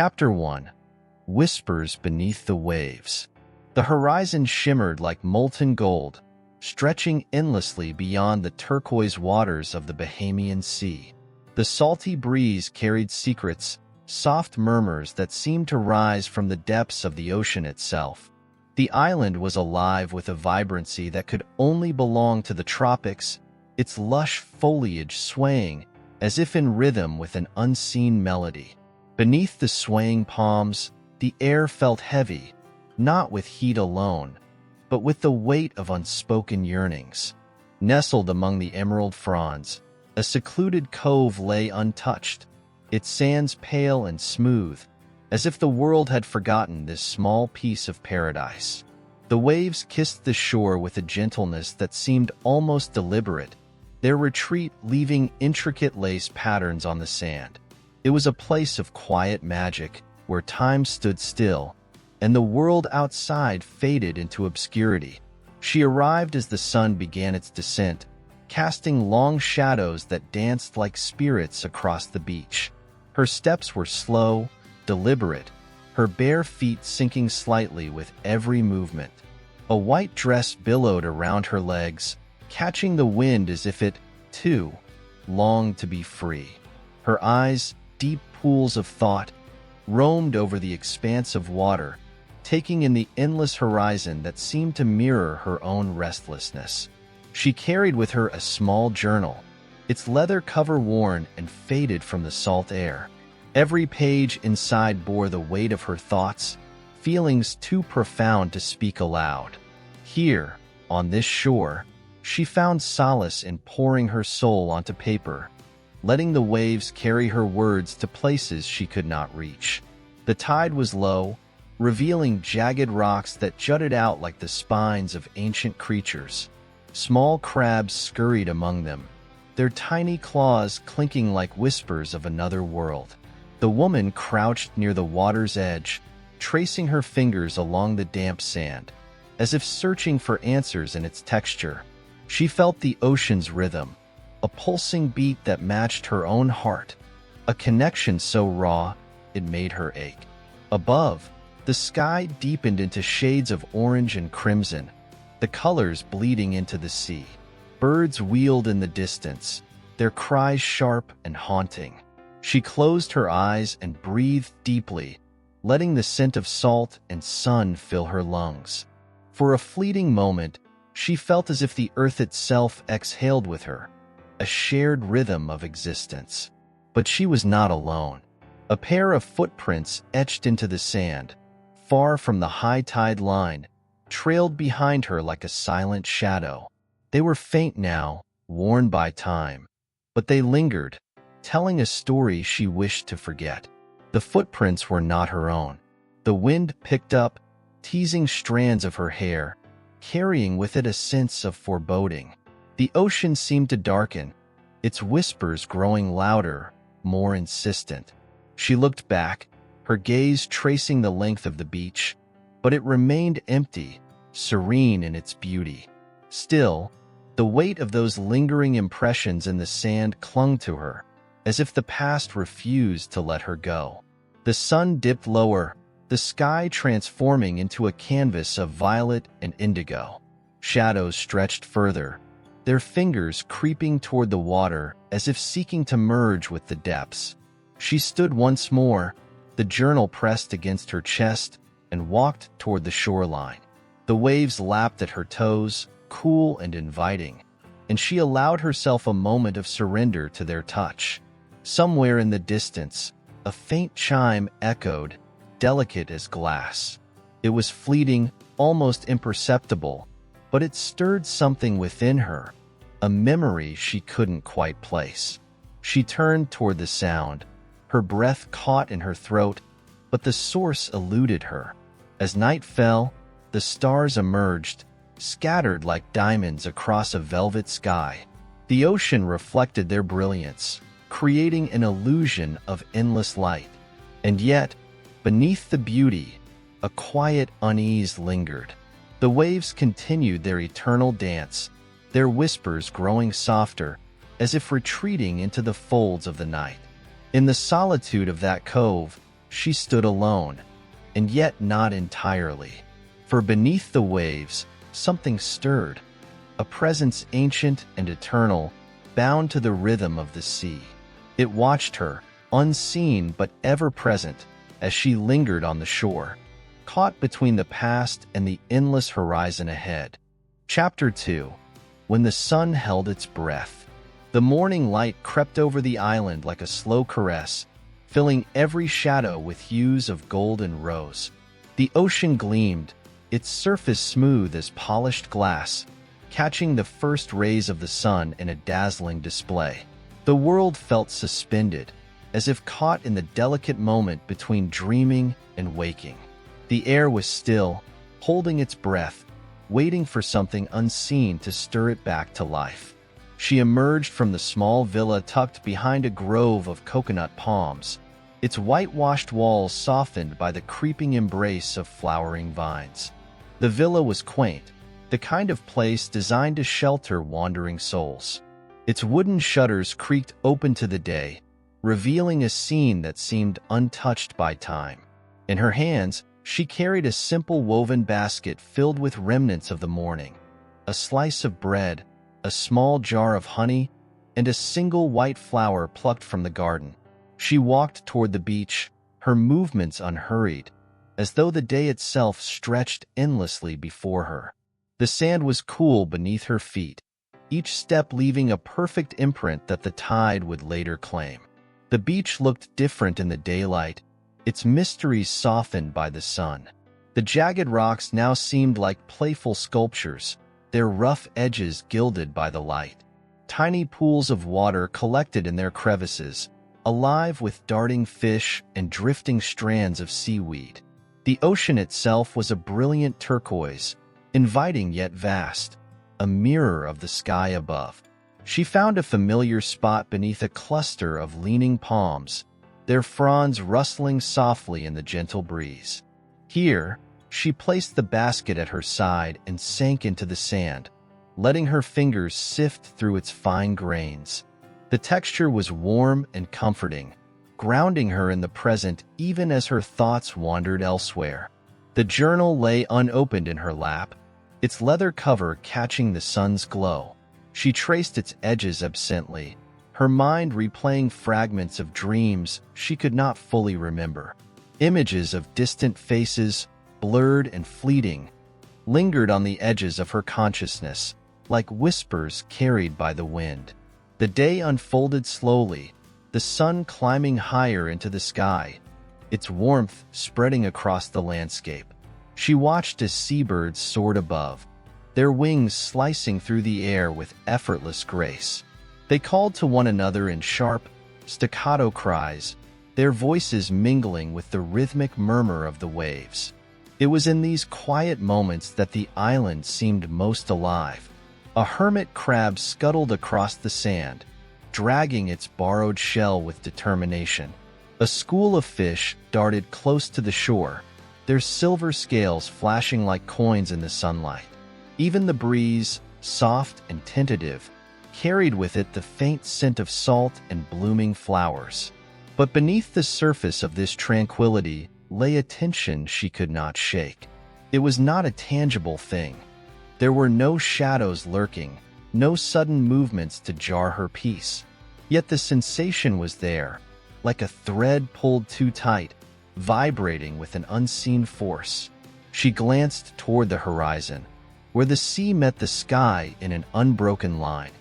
Chapter 1. Whispers Beneath the Waves. The horizon shimmered like molten gold, stretching endlessly beyond the turquoise waters of the Bahamian Sea. The salty breeze carried secrets, soft murmurs that seemed to rise from the depths of the ocean itself. The island was alive with a vibrancy that could only belong to the tropics, its lush foliage swaying as if in rhythm with an unseen melody. Beneath the swaying palms, the air felt heavy, not with heat alone, but with the weight of unspoken yearnings. Nestled among the emerald fronds, a secluded cove lay untouched, its sands pale and smooth, as if the world had forgotten this small piece of paradise. The waves kissed the shore with a gentleness that seemed almost deliberate, their retreat leaving intricate lace patterns on the sand. It was a place of quiet magic, where time stood still, and the world outside faded into obscurity. She arrived as the sun began its descent, casting long shadows that danced like spirits across the beach. Her steps were slow, deliberate, her bare feet sinking slightly with every movement. A white dress billowed around her legs, catching the wind as if it, too, longed to be free. Her eyes, deep pools of thought, roamed over the expanse of water, taking in the endless horizon that seemed to mirror her own restlessness. She carried with her a small journal, its leather cover worn and faded from the salt air. Every page inside bore the weight of her thoughts, feelings too profound to speak aloud. Here, on this shore, she found solace in pouring her soul onto paper, letting the waves carry her words to places she could not reach. The tide was low, revealing jagged rocks that jutted out like the spines of ancient creatures. Small crabs scurried among them, their tiny claws clinking like whispers of another world. The woman crouched near the water's edge, tracing her fingers along the damp sand, as if searching for answers in its texture. She felt the ocean's rhythm, a pulsing beat that matched her own heart, a connection so raw it made her ache. Above, the sky deepened into shades of orange and crimson, the colors bleeding into the sea. Birds wheeled in the distance, their cries sharp and haunting. She closed her eyes and breathed deeply, letting the scent of salt and sun fill her lungs. For a fleeting moment, she felt as if the earth itself exhaled with her, a shared rhythm of existence. But she was not alone. A pair of footprints etched into the sand, far from the high tide line, trailed behind her like a silent shadow. They were faint now, worn by time, but they lingered, telling a story she wished to forget. The footprints were not her own. The wind picked up, teasing strands of her hair, carrying with it a sense of foreboding. The ocean seemed to darken, its whispers growing louder, more insistent. She looked back, her gaze tracing the length of the beach, but it remained empty, serene in its beauty. Still, the weight of those lingering impressions in the sand clung to her, as if the past refused to let her go. The sun dipped lower, the sky transforming into a canvas of violet and indigo. Shadows stretched further, their fingers creeping toward the water as if seeking to merge with the depths. She stood once more, the journal pressed against her chest, and walked toward the shoreline. The waves lapped at her toes, cool and inviting, and she allowed herself a moment of surrender to their touch. Somewhere in the distance, a faint chime echoed, delicate as glass. It was fleeting, almost imperceptible, but it stirred something within her, a memory she couldn't quite place. She turned toward the sound, her breath caught in her throat, but the source eluded her. As night fell, the stars emerged, scattered like diamonds across a velvet sky. The ocean reflected their brilliance, creating an illusion of endless light. And yet, beneath the beauty, a quiet unease lingered. The waves continued their eternal dance, their whispers growing softer, as if retreating into the folds of the night. In the solitude of that cove, she stood alone, and yet not entirely. For beneath the waves, something stirred, a presence ancient and eternal, bound to the rhythm of the sea. It watched her, unseen but ever present, as she lingered on the shore, caught between the past and the endless horizon ahead. Chapter 2. When the sun held its breath. The morning light crept over the island like a slow caress, filling every shadow with hues of gold and rose. The ocean gleamed, its surface smooth as polished glass, catching the first rays of the sun in a dazzling display. The world felt suspended, as if caught in the delicate moment between dreaming and waking. The air was still, holding its breath, waiting for something unseen to stir it back to life. She emerged from the small villa tucked behind a grove of coconut palms, its whitewashed walls softened by the creeping embrace of flowering vines. The villa was quaint, the kind of place designed to shelter wandering souls. Its wooden shutters creaked open to the day, revealing a scene that seemed untouched by time. In her hands, she carried a simple woven basket filled with remnants of the morning, a slice of bread, a small jar of honey, and a single white flower plucked from the garden. She walked toward the beach, her movements unhurried, as though the day itself stretched endlessly before her. The sand was cool beneath her feet, each step leaving a perfect imprint that the tide would later claim. The beach looked different in the daylight, its mysteries softened by the sun. The jagged rocks now seemed like playful sculptures, their rough edges gilded by the light. Tiny pools of water collected in their crevices, alive with darting fish and drifting strands of seaweed. The ocean itself was a brilliant turquoise, inviting yet vast, a mirror of the sky above. She found a familiar spot beneath a cluster of leaning palms, their fronds rustling softly in the gentle breeze. Here, she placed the basket at her side and sank into the sand, letting her fingers sift through its fine grains. The texture was warm and comforting, grounding her in the present even as her thoughts wandered elsewhere. The journal lay unopened in her lap, its leather cover catching the sun's glow. She traced its edges absently, her mind replaying fragments of dreams she could not fully remember. Images of distant faces, blurred and fleeting, lingered on the edges of her consciousness, like whispers carried by the wind. The day unfolded slowly, the sun climbing higher into the sky, its warmth spreading across the landscape. She watched as seabirds soared above, their wings slicing through the air with effortless grace. They called to one another in sharp, staccato cries, their voices mingling with the rhythmic murmur of the waves. It was in these quiet moments that the island seemed most alive. A hermit crab scuttled across the sand, dragging its borrowed shell with determination. A school of fish darted close to the shore, their silver scales flashing like coins in the sunlight. Even the breeze, soft and tentative, carried with it the faint scent of salt and blooming flowers. But beneath the surface of this tranquility lay a tension she could not shake. It was not a tangible thing. There were no shadows lurking, no sudden movements to jar her peace. Yet the sensation was there, like a thread pulled too tight, vibrating with an unseen force. She glanced toward the horizon, where the sea met the sky in an unbroken line.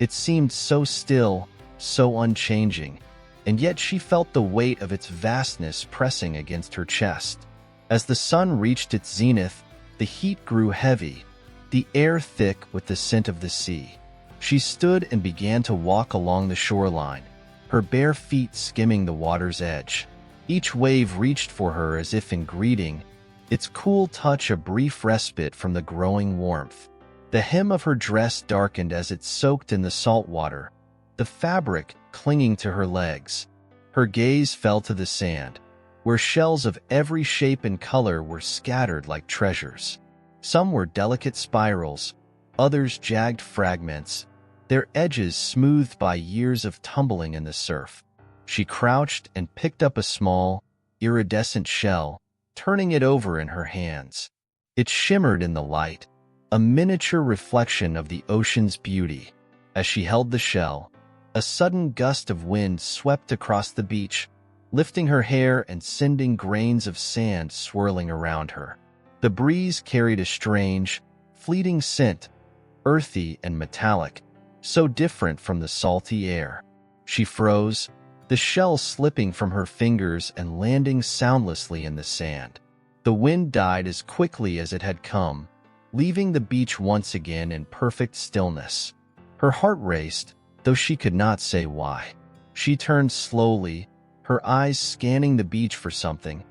It seemed so still, so unchanging, and yet she felt the weight of its vastness pressing against her chest. As the sun reached its zenith, the heat grew heavy, the air thick with the scent of the sea. She stood and began to walk along the shoreline, her bare feet skimming the water's edge. Each wave reached for her as if in greeting, its cool touch a brief respite from the growing warmth. The hem of her dress darkened as it soaked in the salt water, the fabric clinging to her legs. Her gaze fell to the sand, where shells of every shape and color were scattered like treasures. Some were delicate spirals, others jagged fragments, their edges smoothed by years of tumbling in the surf. She crouched and picked up a small, iridescent shell, turning it over in her hands. It shimmered in the light, a miniature reflection of the ocean's beauty. As she held the shell, a sudden gust of wind swept across the beach, lifting her hair and sending grains of sand swirling around her. The breeze carried a strange, fleeting scent, earthy and metallic, so different from the salty air. She froze, the shell slipping from her fingers and landing soundlessly in the sand. The wind died as quickly as it had come, leaving the beach once again in perfect stillness. Her heart raced, though she could not say why. She turned slowly, her eyes scanning the beach for something,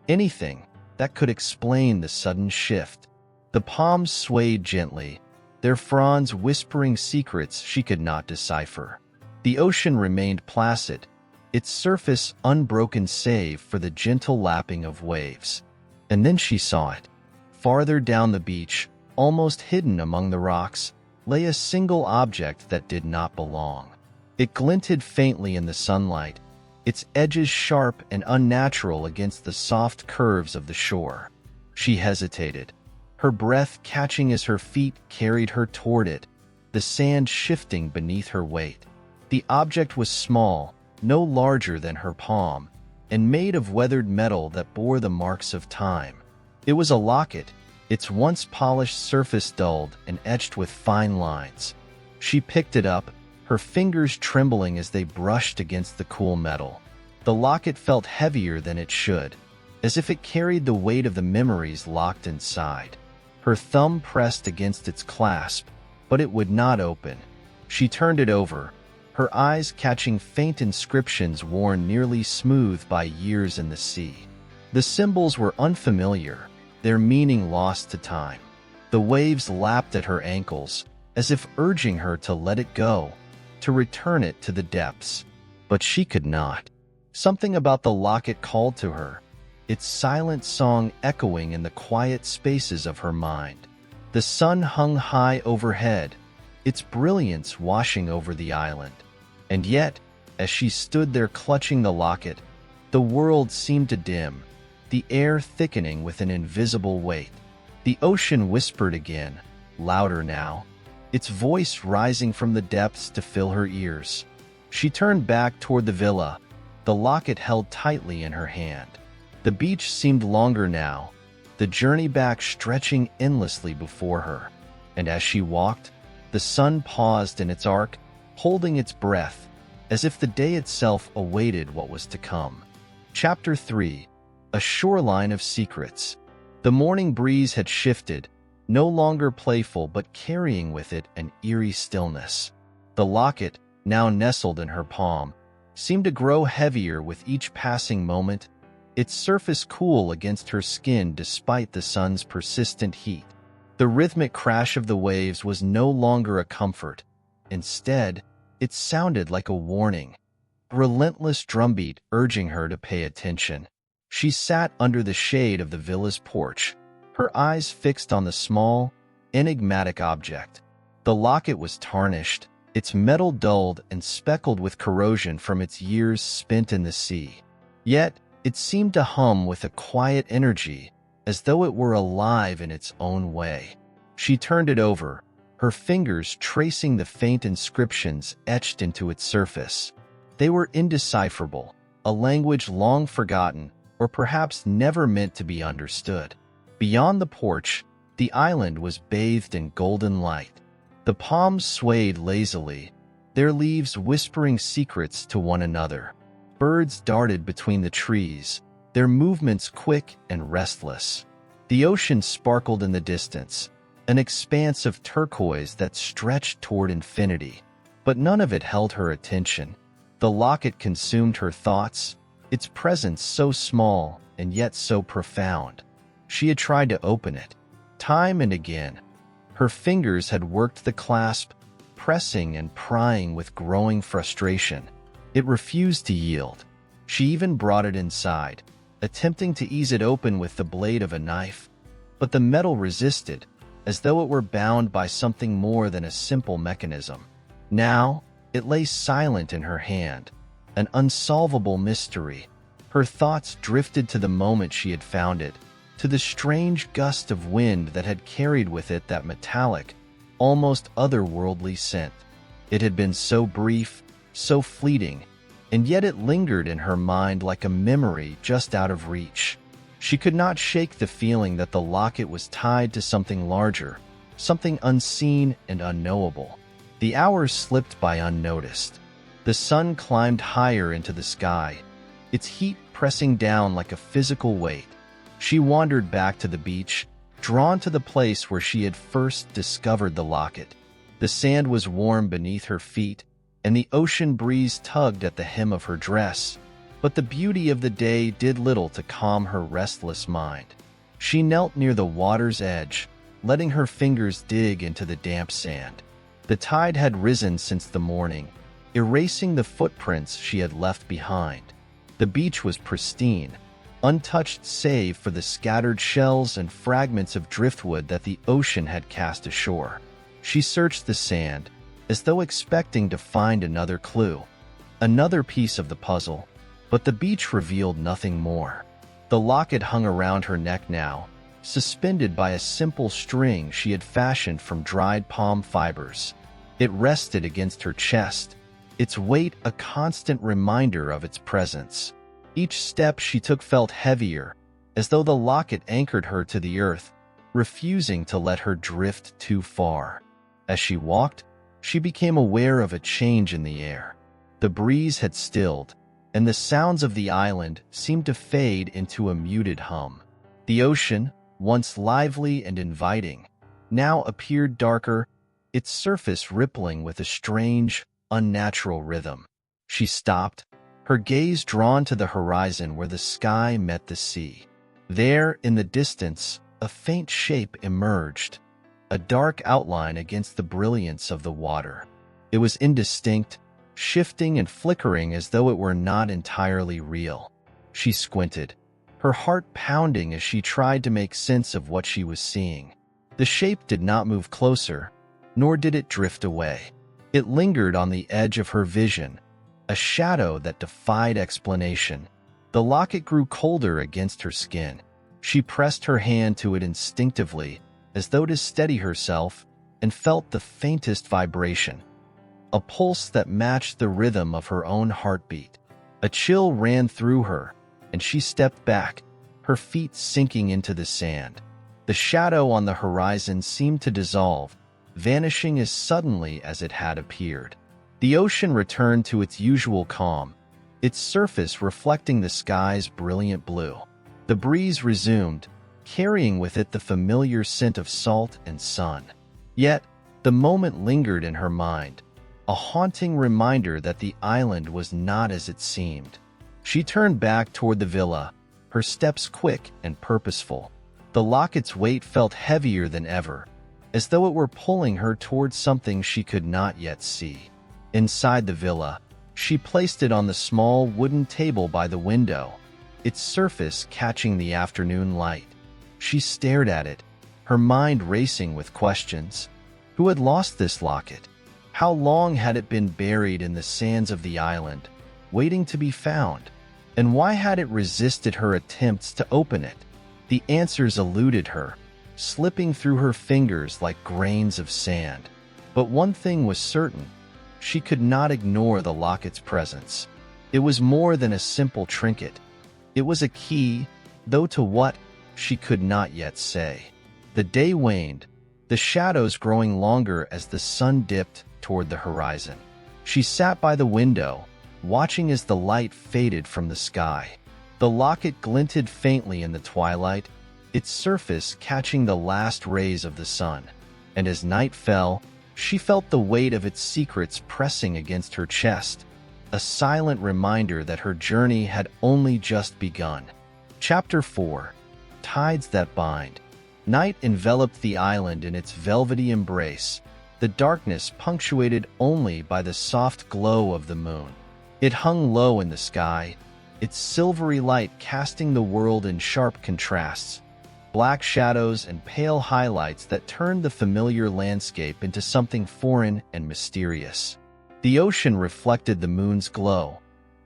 anything, that could explain the sudden shift. The palms swayed gently, their fronds whispering secrets she could not decipher. The ocean remained placid, its surface unbroken save for the gentle lapping of waves. And then she saw it. Farther down the beach, almost hidden among the rocks, lay a single object that did not belong. It glinted faintly in the sunlight, its edges sharp and unnatural against the soft curves of the shore. She hesitated, her breath catching as her feet carried her toward it, the sand shifting beneath her weight. The object was small, no larger than her palm, and made of weathered metal that bore the marks of time. It was a locket, its once polished surface dulled and etched with fine lines. She picked it up, her fingers trembling as they brushed against the cool metal. The locket felt heavier than it should, as if it carried the weight of the memories locked inside. Her thumb pressed against its clasp, but it would not open. She turned it over, her eyes catching faint inscriptions worn nearly smooth by years in the sea. The symbols were unfamiliar, their meaning lost to time. The waves lapped at her ankles, as if urging her to let it go, to return it to the depths. But she could not. Something about the locket called to her, its silent song echoing in the quiet spaces of her mind. The sun hung high overhead, its brilliance washing over the island. And yet, as she stood there clutching the locket, the world seemed to dim, the air thickening with an invisible weight. The ocean whispered again, louder now, its voice rising from the depths to fill her ears. She turned back toward the villa, the locket held tightly in her hand. The beach seemed longer now, the journey back stretching endlessly before her. And as she walked, the sun paused in its arc, holding its breath, as if the day itself awaited what was to come. Chapter 3: A Shoreline of Secrets. The morning breeze had shifted, no longer playful but carrying with it an eerie stillness. The locket, now nestled in her palm, seemed to grow heavier with each passing moment, its surface cool against her skin despite the sun's persistent heat. The rhythmic crash of the waves was no longer a comfort. Instead, it sounded like a warning, a relentless drumbeat urging her to pay attention. She sat under the shade of the villa's porch, her eyes fixed on the small, enigmatic object. The locket was tarnished, its metal dulled and speckled with corrosion from its years spent in the sea. Yet, it seemed to hum with a quiet energy, as though it were alive in its own way. She turned it over, her fingers tracing the faint inscriptions etched into its surface. They were indecipherable, a language long forgotten, or perhaps never meant to be understood. Beyond the porch, the island was bathed in golden light. The palms swayed lazily, their leaves whispering secrets to one another. Birds darted between the trees, their movements quick and restless. The ocean sparkled in the distance, an expanse of turquoise that stretched toward infinity. But none of it held her attention. The locket consumed her thoughts, its presence so small and yet so profound. She had tried to open it, time and again. Her fingers had worked the clasp, pressing and prying with growing frustration. It refused to yield. She even brought it inside, attempting to ease it open with the blade of a knife. But the metal resisted, as though it were bound by something more than a simple mechanism. Now, it lay silent in her hand, an unsolvable mystery, Her thoughts drifted to the moment she had found it, to the strange gust of wind that had carried with it that metallic, almost otherworldly scent. It had been so brief, so fleeting, and yet it lingered in her mind like a memory just out of reach. She could not shake the feeling that the locket was tied to something larger, something unseen and unknowable. The hours slipped by unnoticed. The sun climbed higher into the sky, its heat pressing down like a physical weight. She wandered back to the beach, drawn to the place where she had first discovered the locket. The sand was warm beneath her feet, and the ocean breeze tugged at the hem of her dress, but the beauty of the day did little to calm her restless mind. She knelt near the water's edge, letting her fingers dig into the damp sand. The tide had risen since the morning, erasing the footprints she had left behind. The beach was pristine, untouched save for the scattered shells and fragments of driftwood that the ocean had cast ashore. She searched the sand, as though expecting to find another clue, another piece of the puzzle, but the beach revealed nothing more. The locket hung around her neck now, suspended by a simple string she had fashioned from dried palm fibers. It rested against her chest, its weight a constant reminder of its presence. Each step she took felt heavier, as though the locket anchored her to the earth, refusing to let her drift too far. As she walked, she became aware of a change in the air. The breeze had stilled, and the sounds of the island seemed to fade into a muted hum. The ocean, once lively and inviting, now appeared darker, its surface rippling with a strange, unnatural rhythm. She stopped, her gaze drawn to the horizon where the sky met the sea. There, in the distance, a faint shape emerged, a dark outline against the brilliance of the water. It was indistinct, shifting and flickering as though it were not entirely real. She squinted, her heart pounding as she tried to make sense of what she was seeing. The shape did not move closer, nor did it drift away. It lingered on the edge of her vision, a shadow that defied explanation. The locket grew colder against her skin. She pressed her hand to it instinctively, as though to steady herself, and felt the faintest vibration, a pulse that matched the rhythm of her own heartbeat. A chill ran through her, and she stepped back, her feet sinking into the sand. The shadow on the horizon seemed to dissolve, vanishing as suddenly as it had appeared. The ocean returned to its usual calm, its surface reflecting the sky's brilliant blue. The breeze resumed, carrying with it the familiar scent of salt and sun. Yet, the moment lingered in her mind, a haunting reminder that the island was not as it seemed. She turned back toward the villa, her steps quick and purposeful. The locket's weight felt heavier than ever, as though it were pulling her towards something she could not yet see. Inside the villa, she placed it on the small wooden table by the window, its surface catching the afternoon light. She stared at it, her mind racing with questions. Who had lost this locket? How long had it been buried in the sands of the island, waiting to be found? And why had it resisted her attempts to open it? The answers eluded her, slipping through her fingers like grains of sand. But one thing was certain: she could not ignore the locket's presence. It was more than a simple trinket. It was a key, though to what, she could not yet say. The day waned, the shadows growing longer as the sun dipped toward the horizon. She sat by the window, watching as the light faded from the sky. The locket glinted faintly in the twilight, its surface catching the last rays of the sun. And as night fell, she felt the weight of its secrets pressing against her chest, a silent reminder that her journey had only just begun. Chapter 4. Tides That Bind. Night enveloped the island in its velvety embrace, the darkness punctuated only by the soft glow of the moon. It hung low in the sky, its silvery light casting the world in sharp contrasts, black shadows and pale highlights that turned the familiar landscape into something foreign and mysterious. The ocean reflected the moon's glow,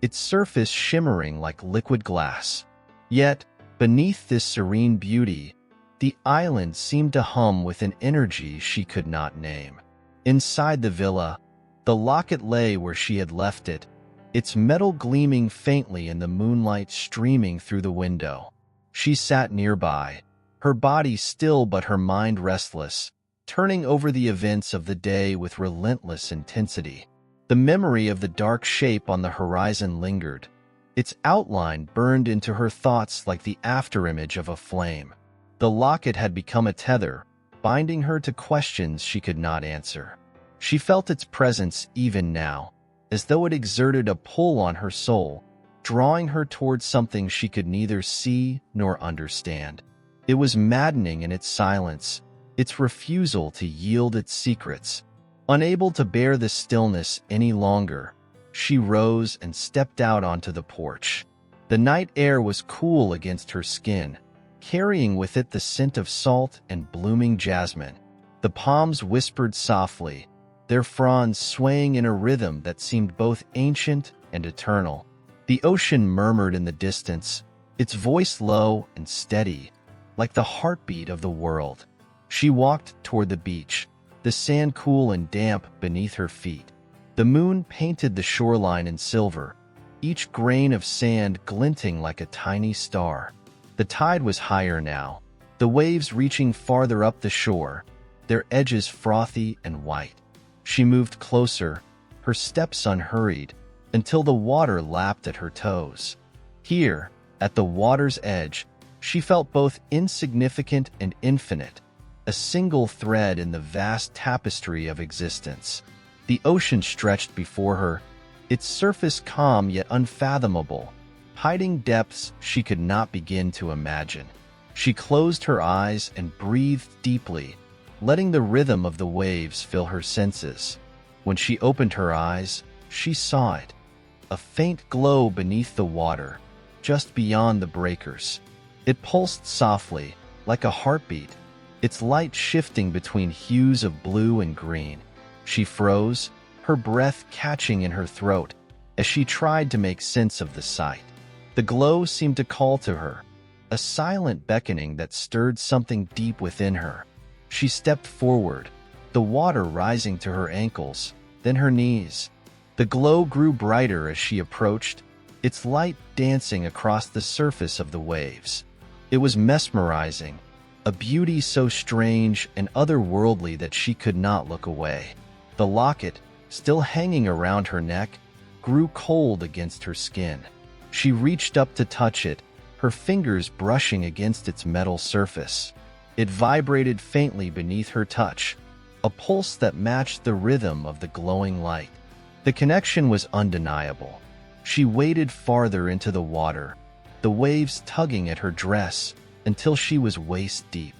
its surface shimmering like liquid glass. Yet, beneath this serene beauty, the island seemed to hum with an energy she could not name. Inside the villa, the locket lay where she had left it, its metal gleaming faintly in the moonlight streaming through the window. She sat nearby, her body still but her mind restless, turning over the events of the day with relentless intensity. The memory of the dark shape on the horizon lingered. Its outline burned into her thoughts like the afterimage of a flame. The locket had become a tether, binding her to questions she could not answer. She felt its presence even now, as though it exerted a pull on her soul, drawing her towards something she could neither see nor understand. It was maddening in its silence, its refusal to yield its secrets. Unable to bear the stillness any longer, she rose and stepped out onto the porch. The night air was cool against her skin, carrying with it the scent of salt and blooming jasmine. The palms whispered softly, their fronds swaying in a rhythm that seemed both ancient and eternal. The ocean murmured in the distance, its voice low and steady, like the heartbeat of the world. She walked toward the beach, the sand cool and damp beneath her feet. The moon painted the shoreline in silver, each grain of sand glinting like a tiny star. The tide was higher now, the waves reaching farther up the shore, their edges frothy and white. She moved closer, her steps unhurried, until the water lapped at her toes. Here, at the water's edge, she felt both insignificant and infinite, a single thread in the vast tapestry of existence. The ocean stretched before her, its surface calm yet unfathomable, hiding depths she could not begin to imagine. She closed her eyes and breathed deeply, letting the rhythm of the waves fill her senses. When she opened her eyes, she saw it, a faint glow beneath the water, just beyond the breakers. It pulsed softly, like a heartbeat, its light shifting between hues of blue and green. She froze, her breath catching in her throat, as she tried to make sense of the sight. The glow seemed to call to her, a silent beckoning that stirred something deep within her. She stepped forward, the water rising to her ankles, then her knees. The glow grew brighter as she approached, its light dancing across the surface of the waves. It was mesmerizing, a beauty so strange and otherworldly that she could not look away. The locket, still hanging around her neck, grew cold against her skin. She reached up to touch it, her fingers brushing against its metal surface. It vibrated faintly beneath her touch, a pulse that matched the rhythm of the glowing light. The connection was undeniable. She waded farther into the water, the waves tugging at her dress until she was waist deep.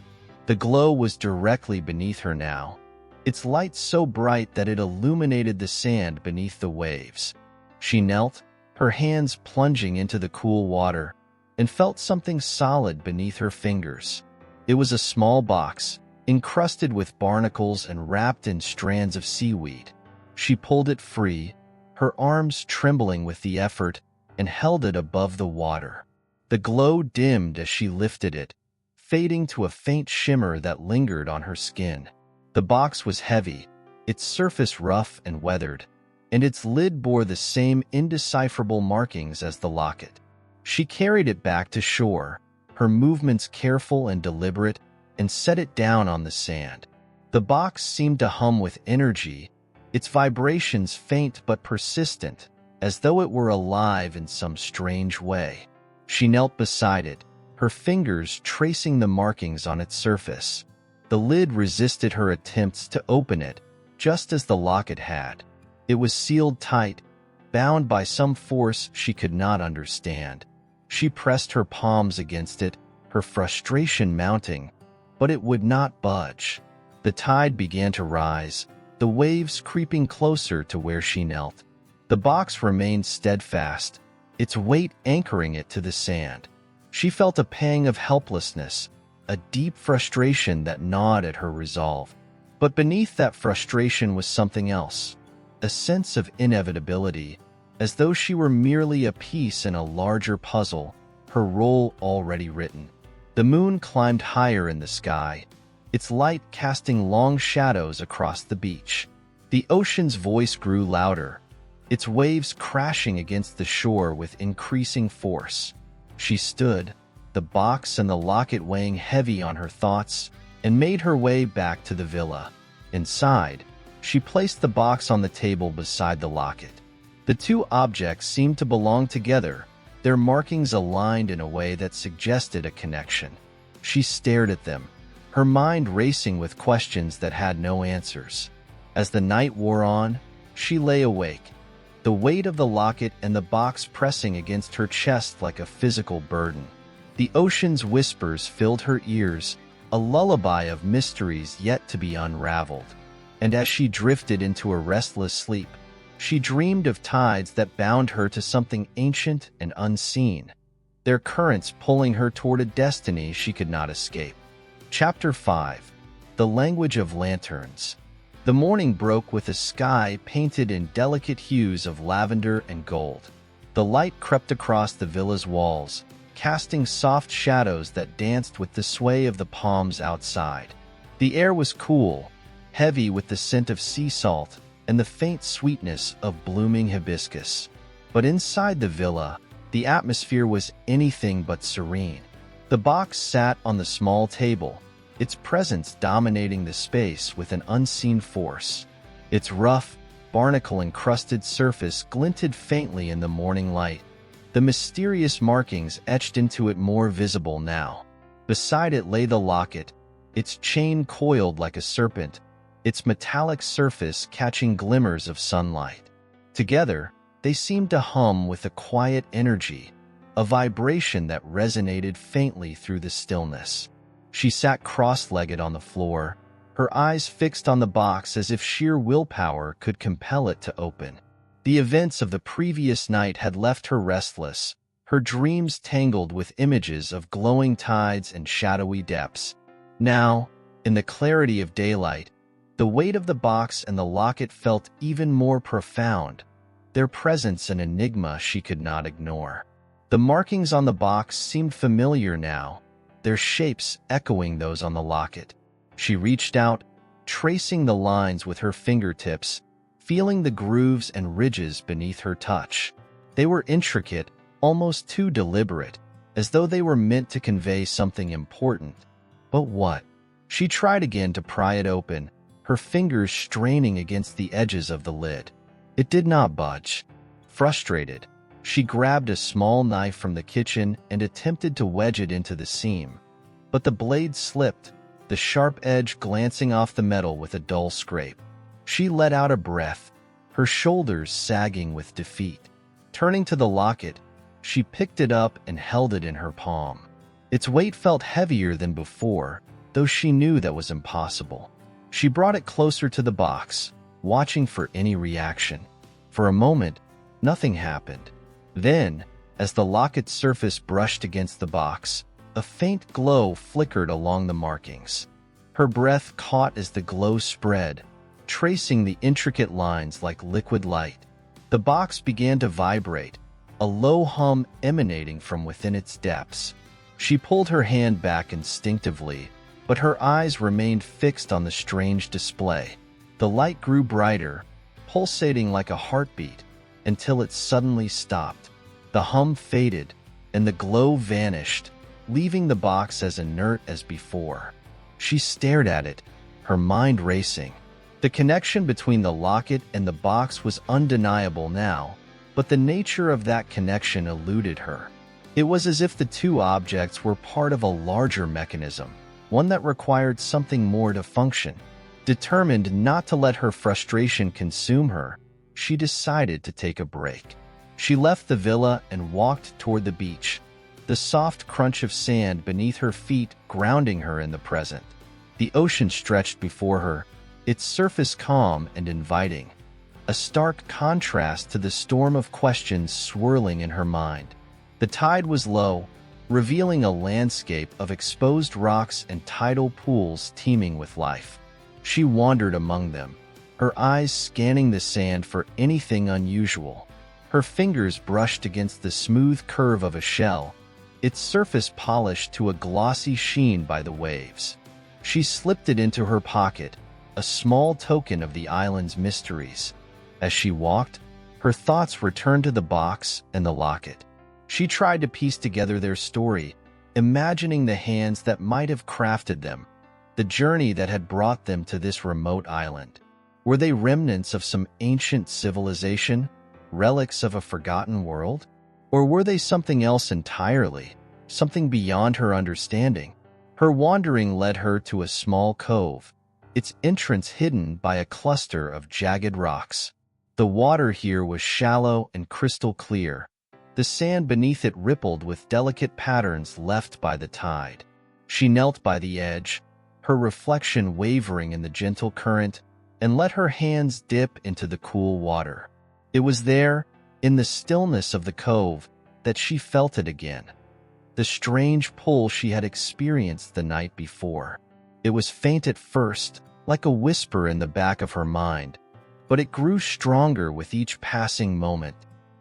The glow was directly beneath her now, its light so bright that it illuminated the sand beneath the waves. She knelt, her hands plunging into the cool water, and felt something solid beneath her fingers. It was a small box, encrusted with barnacles and wrapped in strands of seaweed. She pulled it free, her arms trembling with the effort, and held it above the water. The glow dimmed as she lifted it, fading to a faint shimmer that lingered on her skin. The box was heavy, its surface rough and weathered, and its lid bore the same indecipherable markings as the locket. She carried it back to shore, her movements careful and deliberate, and set it down on the sand. The box seemed to hum with energy, its vibrations faint but persistent, as though it were alive in some strange way. She knelt beside it, her fingers tracing the markings on its surface. The lid resisted her attempts to open it, just as the locket had. It was sealed tight, bound by some force she could not understand. She pressed her palms against it, her frustration mounting, but it would not budge. The tide began to rise, the waves creeping closer to where she knelt. The box remained steadfast, its weight anchoring it to the sand. She felt a pang of helplessness, a deep frustration that gnawed at her resolve. But beneath that frustration was something else, a sense of inevitability, as though she were merely a piece in a larger puzzle, her role already written. The moon climbed higher in the sky, its light casting long shadows across the beach. The ocean's voice grew louder, its waves crashing against the shore with increasing force. She stood, the box and the locket weighing heavy on her thoughts, and made her way back to the villa. Inside, she placed the box on the table beside the locket. The two objects seemed to belong together, their markings aligned in a way that suggested a connection. She stared at them, her mind racing with questions that had no answers. As the night wore on, she lay awake, the weight of the locket and the box pressing against her chest like a physical burden. The ocean's whispers filled her ears, a lullaby of mysteries yet to be unraveled. And as she drifted into a restless sleep, she dreamed of tides that bound her to something ancient and unseen, their currents pulling her toward a destiny she could not escape. Chapter 5. The Language of Lanterns. The morning broke with a sky painted in delicate hues of lavender and gold. The light crept across the villa's walls, casting soft shadows that danced with the sway of the palms outside. The air was cool, heavy with the scent of sea salt and the faint sweetness of blooming hibiscus. But inside the villa, the atmosphere was anything but serene. The box sat on the small table, its presence dominating the space with an unseen force. Its rough, barnacle-encrusted surface glinted faintly in the morning light, the mysterious markings etched into it more visible now. Beside it lay the locket, its chain coiled like a serpent, its metallic surface catching glimmers of sunlight. Together, they seemed to hum with a quiet energy, a vibration that resonated faintly through the stillness. She sat cross-legged on the floor, her eyes fixed on the box as if sheer willpower could compel it to open. The events of the previous night had left her restless, her dreams tangled with images of glowing tides and shadowy depths. Now, in the clarity of daylight, the weight of the box and the locket felt even more profound, their presence an enigma she could not ignore. The markings on the box seemed familiar now, their shapes echoing those on the locket. She reached out, tracing the lines with her fingertips, feeling the grooves and ridges beneath her touch. They were intricate, almost too deliberate, as though they were meant to convey something important. But what? She tried again to pry it open, her fingers straining against the edges of the lid. It did not budge. Frustrated, she grabbed a small knife from the kitchen and attempted to wedge it into the seam. But the blade slipped, the sharp edge glancing off the metal with a dull scrape. She let out a breath, her shoulders sagging with defeat. Turning to the locket, she picked it up and held it in her palm. Its weight felt heavier than before, though she knew that was impossible. She brought it closer to the box, watching for any reaction. For a moment, nothing happened. Then, as the locket's surface brushed against the box, a faint glow flickered along the markings. Her breath caught as the glow spread, tracing the intricate lines like liquid light. The box began to vibrate, a low hum emanating from within its depths. She pulled her hand back instinctively, but her eyes remained fixed on the strange display. The light grew brighter, pulsating like a heartbeat, until it suddenly stopped. The hum faded, and the glow vanished, leaving the box as inert as before. She stared at it, her mind racing. The connection between the locket and the box was undeniable now, but the nature of that connection eluded her. It was as if the two objects were part of a larger mechanism, one that required something more to function. Determined not to let her frustration consume her, she decided to take a break. She left the villa and walked toward the beach, the soft crunch of sand beneath her feet grounding her in the present. The ocean stretched before her, its surface calm and inviting, a stark contrast to the storm of questions swirling in her mind. The tide was low, revealing a landscape of exposed rocks and tidal pools teeming with life. She wandered among them, her eyes scanning the sand for anything unusual. Her fingers brushed against the smooth curve of a shell, its surface polished to a glossy sheen by the waves. She slipped it into her pocket, a small token of the island's mysteries. As she walked, her thoughts returned to the box and the locket. She tried to piece together their story, imagining the hands that might have crafted them, the journey that had brought them to this remote island. Were they remnants of some ancient civilization, relics of a forgotten world? Or were they something else entirely, something beyond her understanding? Her wandering led her to a small cove, its entrance hidden by a cluster of jagged rocks. The water here was shallow and crystal clear. The sand beneath it rippled with delicate patterns left by the tide. She knelt by the edge, her reflection wavering in the gentle current, and let her hands dip into the cool water. It was there, in the stillness of the cove, that she felt it again. The strange pull she had experienced the night before. It was faint at first, like a whisper in the back of her mind, but it grew stronger with each passing moment.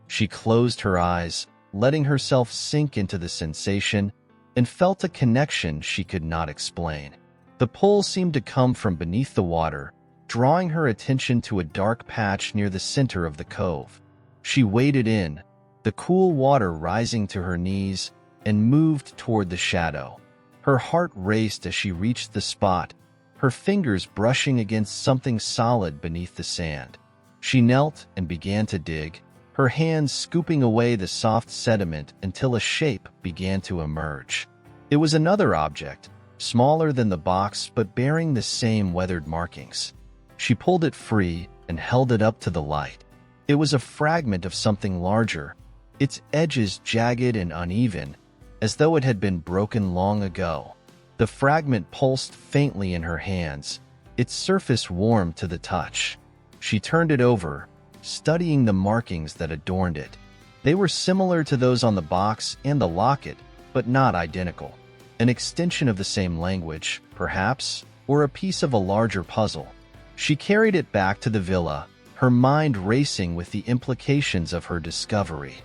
She closed her eyes, letting herself sink into the sensation, and felt a connection she could not explain. The pull seemed to come from beneath the water, drawing her attention to a dark patch near the center of the cove. She waded in, the cool water rising to her knees, and moved toward the shadow. Her heart raced as she reached the spot, her fingers brushing against something solid beneath the sand. She knelt and began to dig, her hands scooping away the soft sediment until a shape began to emerge. It was another object, smaller than the box but bearing the same weathered markings. She pulled it free and held it up to the light. It was a fragment of something larger, its edges jagged and uneven, as though it had been broken long ago. The fragment pulsed faintly in her hands, its surface warm to the touch. She turned it over, studying the markings that adorned it. They were similar to those on the box and the locket, but not identical. An extension of the same language, perhaps, or a piece of a larger puzzle. She carried it back to the villa, her mind racing with the implications of her discovery.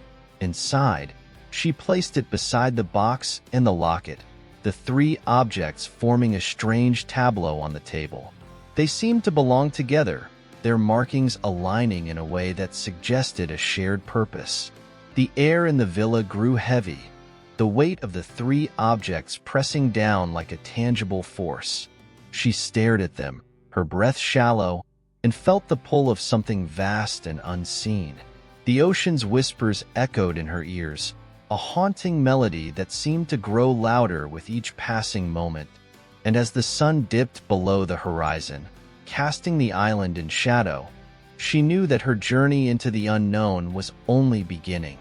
Inside, she placed it beside the box and the locket, the three objects forming a strange tableau on the table. They seemed to belong together, their markings aligning in a way that suggested a shared purpose. The air in the villa grew heavy, the weight of the three objects pressing down like a tangible force. She stared at them, her breath shallow, and felt the pull of something vast and unseen. The ocean's whispers echoed in her ears, a haunting melody that seemed to grow louder with each passing moment. And as the sun dipped below the horizon, casting the island in shadow, she knew that her journey into the unknown was only beginning.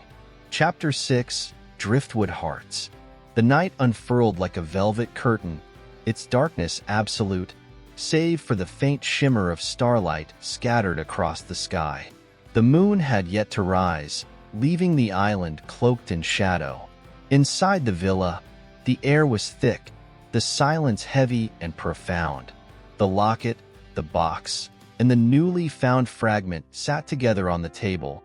Chapter 6: Driftwood Hearts. The night unfurled like a velvet curtain, its darkness absolute, save for the faint shimmer of starlight scattered across the sky. The moon had yet to rise, leaving the island cloaked in shadow. Inside the villa, the air was thick, the silence heavy and profound. The locket, the box, and the newly found fragment sat together on the table,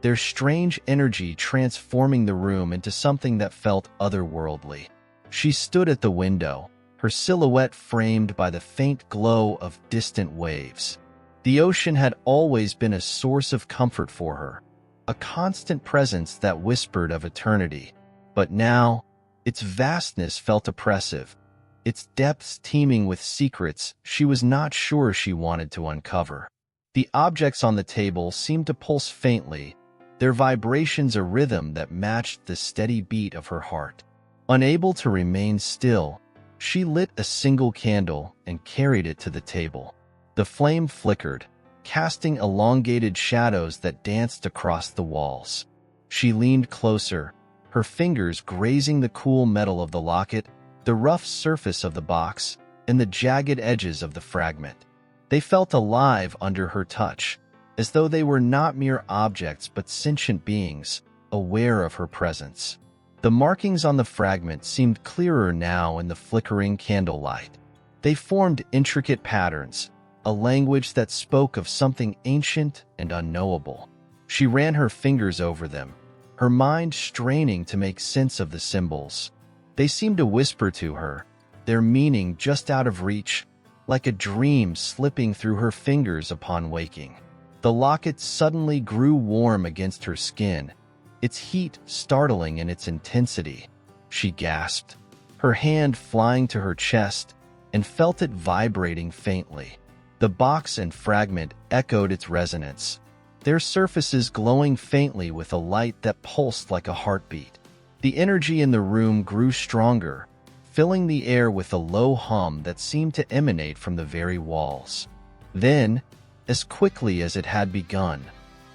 their strange energy transforming the room into something that felt otherworldly. She stood at the window, her silhouette framed by the faint glow of distant waves. The ocean had always been a source of comfort for her, a constant presence that whispered of eternity. But now, its vastness felt oppressive, its depths teeming with secrets she was not sure she wanted to uncover. The objects on the table seemed to pulse faintly, their vibrations a rhythm that matched the steady beat of her heart. Unable to remain still, she lit a single candle and carried it to the table. The flame flickered, casting elongated shadows that danced across the walls. She leaned closer, her fingers grazing the cool metal of the locket, the rough surface of the box, and the jagged edges of the fragment. They felt alive under her touch, as though they were not mere objects but sentient beings, aware of her presence. The markings on the fragment seemed clearer now in the flickering candlelight. They formed intricate patterns, a language that spoke of something ancient and unknowable. She ran her fingers over them, her mind straining to make sense of the symbols. They seemed to whisper to her, their meaning just out of reach, like a dream slipping through her fingers upon waking. The locket suddenly grew warm against her skin, its heat startling in its intensity. She gasped, her hand flying to her chest, and felt it vibrating faintly. The box and fragment echoed its resonance, their surfaces glowing faintly with a light that pulsed like a heartbeat. The energy in the room grew stronger, filling the air with a low hum that seemed to emanate from the very walls. Then, as quickly as it had begun,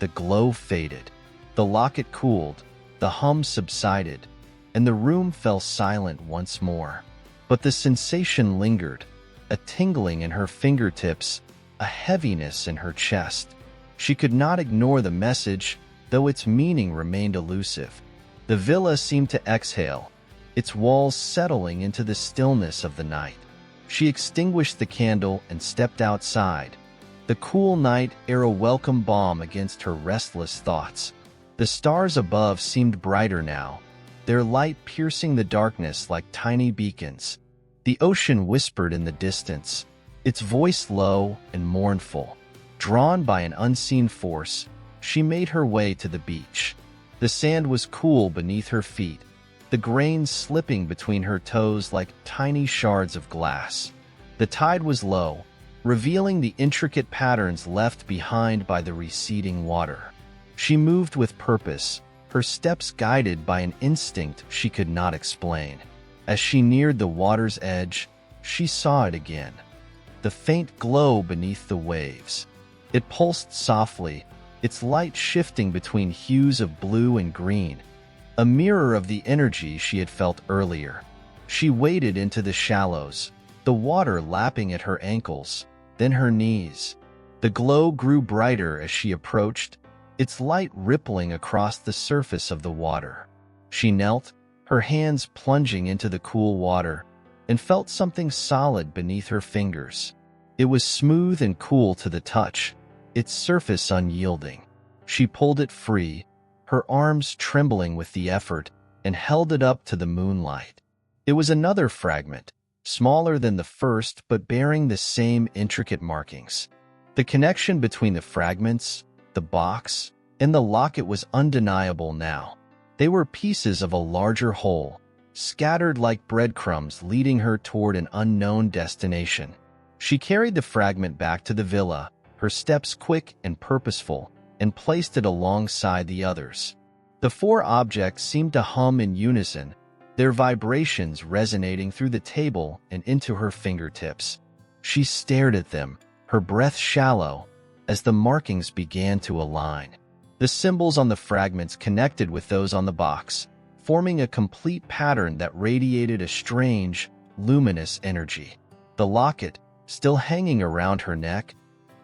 the glow faded. The locket cooled, the hum subsided, and the room fell silent once more. But the sensation lingered, a tingling in her fingertips, a heaviness in her chest. She could not ignore the message, though its meaning remained elusive. The villa seemed to exhale, its walls settling into the stillness of the night. She extinguished the candle and stepped outside, the cool night air a welcome balm against her restless thoughts. The stars above seemed brighter now, their light piercing the darkness like tiny beacons. The ocean whispered in the distance, its voice low and mournful. Drawn by an unseen force, she made her way to the beach. The sand was cool beneath her feet, the grains slipping between her toes like tiny shards of glass. The tide was low, revealing the intricate patterns left behind by the receding water. She moved with purpose, her steps guided by an instinct she could not explain. As she neared the water's edge, she saw it again, the faint glow beneath the waves. It pulsed softly, its light shifting between hues of blue and green, a mirror of the energy she had felt earlier. She waded into the shallows, the water lapping at her ankles, then her knees. The glow grew brighter as she approached, its light rippling across the surface of the water. She knelt, her hands plunging into the cool water, and felt something solid beneath her fingers. It was smooth and cool to the touch, its surface unyielding. She pulled it free, her arms trembling with the effort, and held it up to the moonlight. It was another fragment, smaller than the first but bearing the same intricate markings. The connection between the fragments, the box, and the locket was undeniable now. They were pieces of a larger whole, scattered like breadcrumbs leading her toward an unknown destination. She carried the fragment back to the villa, her steps quick and purposeful, and placed it alongside the others. The four objects seemed to hum in unison, their vibrations resonating through the table and into her fingertips. She stared at them, her breath shallow, as the markings began to align. The symbols on the fragments connected with those on the box, forming a complete pattern that radiated a strange, luminous energy. The locket, still hanging around her neck,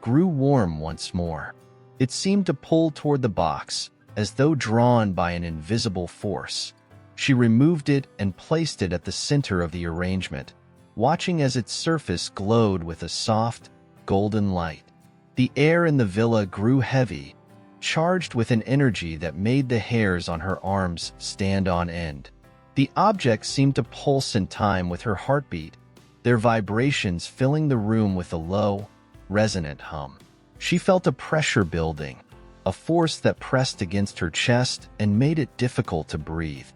grew warm once more. It seemed to pull toward the box, as though drawn by an invisible force. She removed it and placed it at the center of the arrangement, watching as its surface glowed with a soft, golden light. The air in the villa grew heavy, charged with an energy that made the hairs on her arms stand on end. The objects seemed to pulse in time with her heartbeat, their vibrations filling the room with a low, resonant hum. She felt a pressure building, a force that pressed against her chest and made it difficult to breathe.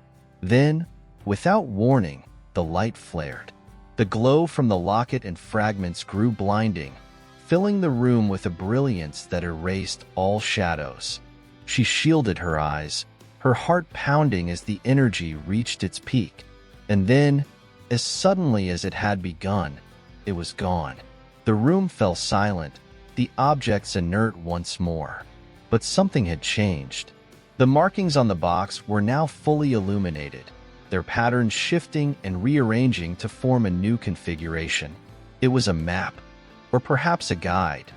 Then, without warning, the light flared. The glow from the locket and fragments grew blinding, filling the room with a brilliance that erased all shadows. She shielded her eyes, her heart pounding as the energy reached its peak. And then, as suddenly as it had begun, it was gone. The room fell silent, the objects inert once more. But something had changed. The markings on the box were now fully illuminated, their patterns shifting and rearranging to form a new configuration. It was a map, or perhaps a guide,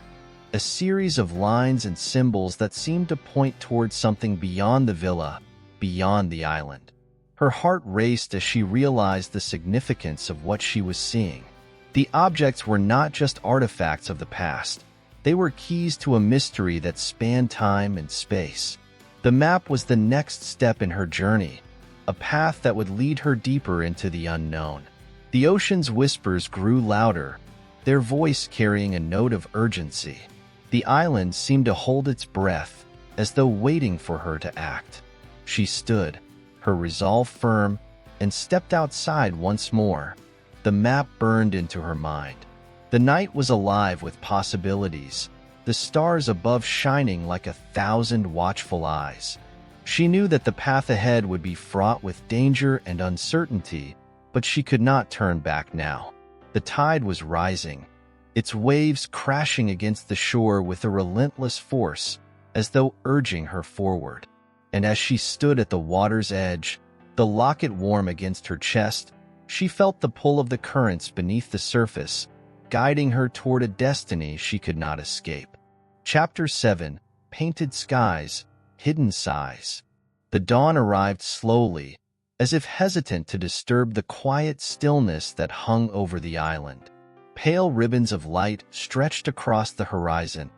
a series of lines and symbols that seemed to point towards something beyond the villa, beyond the island. Her heart raced as she realized the significance of what she was seeing. The objects were not just artifacts of the past. They were keys to a mystery that spanned time and space. The map was the next step in her journey, a path that would lead her deeper into the unknown. The ocean's whispers grew louder, their voice carrying a note of urgency. The island seemed to hold its breath, as though waiting for her to act. She stood, her resolve firm, and stepped outside once more. The map burned into her mind. The night was alive with possibilities, the stars above shining like 1,000 watchful eyes. She knew that the path ahead would be fraught with danger and uncertainty, but she could not turn back now. The tide was rising, its waves crashing against the shore with a relentless force, as though urging her forward. And as she stood at the water's edge, the locket warm against her chest, she felt the pull of the currents beneath the surface, guiding her toward a destiny she could not escape. Chapter 7: Painted Skies, Hidden Sighs. The dawn arrived slowly, as if hesitant to disturb the quiet stillness that hung over the island. Pale ribbons of light stretched across the horizon,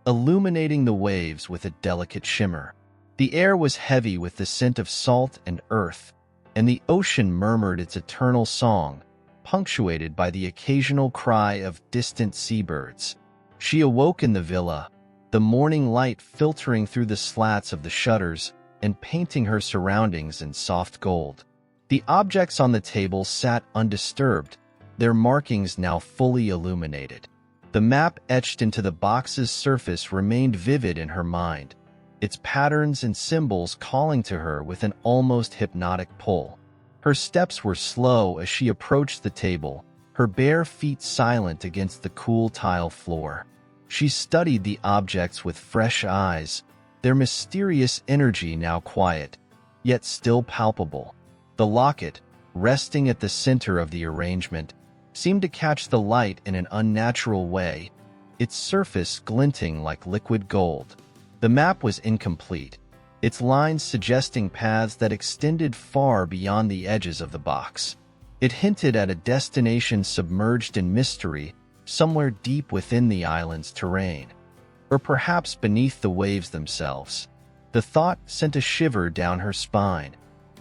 illuminating the waves with a delicate shimmer. The air was heavy with the scent of salt and earth, and the ocean murmured its eternal song, punctuated by the occasional cry of distant seabirds. She awoke in the villa, the morning light filtering through the slats of the shutters and painting her surroundings in soft gold. The objects on the table sat undisturbed, their markings now fully illuminated. The map etched into the box's surface remained vivid in her mind, its patterns and symbols calling to her with an almost hypnotic pull. Her steps were slow as she approached the table, her bare feet silent against the cool tile floor. She studied the objects with fresh eyes, their mysterious energy now quiet, yet still palpable. The locket, resting at the center of the arrangement, seemed to catch the light in an unnatural way, its surface glinting like liquid gold. The map was incomplete, its lines suggesting paths that extended far beyond the edges of the box. It hinted at a destination submerged in mystery, somewhere deep within the island's terrain, or perhaps beneath the waves themselves. The thought sent a shiver down her spine,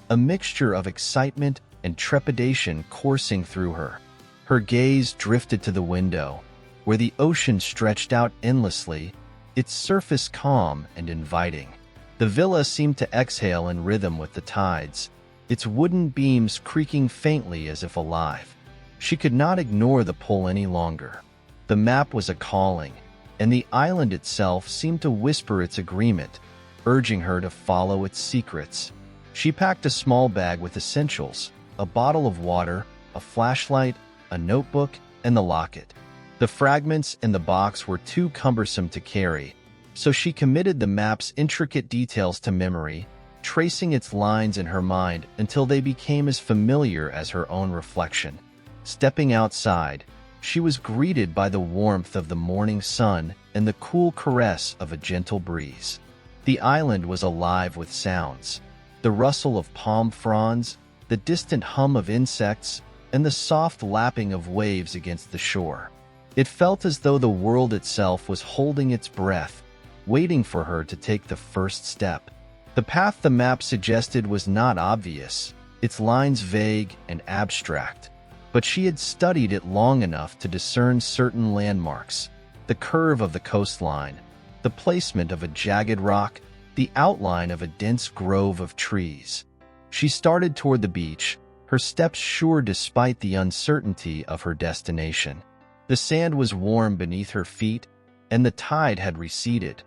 a mixture of excitement and trepidation coursing through her. Her gaze drifted to the window, where the ocean stretched out endlessly, its surface calm and inviting. The villa seemed to exhale in rhythm with the tides, its wooden beams creaking faintly as if alive. She could not ignore the pull any longer. The map was a calling, and the island itself seemed to whisper its agreement, urging her to follow its secrets. She packed a small bag with essentials, a bottle of water, a flashlight, a notebook, and the locket. The fragments in the box were too cumbersome to carry, so she committed the map's intricate details to memory, tracing its lines in her mind until they became as familiar as her own reflection. Stepping outside, she was greeted by the warmth of the morning sun and the cool caress of a gentle breeze. The island was alive with sounds, the rustle of palm fronds, the distant hum of insects, and the soft lapping of waves against the shore. It felt as though the world itself was holding its breath, waiting for her to take the first step. The path the map suggested was not obvious, its lines vague and abstract, but she had studied it long enough to discern certain landmarks: the curve of the coastline, the placement of a jagged rock, the outline of a dense grove of trees. She started toward the beach, her steps sure despite the uncertainty of her destination. The sand was warm beneath her feet, and the tide had receded,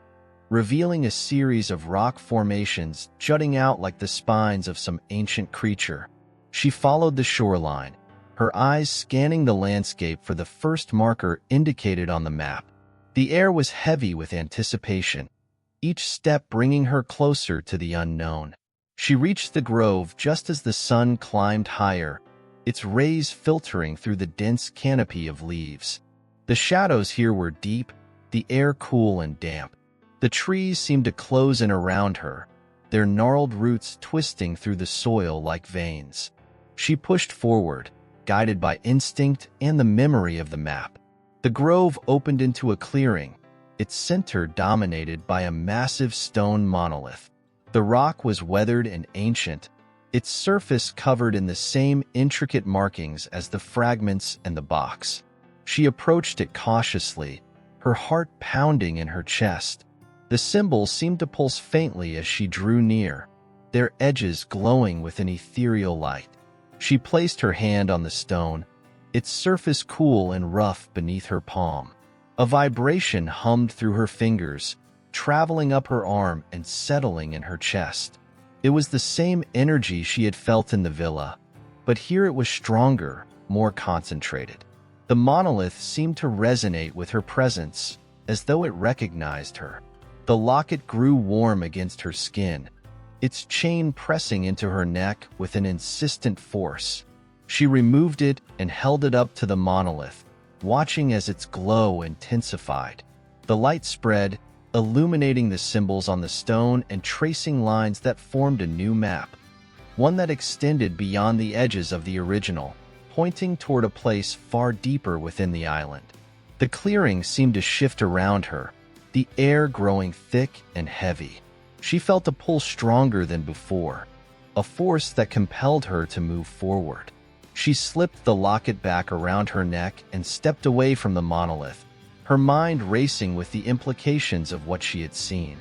revealing a series of rock formations jutting out like the spines of some ancient creature. She followed the shoreline, her eyes scanning the landscape for the first marker indicated on the map. The air was heavy with anticipation, each step bringing her closer to the unknown. She reached the grove just as the sun climbed higher, its rays filtering through the dense canopy of leaves. The shadows here were deep, the air cool and damp. The trees seemed to close in around her, their gnarled roots twisting through the soil like veins. She pushed forward, guided by instinct and the memory of the map. The grove opened into a clearing, its center dominated by a massive stone monolith. The rock was weathered and ancient, its surface covered in the same intricate markings as the fragments and the box. She approached it cautiously, her heart pounding in her chest. The symbols seemed to pulse faintly as she drew near, their edges glowing with an ethereal light. She placed her hand on the stone, its surface cool and rough beneath her palm. A vibration hummed through her fingers, traveling up her arm and settling in her chest. It was the same energy she had felt in the villa, but here it was stronger, more concentrated. The monolith seemed to resonate with her presence, as though it recognized her. The locket grew warm against her skin, its chain pressing into her neck with an insistent force. She removed it and held it up to the monolith, watching as its glow intensified. The light spread, illuminating the symbols on the stone and tracing lines that formed a new map, one that extended beyond the edges of the original, pointing toward a place far deeper within the island. The clearing seemed to shift around her, the air growing thick and heavy. She felt a pull stronger than before, a force that compelled her to move forward. She slipped the locket back around her neck and stepped away from the monolith, her mind racing with the implications of what she had seen.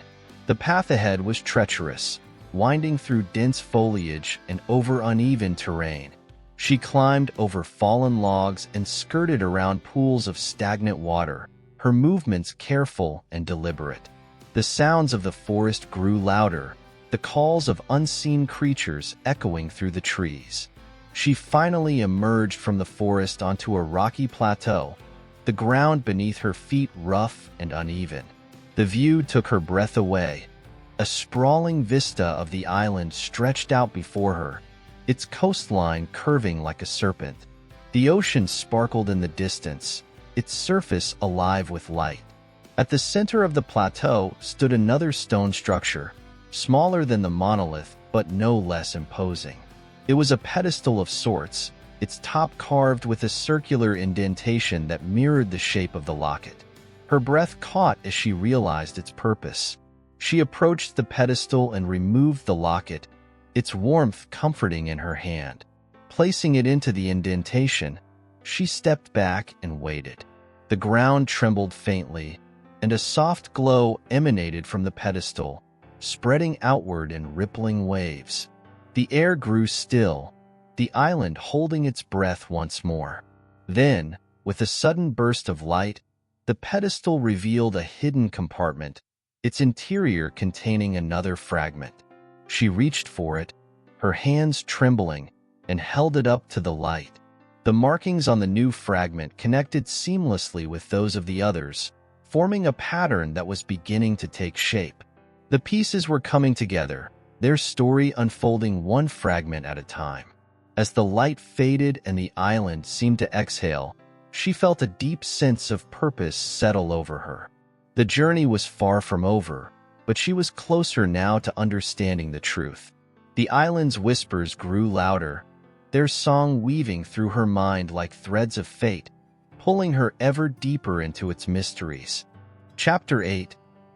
The path ahead was treacherous, winding through dense foliage and over uneven terrain. She climbed over fallen logs and skirted around pools of stagnant water, her movements careful and deliberate. The sounds of the forest grew louder, the calls of unseen creatures echoing through the trees. She finally emerged from the forest onto a rocky plateau, the ground beneath her feet rough and uneven. The view took her breath away. A sprawling vista of the island stretched out before her, its coastline curving like a serpent. The ocean sparkled in the distance, its surface alive with light. At the center of the plateau stood another stone structure, smaller than the monolith but no less imposing. It was a pedestal of sorts, its top carved with a circular indentation that mirrored the shape of the locket. Her breath caught as she realized its purpose. She approached the pedestal and removed the locket, its warmth comforting in her hand. Placing it into the indentation, she stepped back and waited. The ground trembled faintly, and a soft glow emanated from the pedestal, spreading outward in rippling waves. The air grew still, the island holding its breath once more. Then, with a sudden burst of light, the pedestal revealed a hidden compartment, its interior containing another fragment. She reached for it, her hands trembling, and held it up to the light. The markings on the new fragment connected seamlessly with those of the others, forming a pattern that was beginning to take shape. The pieces were coming together, their story unfolding one fragment at a time. As the light faded and the island seemed to exhale, she felt a deep sense of purpose settle over her. The journey was far from over, but she was closer now to understanding the truth. The island's whispers grew louder, their song weaving through her mind like threads of fate, pulling her ever deeper into its mysteries. Chapter 8: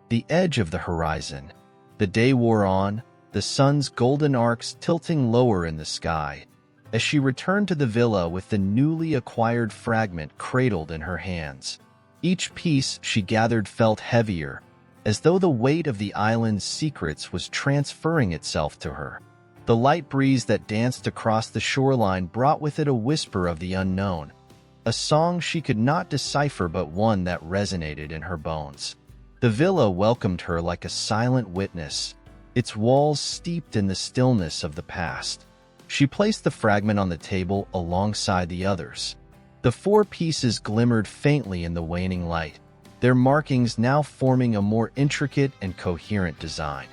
The Edge of the Horizon. The day wore on, the sun's golden arcs tilting lower in the sky, as she returned to the villa with the newly acquired fragment cradled in her hands. Each piece she gathered felt heavier, as though the weight of the island's secrets was transferring itself to her. The light breeze that danced across the shoreline brought with it a whisper of the unknown, a song she could not decipher but one that resonated in her bones. The villa welcomed her like a silent witness, its walls steeped in the stillness of the past. She placed the fragment on the table alongside the others. The four pieces glimmered faintly in the waning light, their markings now forming a more intricate and coherent design.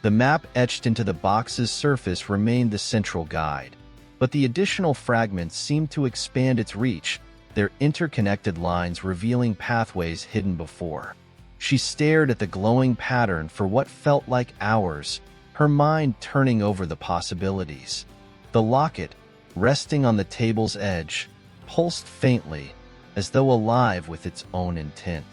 The map etched into the box's surface remained the central guide, but the additional fragments seemed to expand its reach, their interconnected lines revealing pathways hidden before. She stared at the glowing pattern for what felt like hours, her mind turning over the possibilities. The locket, resting on the table's edge, pulsed faintly, as though alive with its own intent.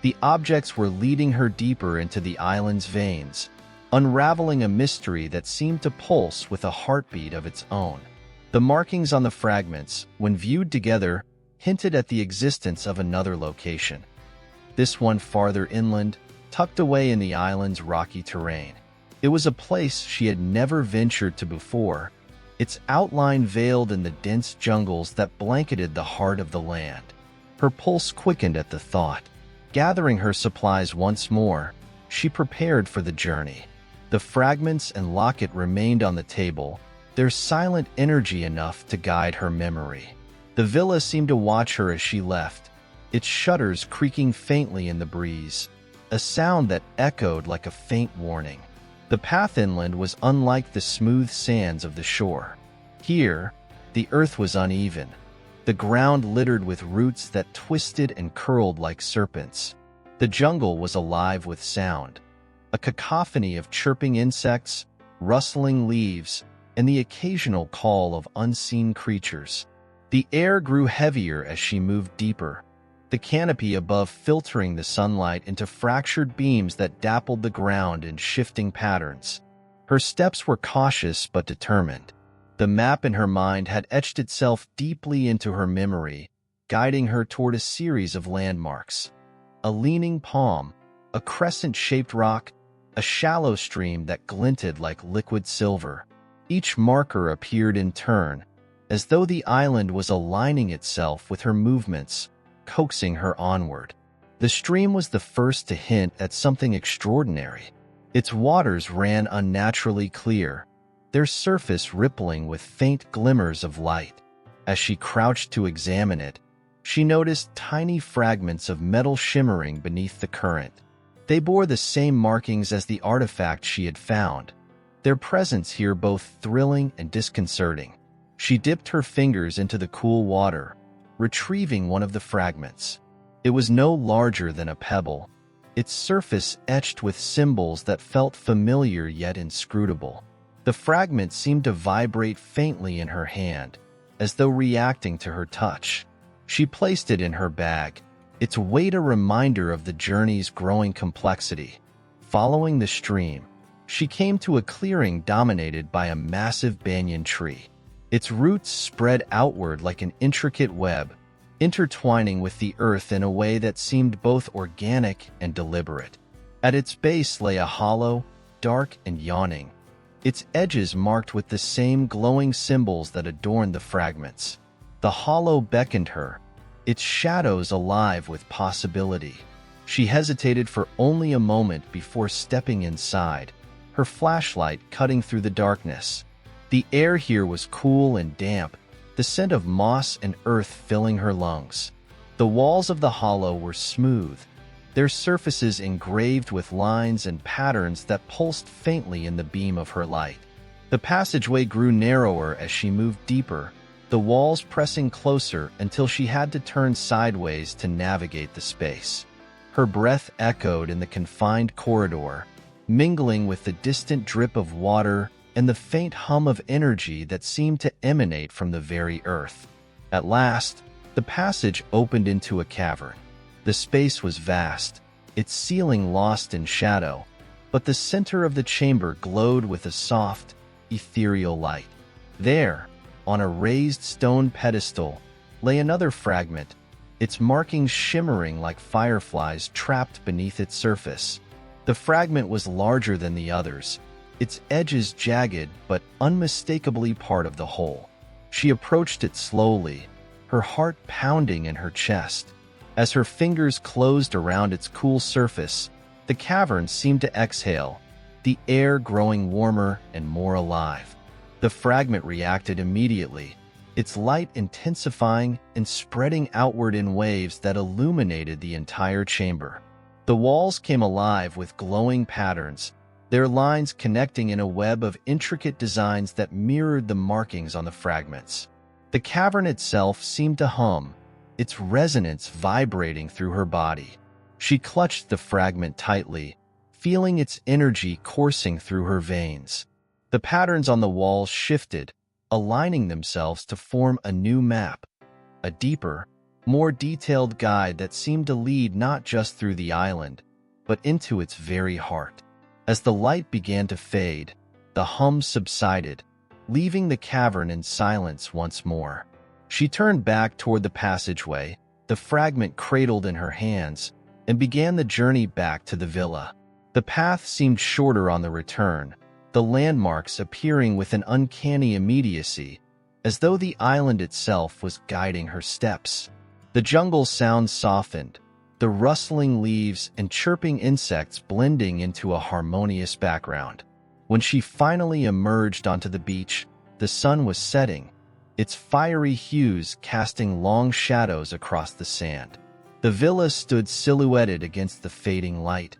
The objects were leading her deeper into the island's veins, unraveling a mystery that seemed to pulse with a heartbeat of its own. The markings on the fragments, when viewed together, hinted at the existence of another location. This one farther inland, tucked away in the island's rocky terrain. It was a place she had never ventured to before, its outline veiled in the dense jungles that blanketed the heart of the land. Her pulse quickened at the thought. Gathering her supplies once more, she prepared for the journey. The fragments and locket remained on the table, their silent energy enough to guide her memory. The villa seemed to watch her as she left, its shutters creaking faintly in the breeze, a sound that echoed like a faint warning. The path inland was unlike the smooth sands of the shore. Here, the earth was uneven, the ground littered with roots that twisted and curled like serpents. The jungle was alive with sound, a cacophony of chirping insects, rustling leaves, and the occasional call of unseen creatures. The air grew heavier as she moved deeper, the canopy above filtering the sunlight into fractured beams that dappled the ground in shifting patterns. Her steps were cautious but determined. The map in her mind had etched itself deeply into her memory, guiding her toward a series of landmarks. A leaning palm, a crescent-shaped rock, a shallow stream that glinted like liquid silver. Each marker appeared in turn, as though the island was aligning itself with her movements, coaxing her onward. The stream was the first to hint at something extraordinary. Its waters ran unnaturally clear, their surface rippling with faint glimmers of light. As she crouched to examine it, she noticed tiny fragments of metal shimmering beneath the current. They bore the same markings as the artifact she had found, their presence here both thrilling and disconcerting. She dipped her fingers into the cool water, retrieving one of the fragments. It was no larger than a pebble, its surface etched with symbols that felt familiar yet inscrutable. The fragment seemed to vibrate faintly in her hand, as though reacting to her touch. She placed it in her bag, its weight a reminder of the journey's growing complexity. Following the stream, she came to a clearing dominated by a massive banyan tree. Its roots spread outward like an intricate web, intertwining with the earth in a way that seemed both organic and deliberate. At its base lay a hollow, dark and yawning, its edges marked with the same glowing symbols that adorned the fragments. The hollow beckoned her, its shadows alive with possibility. She hesitated for only a moment before stepping inside, her flashlight cutting through the darkness. The air here was cool and damp, the scent of moss and earth filling her lungs. The walls of the hollow were smooth, their surfaces engraved with lines and patterns that pulsed faintly in the beam of her light. The passageway grew narrower as she moved deeper, the walls pressing closer until she had to turn sideways to navigate the space. Her breath echoed in the confined corridor, mingling with the distant drip of water and the faint hum of energy that seemed to emanate from the very earth. At last, the passage opened into a cavern. The space was vast, its ceiling lost in shadow, but the center of the chamber glowed with a soft, ethereal light. There, on a raised stone pedestal, lay another fragment, its markings shimmering like fireflies trapped beneath its surface. The fragment was larger than the others, its edges jagged but unmistakably part of the whole. She approached it slowly, her heart pounding in her chest. As her fingers closed around its cool surface, the cavern seemed to exhale, the air growing warmer and more alive. The fragment reacted immediately, its light intensifying and spreading outward in waves that illuminated the entire chamber. The walls came alive with glowing patterns, their lines connecting in a web of intricate designs that mirrored the markings on the fragments. The cavern itself seemed to hum, its resonance vibrating through her body. She clutched the fragment tightly, feeling its energy coursing through her veins. The patterns on the walls shifted, aligning themselves to form a new map, a deeper, more detailed guide that seemed to lead not just through the island, but into its very heart. As the light began to fade, the hum subsided, leaving the cavern in silence once more. She turned back toward the passageway, the fragment cradled in her hands, and began the journey back to the villa. The path seemed shorter on the return, the landmarks appearing with an uncanny immediacy, as though the island itself was guiding her steps. The jungle sounds softened, the rustling leaves and chirping insects blending into a harmonious background. When she finally emerged onto the beach, the sun was setting, its fiery hues casting long shadows across the sand. The villa stood silhouetted against the fading light,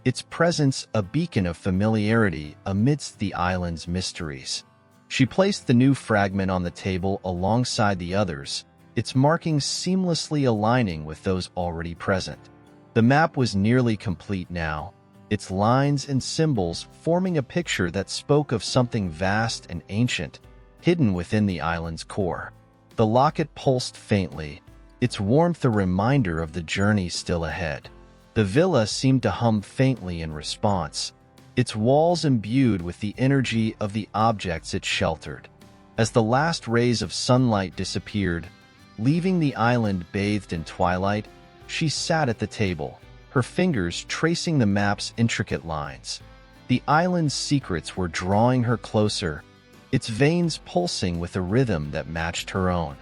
its presence a beacon of familiarity amidst the island's mysteries. She placed the new fragment on the table alongside the others, its markings seamlessly aligning with those already present. The map was nearly complete now, its lines and symbols forming a picture that spoke of something vast and ancient, hidden within the island's core. The locket pulsed faintly, its warmth a reminder of the journey still ahead. The villa seemed to hum faintly in response, its walls imbued with the energy of the objects it sheltered. As the last rays of sunlight disappeared, leaving the island bathed in twilight, she sat at the table, her fingers tracing the map's intricate lines. The island's secrets were drawing her closer, its veins pulsing with a rhythm that matched her own.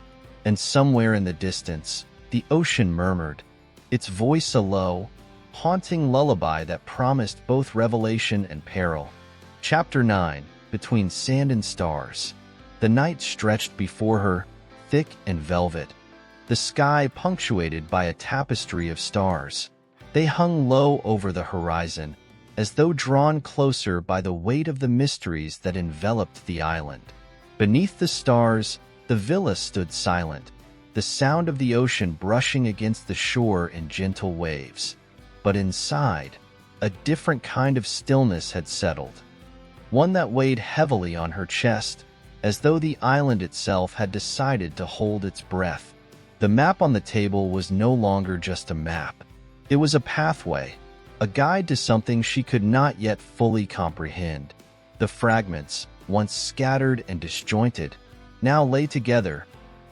And somewhere in the distance, the ocean murmured, its voice a low, haunting lullaby that promised both revelation and peril. Chapter 9, Between Sand and Stars. The night stretched before her, thick and velvet, the sky punctuated by a tapestry of stars. They hung low over the horizon, as though drawn closer by the weight of the mysteries that enveloped the island. Beneath the stars, the villa stood silent, the sound of the ocean brushing against the shore in gentle waves. But inside, a different kind of stillness had settled, one that weighed heavily on her chest, as though the island itself had decided to hold its breath. The map on the table was no longer just a map. It was a pathway, a guide to something she could not yet fully comprehend. The fragments, once scattered and disjointed, now lay together,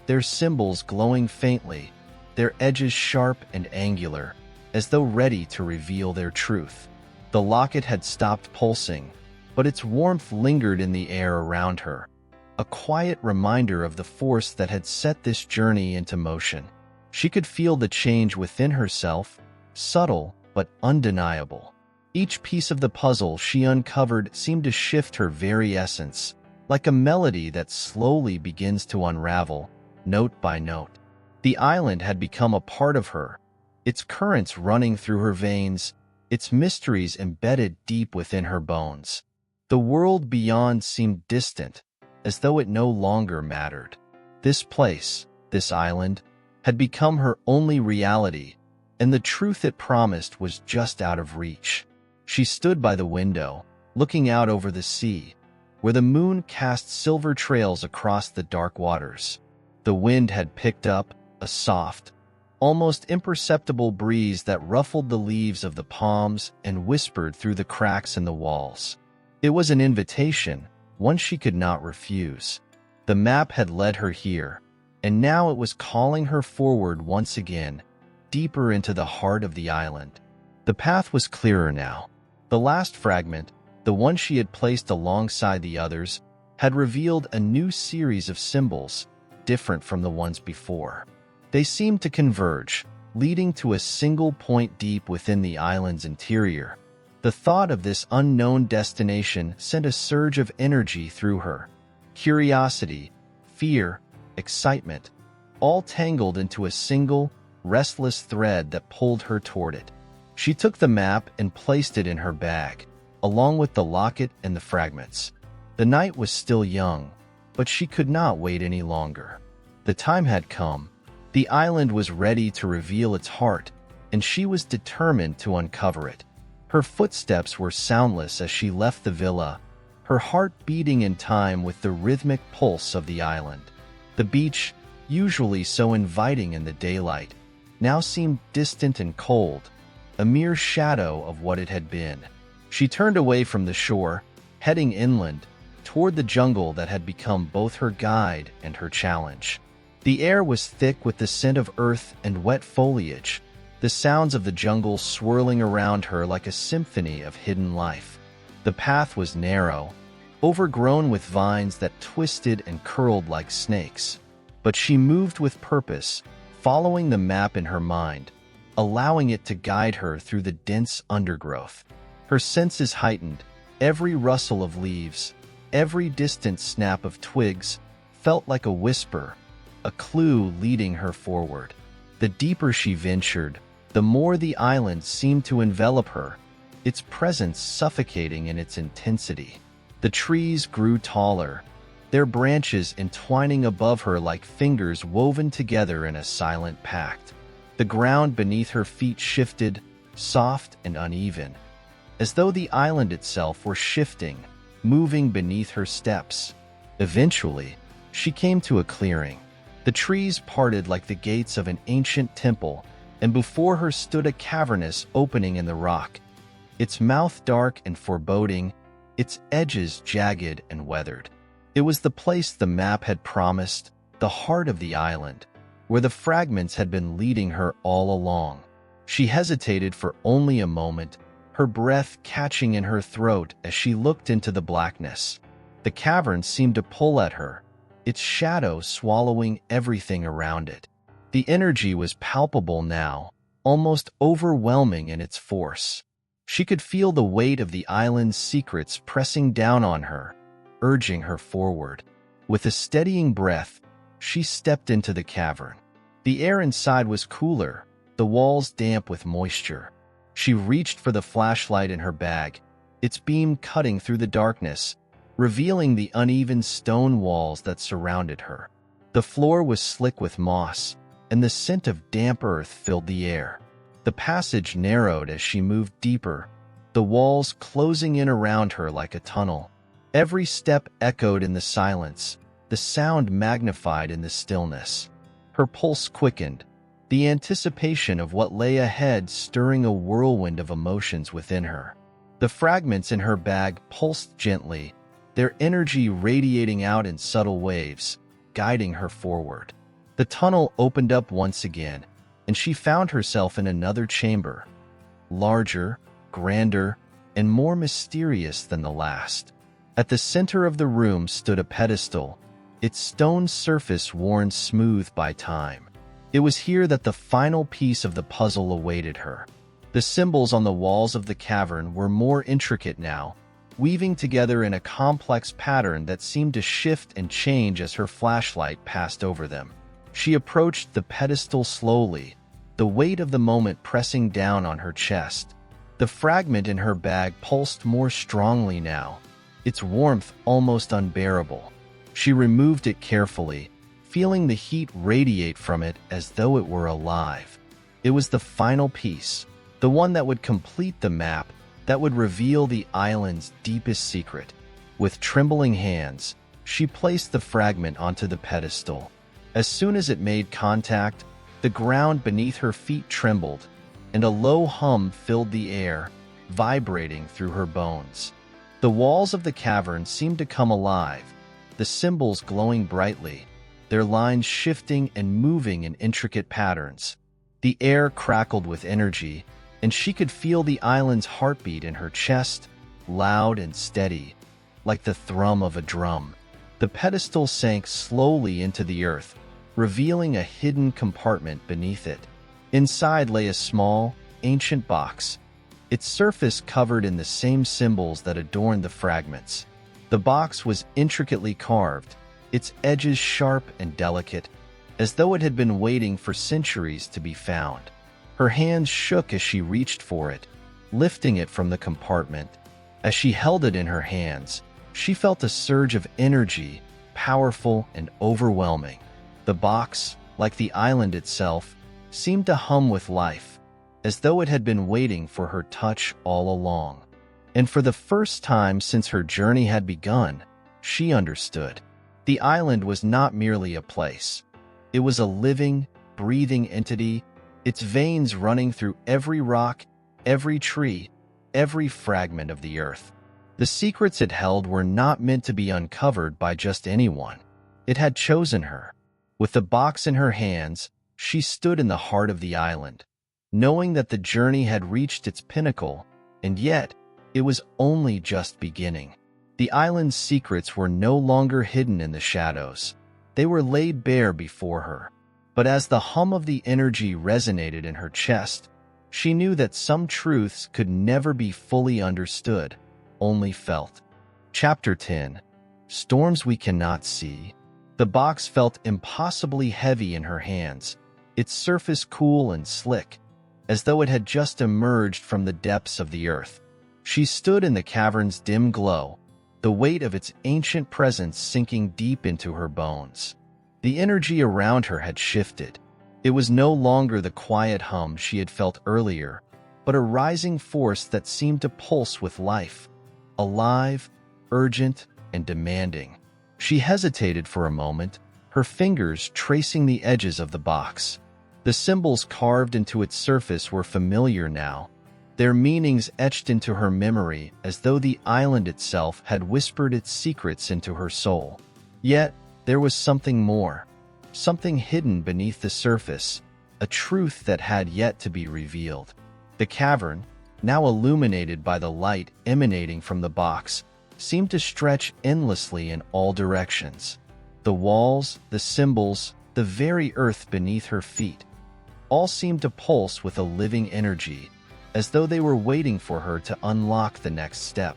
their symbols glowing faintly, their edges sharp and angular, as though ready to reveal their truth. The locket had stopped pulsing, but its warmth lingered in the air around her, a quiet reminder of the force that had set this journey into motion. She could feel the change within herself, subtle but undeniable. Each piece of the puzzle she uncovered seemed to shift her very essence, like a melody that slowly begins to unravel, note by note. The island had become a part of her, its currents running through her veins, its mysteries embedded deep within her bones. The world beyond seemed distant, as though it no longer mattered. This place, this island, had become her only reality, and the truth it promised was just out of reach. She stood by the window, looking out over the sea, where the moon cast silver trails across the dark waters. The wind had picked up, a soft, almost imperceptible breeze that ruffled the leaves of the palms and whispered through the cracks in the walls. It was an invitation, one she could not refuse. The map had led her here, and now it was calling her forward once again, deeper into the heart of the island. The path was clearer now. The last fragment, the one she had placed alongside the others, had revealed a new series of symbols, different from the ones before. They seemed to converge, leading to a single point deep within the island's interior. The thought of this unknown destination sent a surge of energy through her. Curiosity, fear, excitement, all tangled into a single, restless thread that pulled her toward it. She took the map and placed it in her bag, along with the locket and the fragments. The night was still young, but she could not wait any longer. The time had come. The island was ready to reveal its heart, and she was determined to uncover it. Her footsteps were soundless as she left the villa, her heart beating in time with the rhythmic pulse of the island. The beach, usually so inviting in the daylight, now seemed distant and cold, a mere shadow of what it had been. She turned away from the shore, heading inland, toward the jungle that had become both her guide and her challenge. The air was thick with the scent of earth and wet foliage, the sounds of the jungle swirling around her like a symphony of hidden life. The path was narrow, overgrown with vines that twisted and curled like snakes, but she moved with purpose, following the map in her mind, allowing it to guide her through the dense undergrowth. Her senses heightened, every rustle of leaves, every distant snap of twigs felt like a whisper, a clue leading her forward. The deeper she ventured, the more the island seemed to envelop her, its presence suffocating in its intensity. The trees grew taller, their branches entwining above her like fingers woven together in a silent pact. The ground beneath her feet shifted, soft and uneven, as though the island itself were shifting, moving beneath her steps. Eventually, she came to a clearing. The trees parted like the gates of an ancient temple, and before her stood a cavernous opening in the rock, its mouth dark and foreboding, its edges jagged and weathered. It was the place the map had promised, the heart of the island, where the fragments had been leading her all along. She hesitated for only a moment, her breath catching in her throat as she looked into the blackness. The cavern seemed to pull at her, its shadow swallowing everything around it. The energy was palpable now, almost overwhelming in its force. She could feel the weight of the island's secrets pressing down on her, urging her forward. With a steadying breath, she stepped into the cavern. The air inside was cooler, the walls damp with moisture. She reached for the flashlight in her bag, its beam cutting through the darkness, revealing the uneven stone walls that surrounded her. The floor was slick with moss, and the scent of damp earth filled the air. The passage narrowed as she moved deeper, the walls closing in around her like a tunnel. Every step echoed in the silence, the sound magnified in the stillness. Her pulse quickened, the anticipation of what lay ahead stirring a whirlwind of emotions within her. The fragments in her bag pulsed gently, their energy radiating out in subtle waves, guiding her forward. The tunnel opened up once again, and she found herself in another chamber, larger, grander, and more mysterious than the last. At the center of the room stood a pedestal, its stone surface worn smooth by time. It was here that the final piece of the puzzle awaited her. The symbols on the walls of the cavern were more intricate now, weaving together in a complex pattern that seemed to shift and change as her flashlight passed over them. She approached the pedestal slowly, the weight of the moment pressing down on her chest. The fragment in her bag pulsed more strongly now, its warmth almost unbearable. She removed it carefully, feeling the heat radiate from it as though it were alive. It was the final piece, the one that would complete the map, that would reveal the island's deepest secret. With trembling hands, she placed the fragment onto the pedestal. As soon as it made contact, the ground beneath her feet trembled, and a low hum filled the air, vibrating through her bones. The walls of the cavern seemed to come alive, the symbols glowing brightly, their lines shifting and moving in intricate patterns. The air crackled with energy, and she could feel the island's heartbeat in her chest, loud and steady, like the thrum of a drum. The pedestal sank slowly into the earth, revealing a hidden compartment beneath it. Inside lay a small, ancient box, its surface covered in the same symbols that adorned the fragments. The box was intricately carved, its edges sharp and delicate, as though it had been waiting for centuries to be found. Her hands shook as she reached for it, lifting it from the compartment. As she held it in her hands, she felt a surge of energy, powerful and overwhelming. The box, like the island itself, seemed to hum with life, as though it had been waiting for her touch all along. And for the first time since her journey had begun, she understood. The island was not merely a place. It was a living, breathing entity, its veins running through every rock, every tree, every fragment of the earth. The secrets it held were not meant to be uncovered by just anyone. It had chosen her. With the box in her hands, she stood in the heart of the island, knowing that the journey had reached its pinnacle, and yet it was only just beginning. The island's secrets were no longer hidden in the shadows. They were laid bare before her. But as the hum of the energy resonated in her chest, she knew that some truths could never be fully understood, only felt. Chapter 10. Storms We Cannot See. The box felt impossibly heavy in her hands, its surface cool and slick, as though it had just emerged from the depths of the earth. She stood in the cavern's dim glow, the weight of its ancient presence sinking deep into her bones. The energy around her had shifted. It was no longer the quiet hum she had felt earlier, but a rising force that seemed to pulse with life, alive, urgent, and demanding. She hesitated for a moment, her fingers tracing the edges of the box. The symbols carved into its surface were familiar now, their meanings etched into her memory as though the island itself had whispered its secrets into her soul. Yet, there was something more, something hidden beneath the surface, a truth that had yet to be revealed. The cavern, now illuminated by the light emanating from the box, seemed to stretch endlessly in all directions. The walls, the symbols, the very earth beneath her feet, all seemed to pulse with a living energy, as though they were waiting for her to unlock the next step.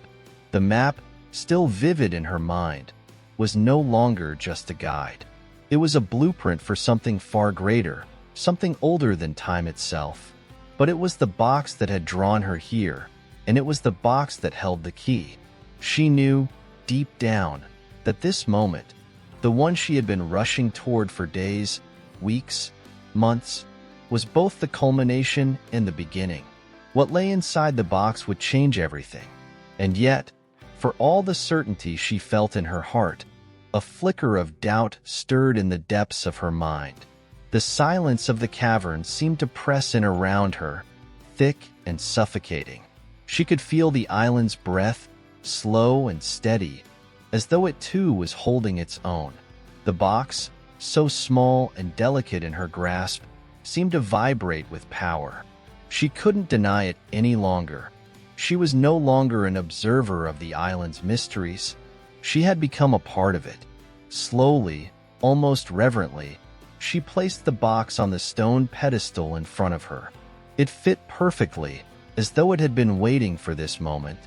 The map, still vivid in her mind, was no longer just a guide. It was a blueprint for something far greater, something older than time itself. But it was the box that had drawn her here, and it was the box that held the key. She knew, deep down, that this moment, the one she had been rushing toward for days, weeks, months, was both the culmination and the beginning. What lay inside the box would change everything. And yet, for all the certainty she felt in her heart, a flicker of doubt stirred in the depths of her mind. The silence of the cavern seemed to press in around her, thick and suffocating. She could feel the island's breath, slow and steady, as though it too was holding its own. The box, so small and delicate in her grasp, seemed to vibrate with power. She couldn't deny it any longer. She was no longer an observer of the island's mysteries. She had become a part of it. Slowly, almost reverently, she placed the box on the stone pedestal in front of her. It fit perfectly, as though it had been waiting for this moment.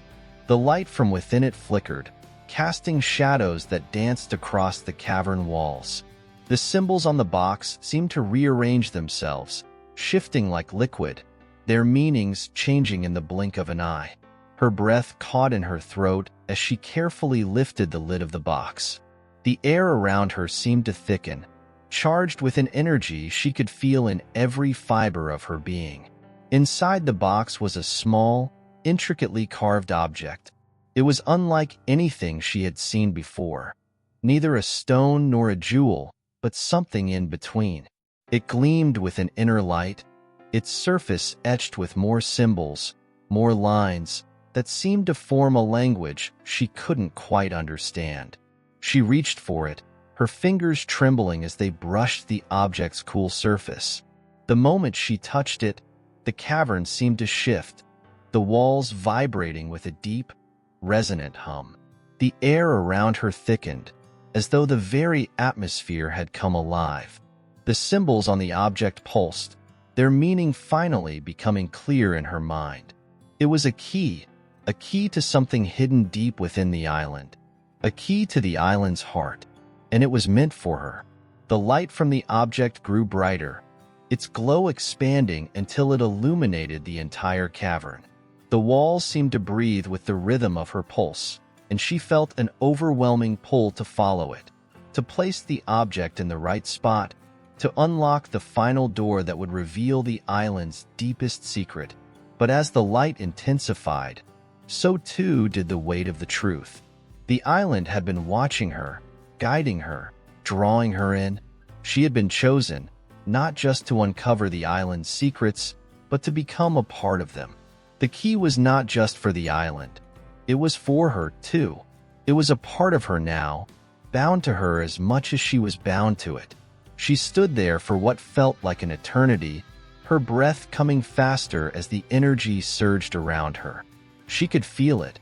The light from within it flickered, casting shadows that danced across the cavern walls. The symbols on the box seemed to rearrange themselves, shifting like liquid, their meanings changing in the blink of an eye. Her breath caught in her throat as she carefully lifted the lid of the box. The air around her seemed to thicken, charged with an energy she could feel in every fiber of her being. Inside the box was a small, intricately carved object. It was unlike anything she had seen before. Neither a stone nor a jewel, but something in between. It gleamed with an inner light, its surface etched with more symbols, more lines, that seemed to form a language she couldn't quite understand. She reached for it, her fingers trembling as they brushed the object's cool surface. The moment she touched it, the cavern seemed to shift, the walls vibrating with a deep, resonant hum. The air around her thickened, as though the very atmosphere had come alive. The symbols on the object pulsed, their meaning finally becoming clear in her mind. It was a key to something hidden deep within the island, a key to the island's heart, and it was meant for her. The light from the object grew brighter, its glow expanding until it illuminated the entire cavern. The walls seemed to breathe with the rhythm of her pulse, and she felt an overwhelming pull to follow it, to place the object in the right spot, to unlock the final door that would reveal the island's deepest secret. But as the light intensified, so too did the weight of the truth. The island had been watching her, guiding her, drawing her in. She had been chosen, not just to uncover the island's secrets, but to become a part of them. The key was not just for the island. It was for her, too. It was a part of her now, bound to her as much as she was bound to it. She stood there for what felt like an eternity, her breath coming faster as the energy surged around her. She could feel it,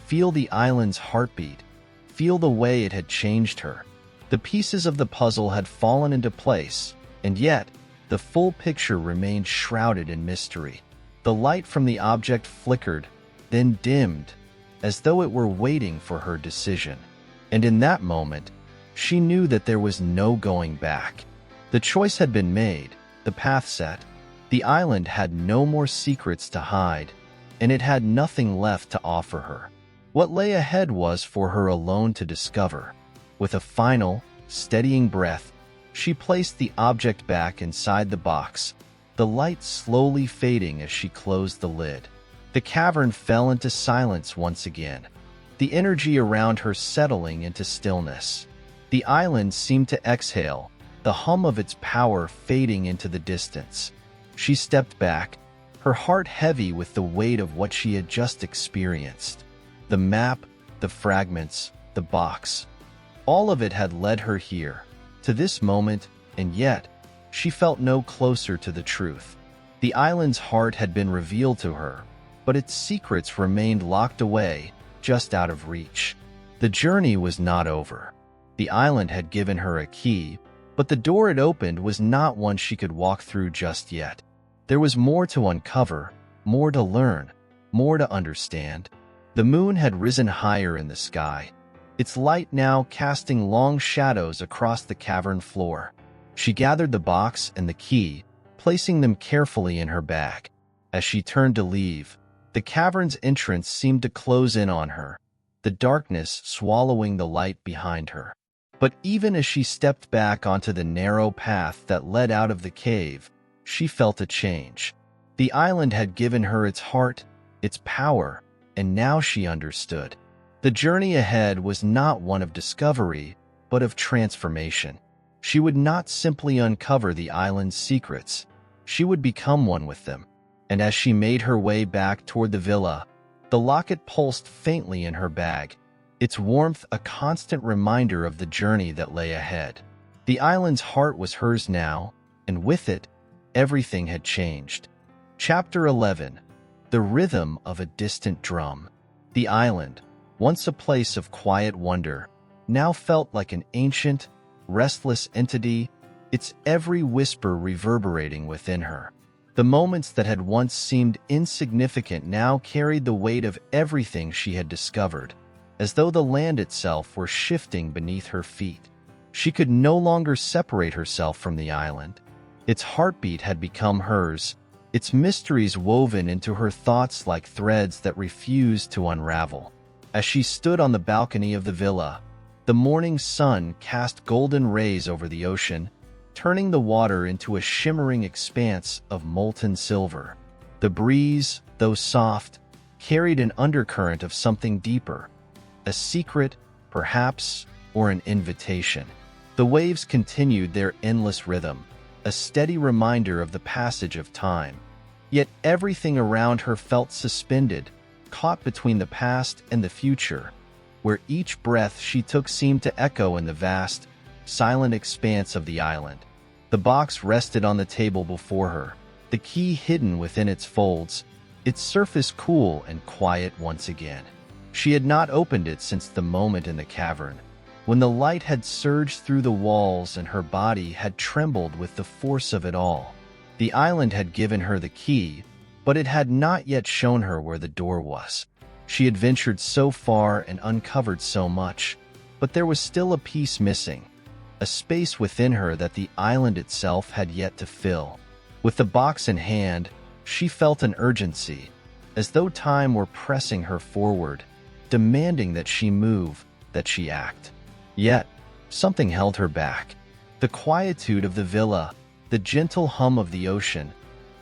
feel the island's heartbeat, feel the way it had changed her. The pieces of the puzzle had fallen into place, and yet, the full picture remained shrouded in mystery. The light from the object flickered, then dimmed, as though it were waiting for her decision. And in that moment, she knew that there was no going back. The choice had been made, the path set. The island had no more secrets to hide, and it had nothing left to offer her. What lay ahead was for her alone to discover. With a final, steadying breath, she placed the object back inside the box, the light slowly fading as she closed the lid. The cavern fell into silence once again, the energy around her settling into stillness. The island seemed to exhale, the hum of its power fading into the distance. She stepped back, her heart heavy with the weight of what she had just experienced. The map, the fragments, the box. All of it had led her here, to this moment, and yet, she felt no closer to the truth. The island's heart had been revealed to her, but its secrets remained locked away, just out of reach. The journey was not over. The island had given her a key, but the door it opened was not one she could walk through just yet. There was more to uncover, more to learn, more to understand. The moon had risen higher in the sky, its light now casting long shadows across the cavern floor. She gathered the box and the key, placing them carefully in her bag. As she turned to leave, the cavern's entrance seemed to close in on her, the darkness swallowing the light behind her. But even as she stepped back onto the narrow path that led out of the cave, she felt a change. The island had given her its heart, its power, and now she understood. The journey ahead was not one of discovery, but of transformation. She would not simply uncover the island's secrets, she would become one with them. And as she made her way back toward the villa, the locket pulsed faintly in her bag, its warmth a constant reminder of the journey that lay ahead. The island's heart was hers now, and with it, everything had changed. Chapter 11. The Rhythm of a Distant Drum. The island, once a place of quiet wonder, now felt like an ancient, restless entity, its every whisper reverberating within her. The moments that had once seemed insignificant now carried the weight of everything she had discovered, as though the land itself were shifting beneath her feet. She could no longer separate herself from the island. Its heartbeat had become hers, its mysteries woven into her thoughts like threads that refused to unravel. As she stood on the balcony of the villa, the morning sun cast golden rays over the ocean, turning the water into a shimmering expanse of molten silver. The breeze, though soft, carried an undercurrent of something deeper, a secret, perhaps, or an invitation. The waves continued their endless rhythm, a steady reminder of the passage of time. Yet everything around her felt suspended, caught between the past and the future, where each breath she took seemed to echo in the vast, silent expanse of the island. The box rested on the table before her, the key hidden within its folds, its surface cool and quiet once again. She had not opened it since the moment in the cavern, when the light had surged through the walls and her body had trembled with the force of it all. The island had given her the key, but it had not yet shown her where the door was. She had ventured so far and uncovered so much, but there was still a piece missing, a space within her that the island itself had yet to fill. With the box in hand, she felt an urgency, as though time were pressing her forward, demanding that she move, that she act. Yet, something held her back. The quietude of the villa, the gentle hum of the ocean,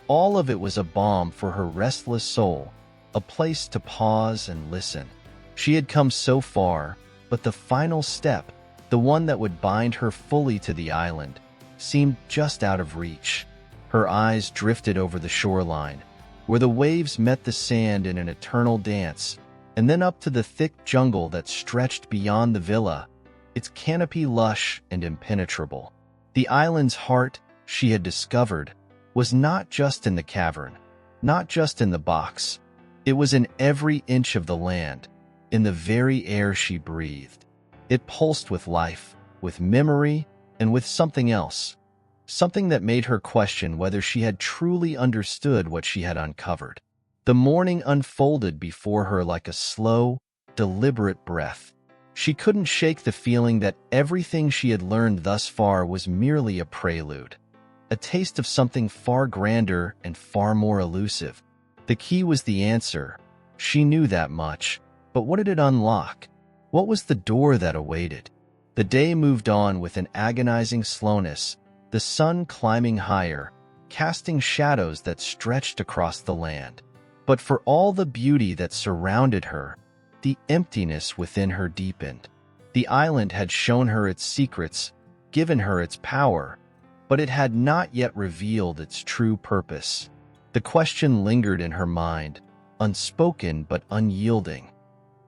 all of it was a balm for her restless soul, a place to pause and listen. She had come so far, but the final step, the one that would bind her fully to the island, seemed just out of reach. Her eyes drifted over the shoreline, where the waves met the sand in an eternal dance, and then up to the thick jungle that stretched beyond the villa, its canopy lush and impenetrable. The island's heart, she had discovered, was not just in the cavern, not just in the box. It was in every inch of the land, in the very air she breathed. It pulsed with life, with memory, and with something else. Something that made her question whether she had truly understood what she had uncovered. The morning unfolded before her like a slow, deliberate breath. She couldn't shake the feeling that everything she had learned thus far was merely a prelude, a taste of something far grander and far more elusive. The key was the answer. She knew that much, but what did it unlock? What was the door that awaited? The day moved on with an agonizing slowness, the sun climbing higher, casting shadows that stretched across the land. But for all the beauty that surrounded her, the emptiness within her deepened. The island had shown her its secrets, given her its power, but it had not yet revealed its true purpose. The question lingered in her mind, unspoken but unyielding.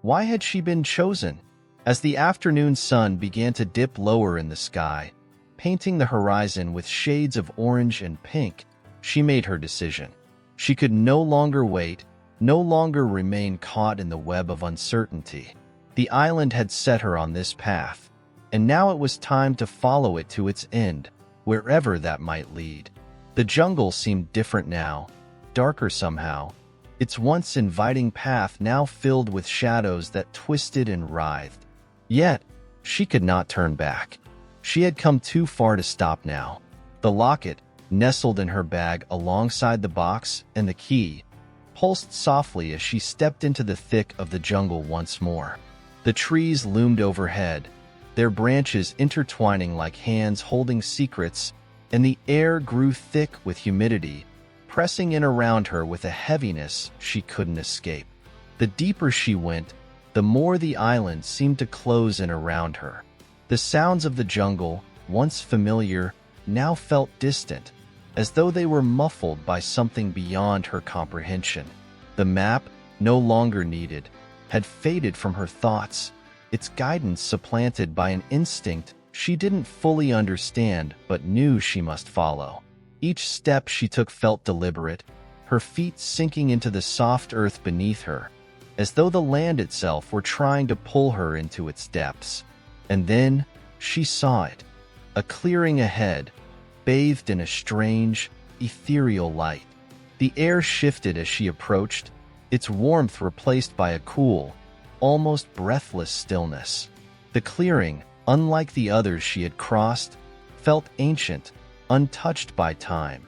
Why had she been chosen? As the afternoon sun began to dip lower in the sky, painting the horizon with shades of orange and pink, she made her decision. She could no longer wait, no longer remain caught in the web of uncertainty. The island had set her on this path, and now it was time to follow it to its end, wherever that might lead. The jungle seemed different now, darker somehow, its once inviting path now filled with shadows that twisted and writhed. Yet, she could not turn back. She had come too far to stop now. The locket, nestled in her bag alongside the box, and the key, pulsed softly as she stepped into the thick of the jungle once more. The trees loomed overhead, their branches intertwining like hands holding secrets, and the air grew thick with humidity, pressing in around her with a heaviness she couldn't escape. The deeper she went, the more the island seemed to close in around her. The sounds of the jungle, once familiar, now felt distant, as though they were muffled by something beyond her comprehension. The map, no longer needed, had faded from her thoughts, its guidance supplanted by an instinct she didn't fully understand but knew she must follow. Each step she took felt deliberate, her feet sinking into the soft earth beneath her, as though the land itself were trying to pull her into its depths. And then she saw it, a clearing ahead, bathed in a strange, ethereal light. The air shifted as she approached, its warmth replaced by a cool, almost breathless stillness. The clearing, unlike the others she had crossed, felt ancient, untouched by time,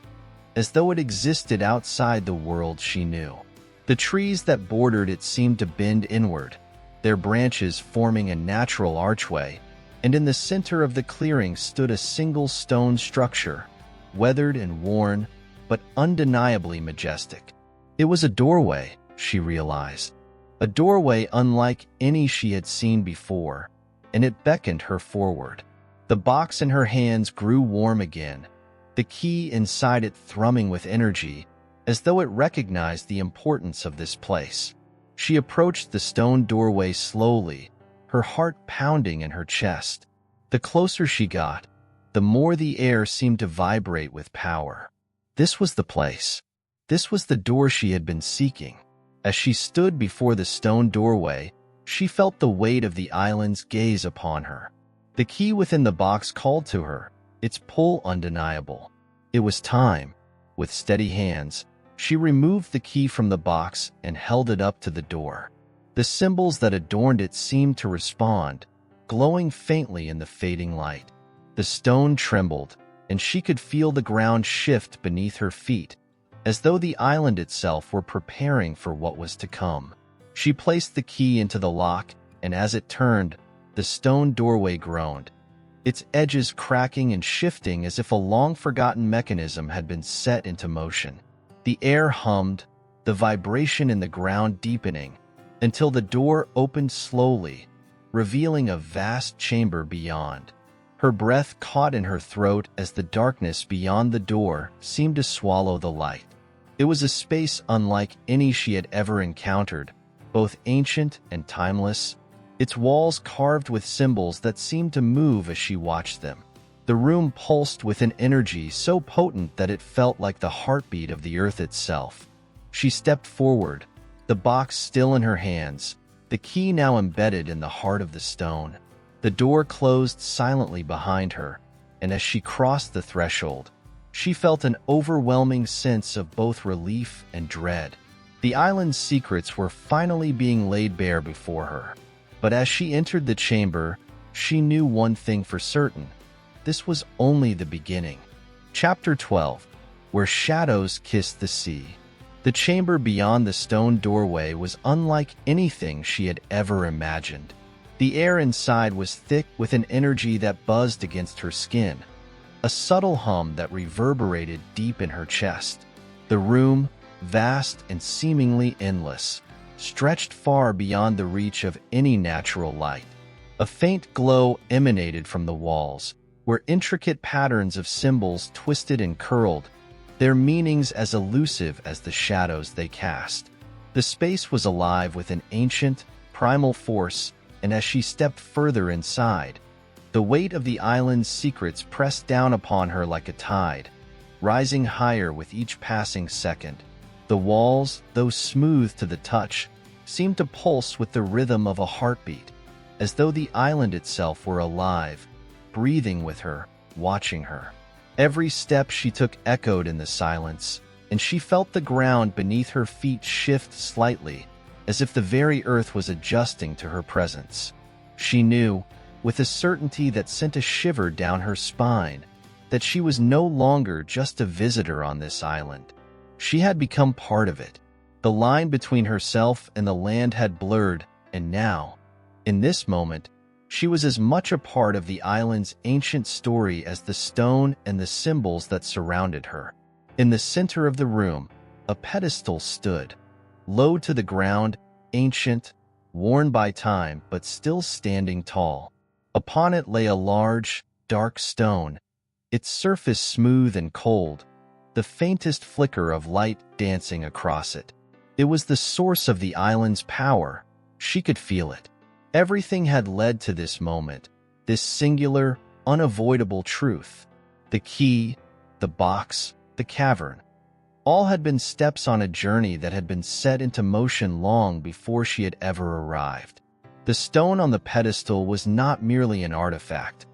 as though it existed outside the world she knew. The trees that bordered it seemed to bend inward, their branches forming a natural archway, and in the center of the clearing stood a single stone structure, weathered and worn, but undeniably majestic. It was a doorway, she realized, a doorway unlike any she had seen before, and it beckoned her forward. The box in her hands grew warm again, the key inside it thrumming with energy, as though it recognized the importance of this place. She approached the stone doorway slowly, her heart pounding in her chest. The closer she got, the more the air seemed to vibrate with power. This was the place. This was the door she had been seeking. As she stood before the stone doorway, she felt the weight of the island's gaze upon her. The key within the box called to her, its pull undeniable. It was time. With steady hands, she removed the key from the box and held it up to the door. The symbols that adorned it seemed to respond, glowing faintly in the fading light. The stone trembled, and she could feel the ground shift beneath her feet, as though the island itself were preparing for what was to come. She placed the key into the lock, and as it turned, the stone doorway groaned, its edges cracking and shifting as if a long-forgotten mechanism had been set into motion. The air hummed, the vibration in the ground deepening, until the door opened slowly, revealing a vast chamber beyond. Her breath caught in her throat as the darkness beyond the door seemed to swallow the light. It was a space unlike any she had ever encountered, both ancient and timeless, its walls carved with symbols that seemed to move as she watched them. The room pulsed with an energy so potent that it felt like the heartbeat of the earth itself. She stepped forward, the box still in her hands, the key now embedded in the heart of the stone. The door closed silently behind her, and as she crossed the threshold, she felt an overwhelming sense of both relief and dread. The island's secrets were finally being laid bare before her. But as she entered the chamber, she knew one thing for certain. This was only the beginning. Chapter 12, Where Shadows Kiss the Sea. The chamber beyond the stone doorway was unlike anything she had ever imagined. The air inside was thick with an energy that buzzed against her skin, a subtle hum that reverberated deep in her chest. The room, vast and seemingly endless, stretched far beyond the reach of any natural light. A faint glow emanated from the walls, where intricate patterns of symbols twisted and curled, their meanings as elusive as the shadows they cast. The space was alive with an ancient, primal force, and as she stepped further inside, the weight of the island's secrets pressed down upon her like a tide, rising higher with each passing second. The walls, though smooth to the touch, seemed to pulse with the rhythm of a heartbeat, as though the island itself were alive, breathing with her, watching her. Every step she took echoed in the silence, and she felt the ground beneath her feet shift slightly, as if the very earth was adjusting to her presence. She knew, with a certainty that sent a shiver down her spine, that she was no longer just a visitor on this island. She had become part of it. The line between herself and the land had blurred, and now, in this moment, she was as much a part of the island's ancient story as the stone and the symbols that surrounded her. In the center of the room, a pedestal stood, low to the ground, ancient, worn by time, but still standing tall. Upon it lay a large, dark stone, its surface smooth and cold, the faintest flicker of light dancing across it. It was the source of the island's power. She could feel it. Everything had led to this moment, this singular, unavoidable truth. The key, the box, the cavern. All had been steps on a journey that had been set into motion long before she had ever arrived. The stone on the pedestal was not merely an artifact.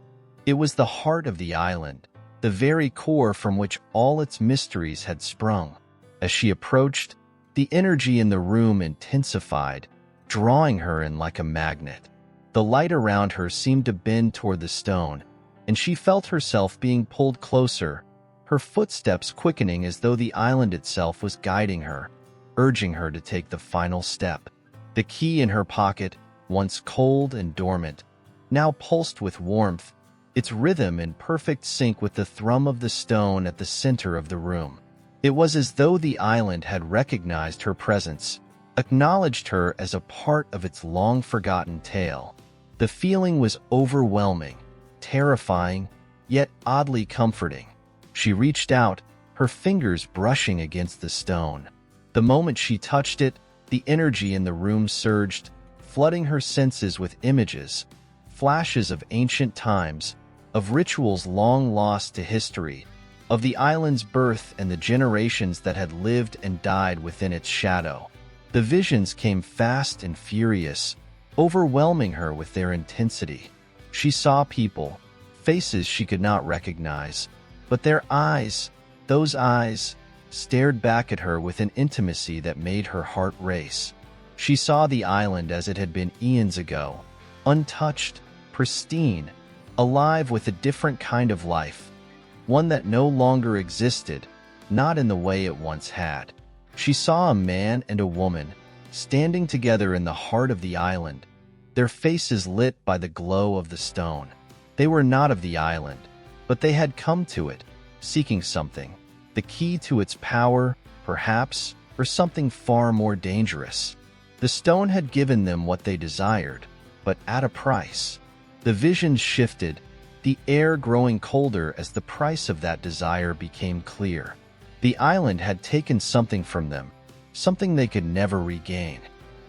It was the heart of the island, the very core from which all its mysteries had sprung. As she approached, the energy in the room intensified, drawing her in like a magnet. The light around her seemed to bend toward the stone, and she felt herself being pulled closer, her footsteps quickening as though the island itself was guiding her, urging her to take the final step. The key in her pocket, once cold and dormant, now pulsed with warmth, its rhythm in perfect sync with the thrum of the stone at the center of the room. It was as though the island had recognized her presence, acknowledged her as a part of its long-forgotten tale. The feeling was overwhelming, terrifying, yet oddly comforting. She reached out, her fingers brushing against the stone. The moment she touched it, the energy in the room surged, flooding her senses with images, flashes of ancient times, of rituals long lost to history, of the island's birth and the generations that had lived and died within its shadow. The visions came fast and furious, overwhelming her with their intensity. She saw people, faces she could not recognize, but their eyes, those eyes, stared back at her with an intimacy that made her heart race. She saw the island as it had been eons ago, untouched, pristine, alive with a different kind of life, one that no longer existed, not in the way it once had. She saw a man and a woman, standing together in the heart of the island, their faces lit by the glow of the stone. They were not of the island, but they had come to it, seeking something, the key to its power, perhaps, or something far more dangerous. The stone had given them what they desired, but at a price. The visions shifted, the air growing colder as the price of that desire became clear. The island had taken something from them, something they could never regain.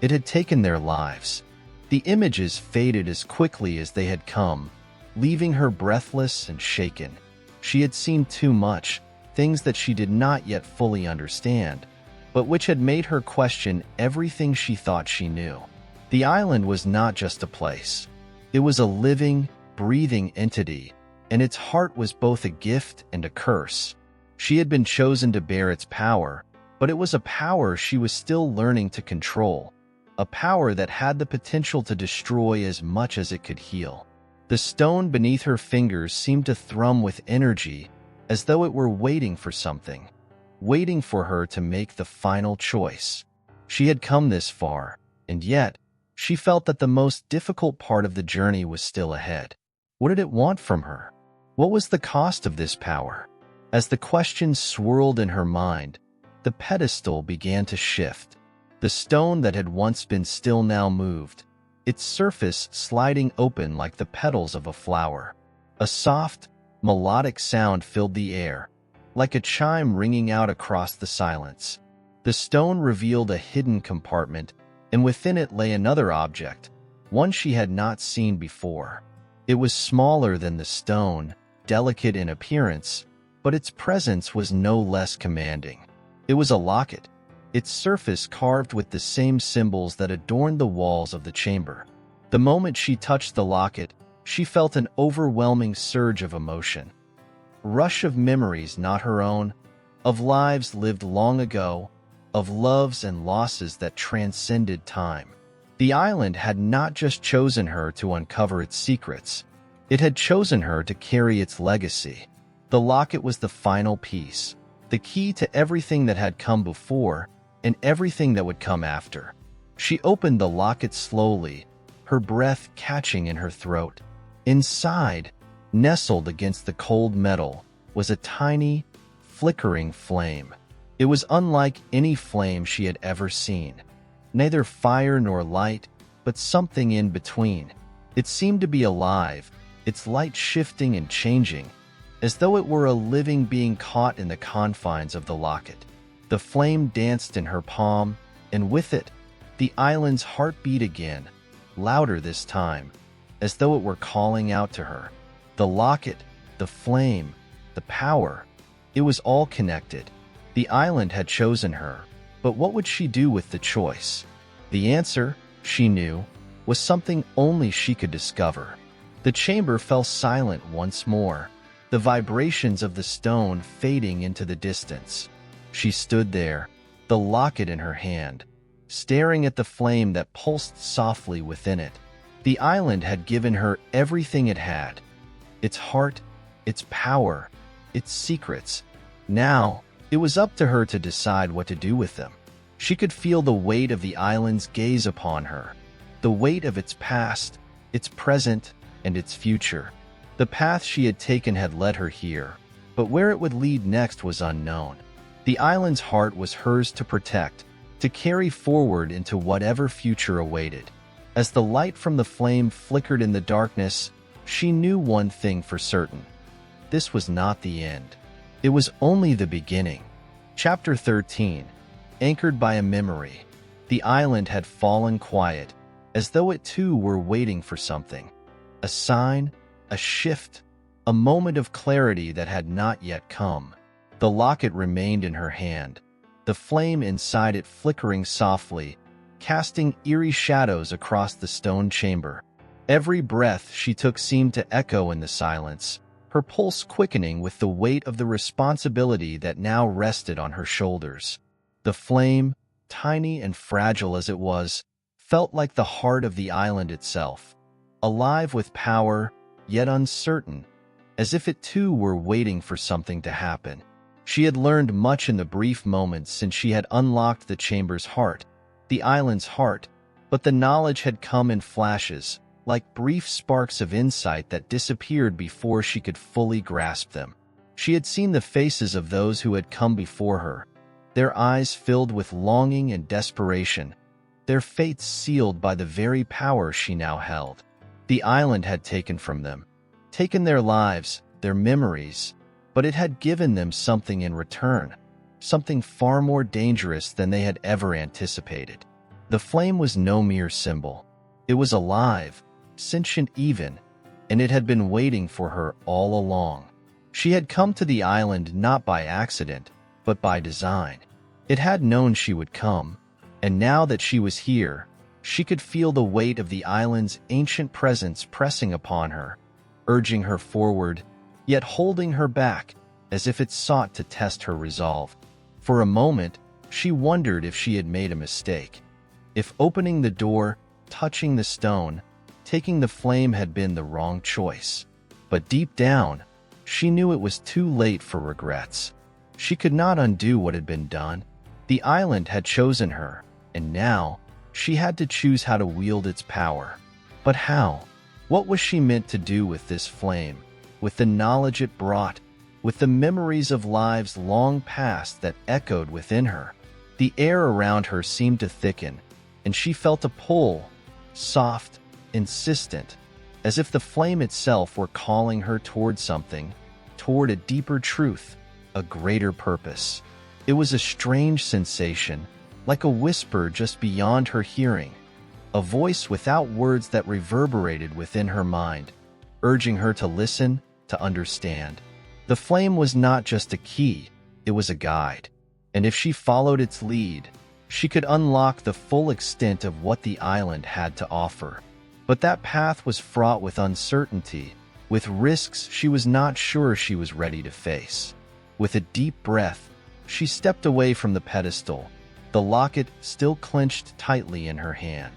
It had taken their lives. The images faded as quickly as they had come, leaving her breathless and shaken. She had seen too much, things that she did not yet fully understand, but which had made her question everything she thought she knew. The island was not just a place. It was a living, breathing entity, and its heart was both a gift and a curse. She had been chosen to bear its power, but it was a power she was still learning to control, a power that had the potential to destroy as much as it could heal. The stone beneath her fingers seemed to thrum with energy, as though it were waiting for something, waiting for her to make the final choice. She had come this far, and yet, she felt that the most difficult part of the journey was still ahead. What did it want from her? What was the cost of this power? As the questions swirled in her mind, the pedestal began to shift. The stone that had once been still now moved, its surface sliding open like the petals of a flower. A soft, melodic sound filled the air, like a chime ringing out across the silence. The stone revealed a hidden compartment, and within it lay another object, one she had not seen before. It was smaller than the stone, delicate in appearance, but its presence was no less commanding. It was a locket, its surface carved with the same symbols that adorned the walls of the chamber. The moment she touched the locket, she felt an overwhelming surge of emotion. Rush of memories not her own, of lives lived long ago, of loves and losses that transcended time. The island had not just chosen her to uncover its secrets, it had chosen her to carry its legacy. The locket was the final piece, the key to everything that had come before and everything that would come after. She opened the locket slowly, her breath catching in her throat. Inside, nestled against the cold metal, was a tiny, flickering flame. It was unlike any flame she had ever seen. Neither fire nor light, but something in between. It seemed to be alive, its light shifting and changing, as though it were a living being caught in the confines of the locket. The flame danced in her palm, and with it, the island's heart beat again, louder this time, as though it were calling out to her. The locket, the flame, the power, it was all connected. The island had chosen her, but what would she do with the choice? The answer, she knew, was something only she could discover. The chamber fell silent once more, the vibrations of the stone fading into the distance. She stood there, the locket in her hand, staring at the flame that pulsed softly within it. The island had given her everything it had, its heart, its power, its secrets. Now, it was up to her to decide what to do with them. She could feel the weight of the island's gaze upon her, the weight of its past, its present, and its future. The path she had taken had led her here, but where it would lead next was unknown. The island's heart was hers to protect, to carry forward into whatever future awaited. As the light from the flame flickered in the darkness, she knew one thing for certain. This was not the end. It was only the beginning. Chapter 13. Anchored by a memory. The island had fallen quiet, as though it too were waiting for something. A sign, a shift, a moment of clarity that had not yet come. The locket remained in her hand, the flame inside it flickering softly, casting eerie shadows across the stone chamber. Every breath she took seemed to echo in the silence, her pulse quickening with the weight of the responsibility that now rested on her shoulders. The flame, tiny and fragile as it was, felt like the heart of the island itself, alive with power, yet uncertain, as if it too were waiting for something to happen. She had learned much in the brief moments since she had unlocked the chamber's heart, the island's heart, but the knowledge had come in flashes, like brief sparks of insight that disappeared before she could fully grasp them. She had seen the faces of those who had come before her, their eyes filled with longing and desperation, their fates sealed by the very power she now held. The island had taken from them, taken their lives, their memories, but it had given them something in return, something far more dangerous than they had ever anticipated. The flame was no mere symbol. It was alive, sentient even, and it had been waiting for her all along. She had come to the island not by accident, but by design. It had known she would come, and now that she was here, she could feel the weight of the island's ancient presence pressing upon her, urging her forward, yet holding her back, as if it sought to test her resolve. For a moment, she wondered if she had made a mistake. If opening the door, touching the stone, taking the flame had been the wrong choice. But deep down, she knew it was too late for regrets. She could not undo what had been done. The island had chosen her, and now she had to choose how to wield its power. But how? What was she meant to do with this flame, with the knowledge it brought, with the memories of lives long past that echoed within her? The air around her seemed to thicken, and she felt a pull, soft, insistent, as if the flame itself were calling her toward something, toward a deeper truth, a greater purpose. It was a strange sensation, like a whisper just beyond her hearing, a voice without words that reverberated within her mind, urging her to listen, to understand. The flame was not just a key, it was a guide, and if she followed its lead, she could unlock the full extent of what the island had to offer. But that path was fraught with uncertainty, with risks she was not sure she was ready to face. With a deep breath, she stepped away from the pedestal, the locket still clenched tightly in her hand.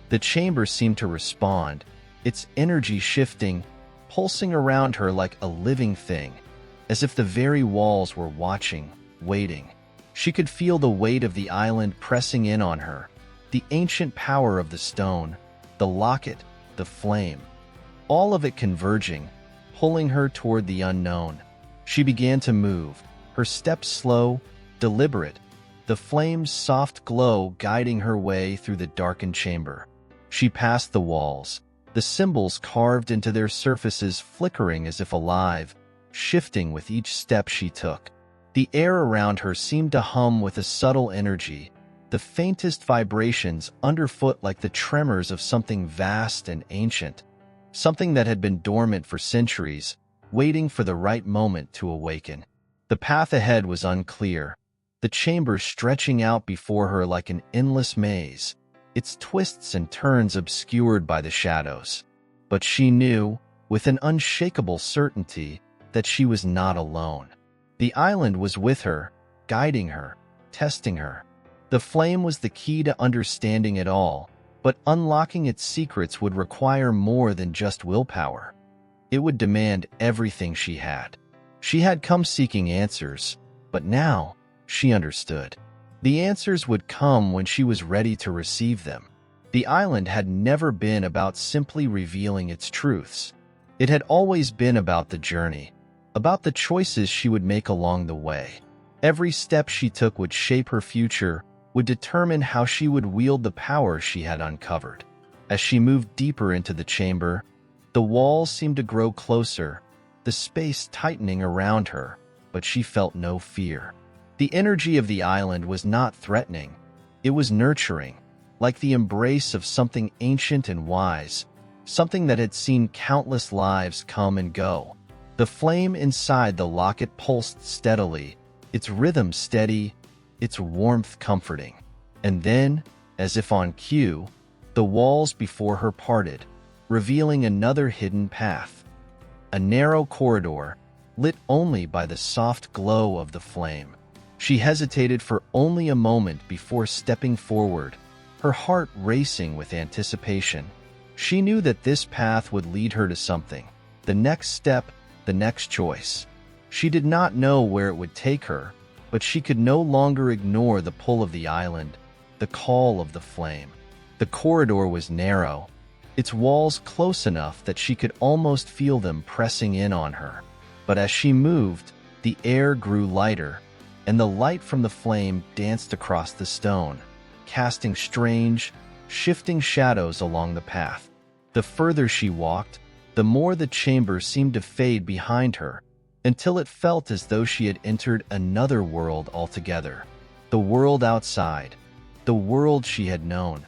The chamber seemed to respond, its energy shifting, pulsing around her like a living thing, as if the very walls were watching, waiting. She could feel the weight of the island pressing in on her, the ancient power of the stone, the locket, the flame, all of it converging, pulling her toward the unknown. She began to move, her steps slow, deliberate, the flame's soft glow guiding her way through the darkened chamber. She passed the walls, the symbols carved into their surfaces flickering as if alive, shifting with each step she took. The air around her seemed to hum with a subtle energy, the faintest vibrations underfoot like the tremors of something vast and ancient, something that had been dormant for centuries, waiting for the right moment to awaken. The path ahead was unclear, the chamber stretching out before her like an endless maze, its twists and turns obscured by the shadows. But she knew, with an unshakable certainty, that she was not alone. The island was with her, guiding her, testing her. The flame was the key to understanding it all, but unlocking its secrets would require more than just willpower. It would demand everything she had. She had come seeking answers, but now she understood. The answers would come when she was ready to receive them. The island had never been about simply revealing its truths. It had always been about the journey, about the choices she would make along the way. Every step she took would shape her future, would determine how she would wield the power she had uncovered. As she moved deeper into the chamber, the walls seemed to grow closer, the space tightening around her, but she felt no fear. The energy of the island was not threatening, it was nurturing, like the embrace of something ancient and wise, something that had seen countless lives come and go. The flame inside the locket pulsed steadily, its rhythm steady, its warmth comforting. And then, as if on cue, the walls before her parted, revealing another hidden path. A narrow corridor, lit only by the soft glow of the flame. She hesitated for only a moment before stepping forward, her heart racing with anticipation. She knew that this path would lead her to something, the next step, the next choice. She did not know where it would take her, but she could no longer ignore the pull of the island, the call of the flame. The corridor was narrow, its walls close enough that she could almost feel them pressing in on her. But as she moved, the air grew lighter, and the light from the flame danced across the stone, casting strange, shifting shadows along the path. The further she walked, the more the chamber seemed to fade behind her, until it felt as though she had entered another world altogether. The world outside, the world she had known,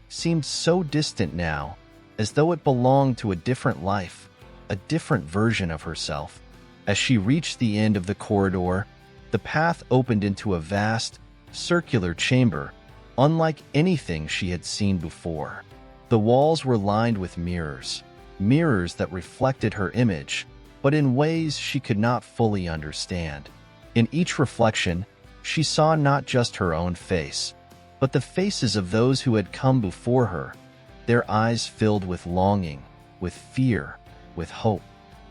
seemed so distant now, as though it belonged to a different life, a different version of herself. As she reached the end of the corridor, the path opened into a vast, circular chamber, unlike anything she had seen before. The walls were lined with mirrors, mirrors that reflected her image, but in ways she could not fully understand. In each reflection, she saw not just her own face, but the faces of those who had come before her, their eyes filled with longing, with fear, with hope.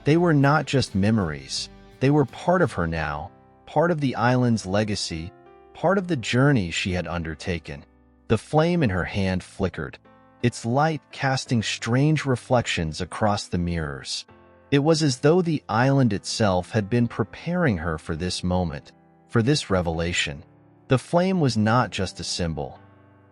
They were not just memories, they were part of her now, part of the island's legacy, part of the journey she had undertaken. The flame in her hand flickered, its light casting strange reflections across the mirrors. It was as though the island itself had been preparing her for this moment, for this revelation. The flame was not just a symbol.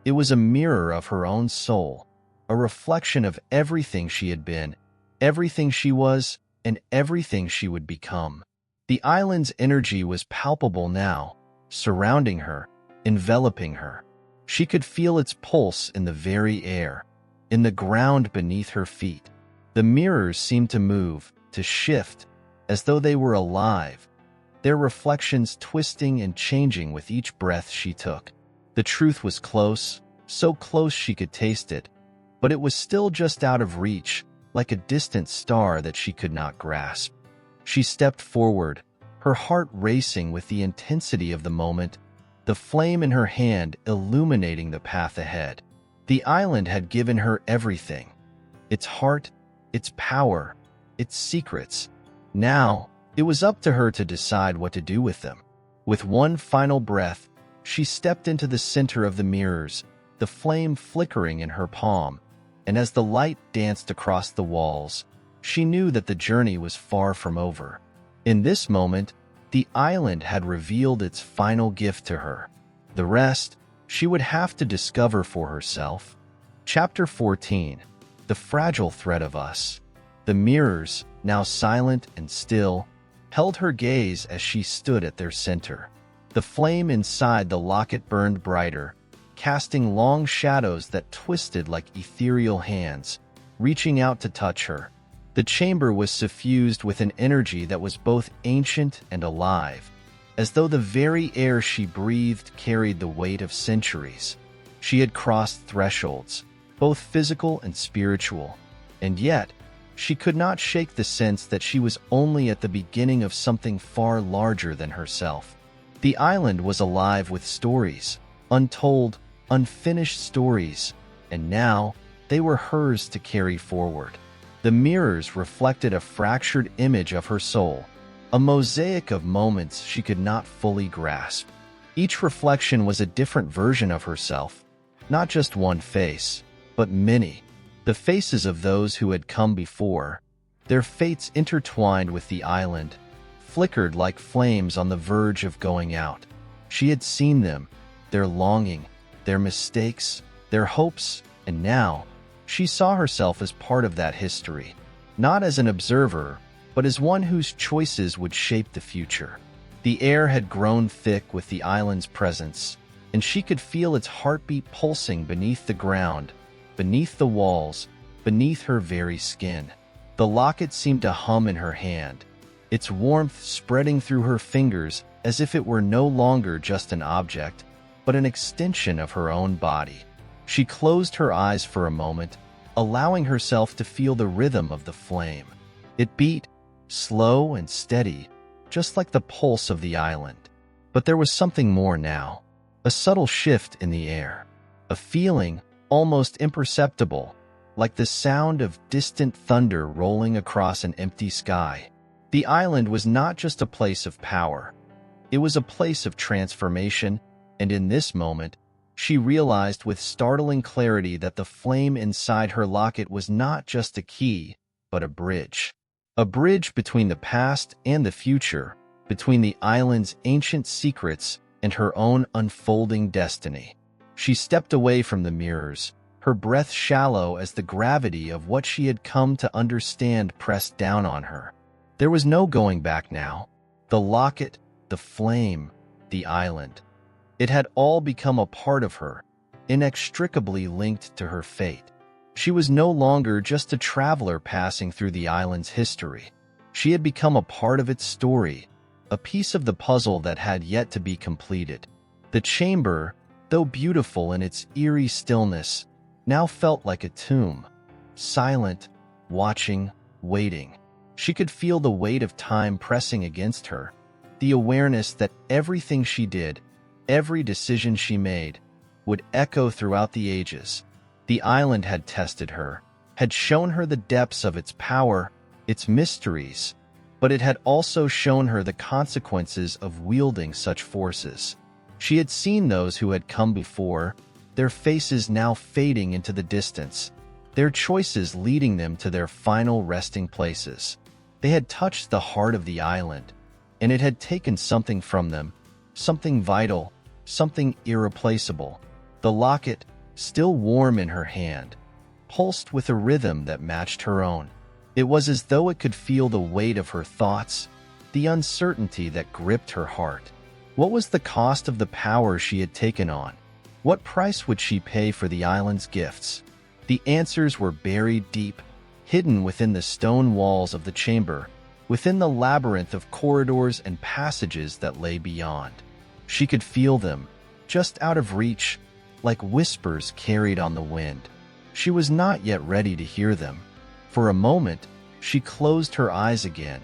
It was a mirror of her own soul, a reflection of everything she had been, everything she was, and everything she would become. The island's energy was palpable now, surrounding her, enveloping her. She could feel its pulse in the very air, in the ground beneath her feet. The mirrors seemed to move, to shift, as though they were alive, their reflections twisting and changing with each breath she took. The truth was close, so close she could taste it, but it was still just out of reach, like a distant star that she could not grasp. She stepped forward, her heart racing with the intensity of the moment, the flame in her hand illuminating the path ahead. The island had given her everything, its heart, its power, its secrets. Now, it was up to her to decide what to do with them. With one final breath, she stepped into the center of the mirrors, the flame flickering in her palm, and as the light danced across the walls, she knew that the journey was far from over. In this moment, the island had revealed its final gift to her. The rest, she would have to discover for herself. Chapter 14. The Fragile Thread of Us. The mirrors, now silent and still, held her gaze as she stood at their center. The flame inside the locket burned brighter, casting long shadows that twisted like ethereal hands, reaching out to touch her. The chamber was suffused with an energy that was both ancient and alive, as though the very air she breathed carried the weight of centuries. She had crossed thresholds, both physical and spiritual, and yet, she could not shake the sense that she was only at the beginning of something far larger than herself. The island was alive with stories, untold, unfinished stories, and now they were hers to carry forward. The mirrors reflected a fractured image of her soul, a mosaic of moments she could not fully grasp. Each reflection was a different version of herself, not just one face, but many. The faces of those who had come before, their fates intertwined with the island, flickered like flames on the verge of going out. She had seen them, their longing, their mistakes, their hopes, and now, she saw herself as part of that history, not as an observer, but as one whose choices would shape the future. The air had grown thick with the island's presence, and she could feel its heartbeat pulsing beneath the ground, beneath the walls, beneath her very skin. The locket seemed to hum in her hand, its warmth spreading through her fingers as if it were no longer just an object, but an extension of her own body. She closed her eyes for a moment, allowing herself to feel the rhythm of the flame. It beat, slow and steady, just like the pulse of the island. But there was something more now, a subtle shift in the air, a feeling almost imperceptible, like the sound of distant thunder rolling across an empty sky. The island was not just a place of power, it was a place of transformation, and in this moment, she realized with startling clarity that the flame inside her locket was not just a key, but a bridge. A bridge between the past and the future, between the island's ancient secrets and her own unfolding destiny. She stepped away from the mirrors, her breath shallow as the gravity of what she had come to understand pressed down on her. There was no going back now. The locket, the flame, the island. It had all become a part of her, inextricably linked to her fate. She was no longer just a traveler passing through the island's history. She had become a part of its story, a piece of the puzzle that had yet to be completed. The chamber, though beautiful in its eerie stillness, now felt like a tomb, silent, watching, waiting. She could feel the weight of time pressing against her, the awareness that everything she did, every decision she made, would echo throughout the ages. The island had tested her, had shown her the depths of its power, its mysteries, but it had also shown her the consequences of wielding such forces. She had seen those who had come before, their faces now fading into the distance, their choices leading them to their final resting places. They had touched the heart of the island, and it had taken something from them, something vital, something irreplaceable. The locket, still warm in her hand, pulsed with a rhythm that matched her own. It was as though it could feel the weight of her thoughts, the uncertainty that gripped her heart. What was the cost of the power she had taken on? What price would she pay for the island's gifts? The answers were buried deep, hidden within the stone walls of the chamber, within the labyrinth of corridors and passages that lay beyond. She could feel them, just out of reach, like whispers carried on the wind. She was not yet ready to hear them. For a moment, she closed her eyes again,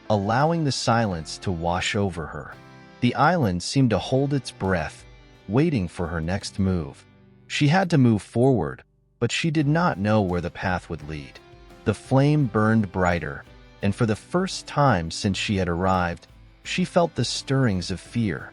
allowing the silence to wash over her. The island seemed to hold its breath, waiting for her next move. She had to move forward, but she did not know where the path would lead. The flame burned brighter, and for the first time since she had arrived, she felt the stirrings of fear.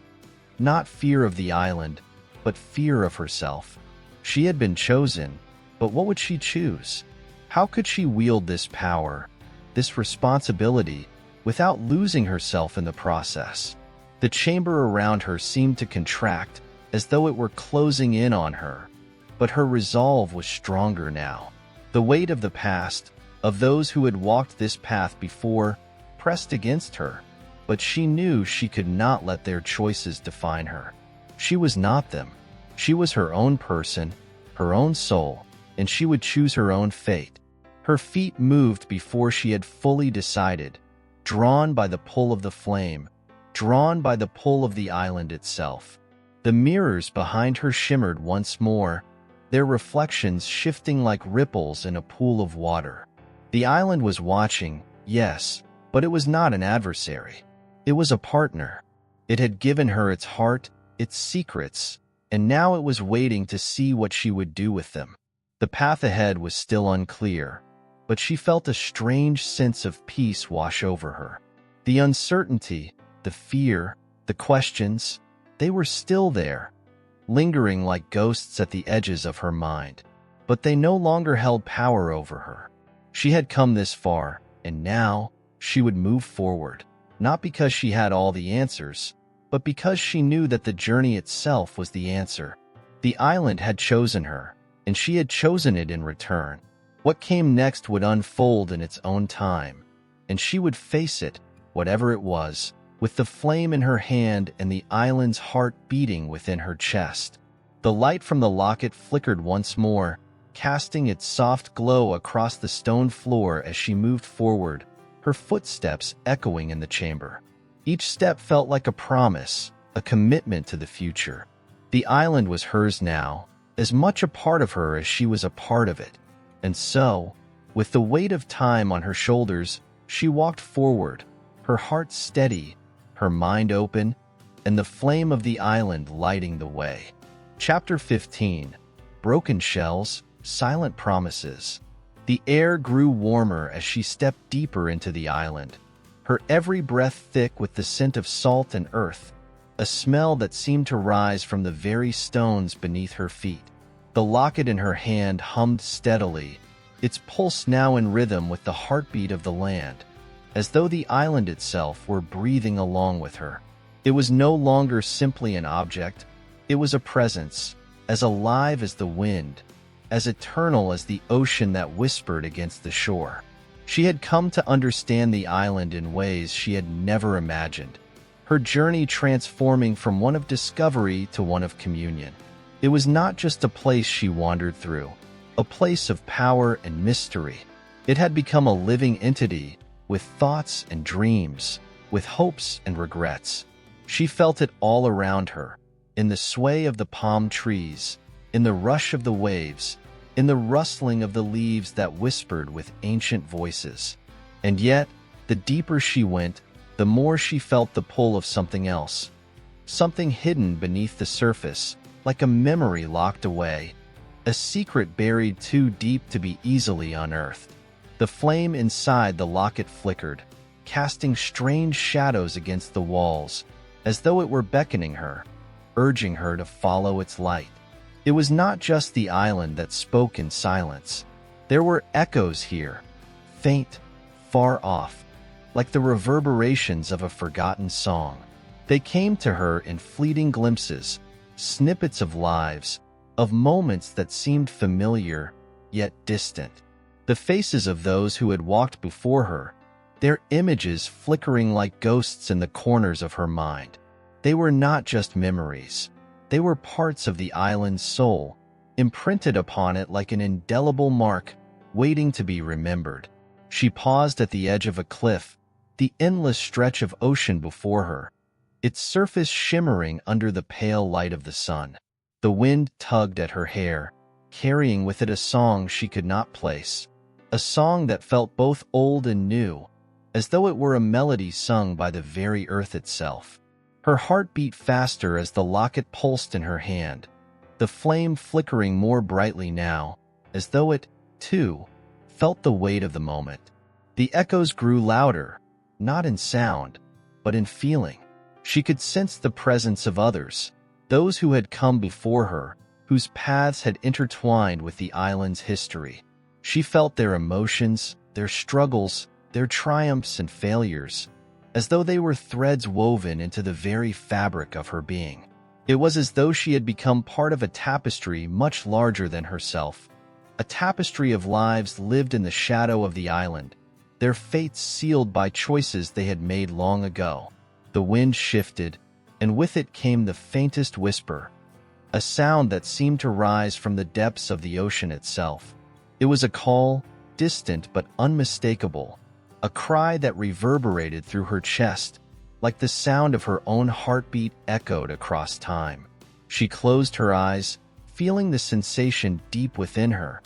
Not fear of the island, but fear of herself. She had been chosen, but what would she choose? How could she wield this power, this responsibility, without losing herself in the process? The chamber around her seemed to contract, as though it were closing in on her. But her resolve was stronger now. The weight of the past, of those who had walked this path before, pressed against her. But she knew she could not let their choices define her. She was not them. She was her own person, her own soul, and she would choose her own fate. Her feet moved before she had fully decided, drawn by the pull of the flame, drawn by the pull of the island itself. The mirrors behind her shimmered once more, their reflections shifting like ripples in a pool of water. The island was watching, yes, but it was not an adversary. It was a partner. It had given her its heart, its secrets, and now it was waiting to see what she would do with them. The path ahead was still unclear, but she felt a strange sense of peace wash over her. The uncertainty, the fear, the questions, they were still there, lingering like ghosts at the edges of her mind, but they no longer held power over her. She had come this far, and now she would move forward, not because she had all the answers, but because she knew that the journey itself was the answer. The island had chosen her, and she had chosen it in return. What came next would unfold in its own time, and she would face it, whatever it was, with the flame in her hand and the island's heart beating within her chest. The light from the locket flickered once more, casting its soft glow across the stone floor as she moved forward, her footsteps echoing in the chamber. Each step felt like a promise, a commitment to the future. The island was hers now, as much a part of her as she was a part of it. And so, with the weight of time on her shoulders, she walked forward, her heart steady, her mind open, and the flame of the island lighting the way. Chapter 15. Broken Shells, Silent Promises. The air grew warmer as she stepped deeper into the island, her every breath thick with the scent of salt and earth, a smell that seemed to rise from the very stones beneath her feet. The locket in her hand hummed steadily, its pulse now in rhythm with the heartbeat of the land, as though the island itself were breathing along with her. It was no longer simply an object, it was a presence, as alive as the wind, as eternal as the ocean that whispered against the shore. She had come to understand the island in ways she had never imagined, her journey transforming from one of discovery to one of communion. It was not just a place she wandered through, a place of power and mystery. It had become a living entity, with thoughts and dreams, with hopes and regrets. She felt it all around her, in the sway of the palm trees, in the rush of the waves, in the rustling of the leaves that whispered with ancient voices. And yet, the deeper she went, the more she felt the pull of something else, something hidden beneath the surface, like a memory locked away, a secret buried too deep to be easily unearthed. The flame inside the locket flickered, casting strange shadows against the walls, as though it were beckoning her, urging her to follow its light. It was not just the island that spoke in silence. There were echoes here, faint, far off, like the reverberations of a forgotten song. They came to her in fleeting glimpses, snippets of lives, of moments that seemed familiar, yet distant. The faces of those who had walked before her, their images flickering like ghosts in the corners of her mind. They were not just memories. They were parts of the island's soul, imprinted upon it like an indelible mark, waiting to be remembered. She paused at the edge of a cliff, the endless stretch of ocean before her, its surface shimmering under the pale light of the sun. The wind tugged at her hair, carrying with it a song she could not place, a song that felt both old and new, as though it were a melody sung by the very earth itself. Her heart beat faster as the locket pulsed in her hand, the flame flickering more brightly now, as though it, too, felt the weight of the moment. The echoes grew louder, not in sound, but in feeling. She could sense the presence of others, those who had come before her, whose paths had intertwined with the island's history. She felt their emotions, their struggles, their triumphs and failures, as though they were threads woven into the very fabric of her being. It was as though she had become part of a tapestry much larger than herself, a tapestry of lives lived in the shadow of the island, their fates sealed by choices they had made long ago. The wind shifted, and with it came the faintest whisper, a sound that seemed to rise from the depths of the ocean itself. It was a call, distant but unmistakable, a cry that reverberated through her chest, like the sound of her own heartbeat echoed across time. She closed her eyes, feeling the sensation deep within her,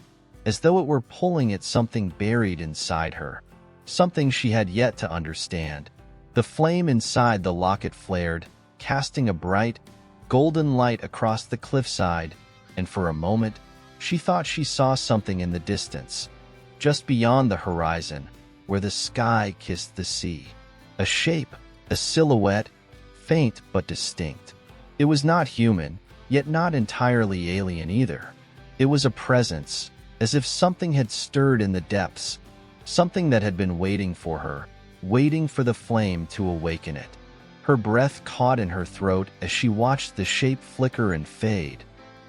as though it were pulling at something buried inside her, something she had yet to understand. The flame inside the locket flared, casting a bright, golden light across the cliffside, and for a moment, she thought she saw something in the distance, just beyond the horizon, where the sky kissed the sea. A shape, a silhouette, faint but distinct. It was not human, yet not entirely alien either. It was a presence, as if something had stirred in the depths, something that had been waiting for her, waiting for the flame to awaken it. Her breath caught in her throat as she watched the shape flicker and fade,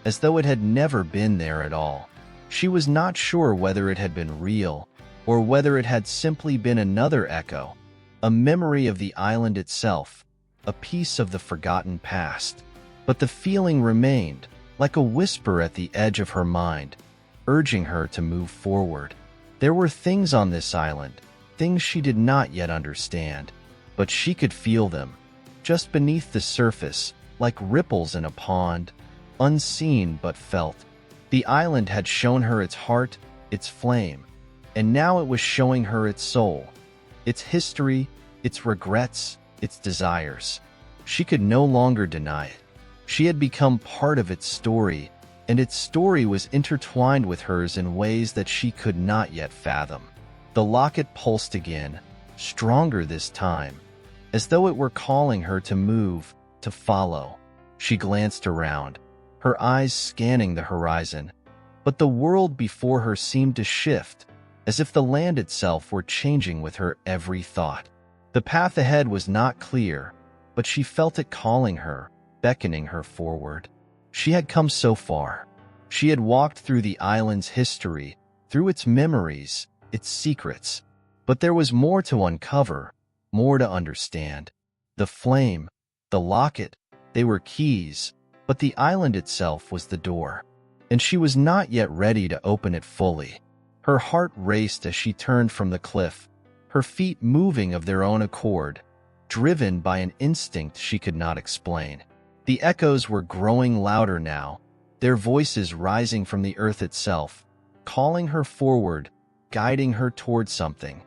as though it had never been there at all. She was not sure whether it had been real, or whether it had simply been another echo, a memory of the island itself, a piece of the forgotten past. But the feeling remained, like a whisper at the edge of her mind, urging her to move forward. There were things on this island, things she did not yet understand, but she could feel them, just beneath the surface, like ripples in a pond, unseen but felt. The island had shown her its heart, its flame, and now it was showing her its soul, its history, its regrets, its desires. She could no longer deny it. She had become part of its story, and its story was intertwined with hers in ways that she could not yet fathom. The locket pulsed again, stronger this time, as though it were calling her to move, to follow. She glanced around, her eyes scanning the horizon, but the world before her seemed to shift, as if the land itself were changing with her every thought. The path ahead was not clear, but she felt it calling her, beckoning her forward. She had come so far, She had walked through the island's history, through its memories, its secrets. But there was more to uncover, more to understand. The flame, the locket, they were keys, but the island itself was the door. And she was not yet ready to open it fully. Her heart raced as she turned from the cliff, her feet moving of their own accord, driven by an instinct she could not explain. The echoes were growing louder now, their voices rising from the earth itself, calling her forward, guiding her toward something,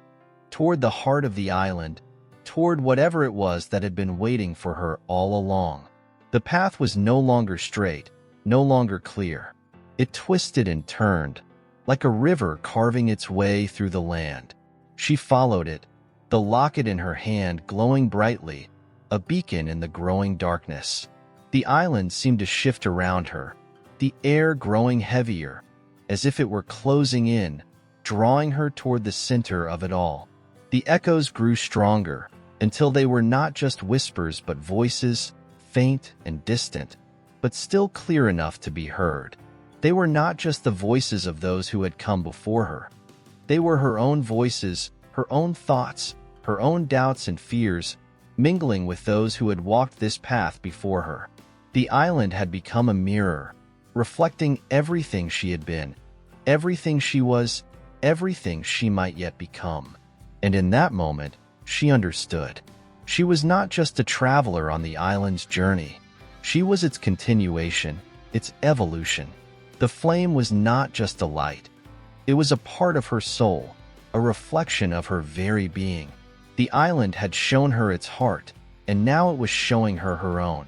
toward the heart of the island, toward whatever it was that had been waiting for her all along. The path was no longer straight, no longer clear. It twisted and turned, like a river carving its way through the land. She followed it, the locket in her hand glowing brightly, a beacon in the growing darkness. The island seemed to shift around her, the air growing heavier, as if it were closing in, drawing her toward the center of it all. The echoes grew stronger, until they were not just whispers but voices, faint and distant, but still clear enough to be heard. They were not just the voices of those who had come before her. They were her own voices, her own thoughts, her own doubts and fears, mingling with those who had walked this path before her. The island had become a mirror, reflecting everything she had been, everything she was, everything she might yet become. And in that moment, she understood. She was not just a traveler on the island's journey. She was its continuation, its evolution. The flame was not just a light. It was a part of her soul, a reflection of her very being. The island had shown her its heart, and now it was showing her her own.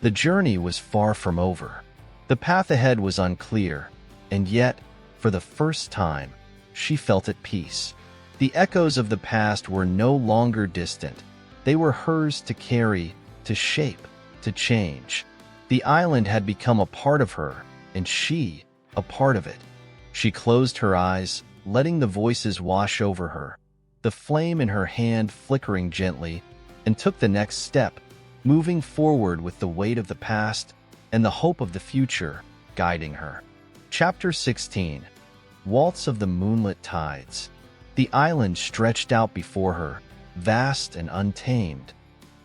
The journey was far from over. The path ahead was unclear, and yet, for the first time, she felt at peace. The echoes of the past were no longer distant. They were hers to carry, to shape, to change. The island had become a part of her, and she, a part of it. She closed her eyes, letting the voices wash over her, the flame in her hand flickering gently, and took the next step, moving forward with the weight of the past and the hope of the future guiding her. Chapter 16. Waltz of the Moonlit Tides. The island stretched out before her, vast and untamed,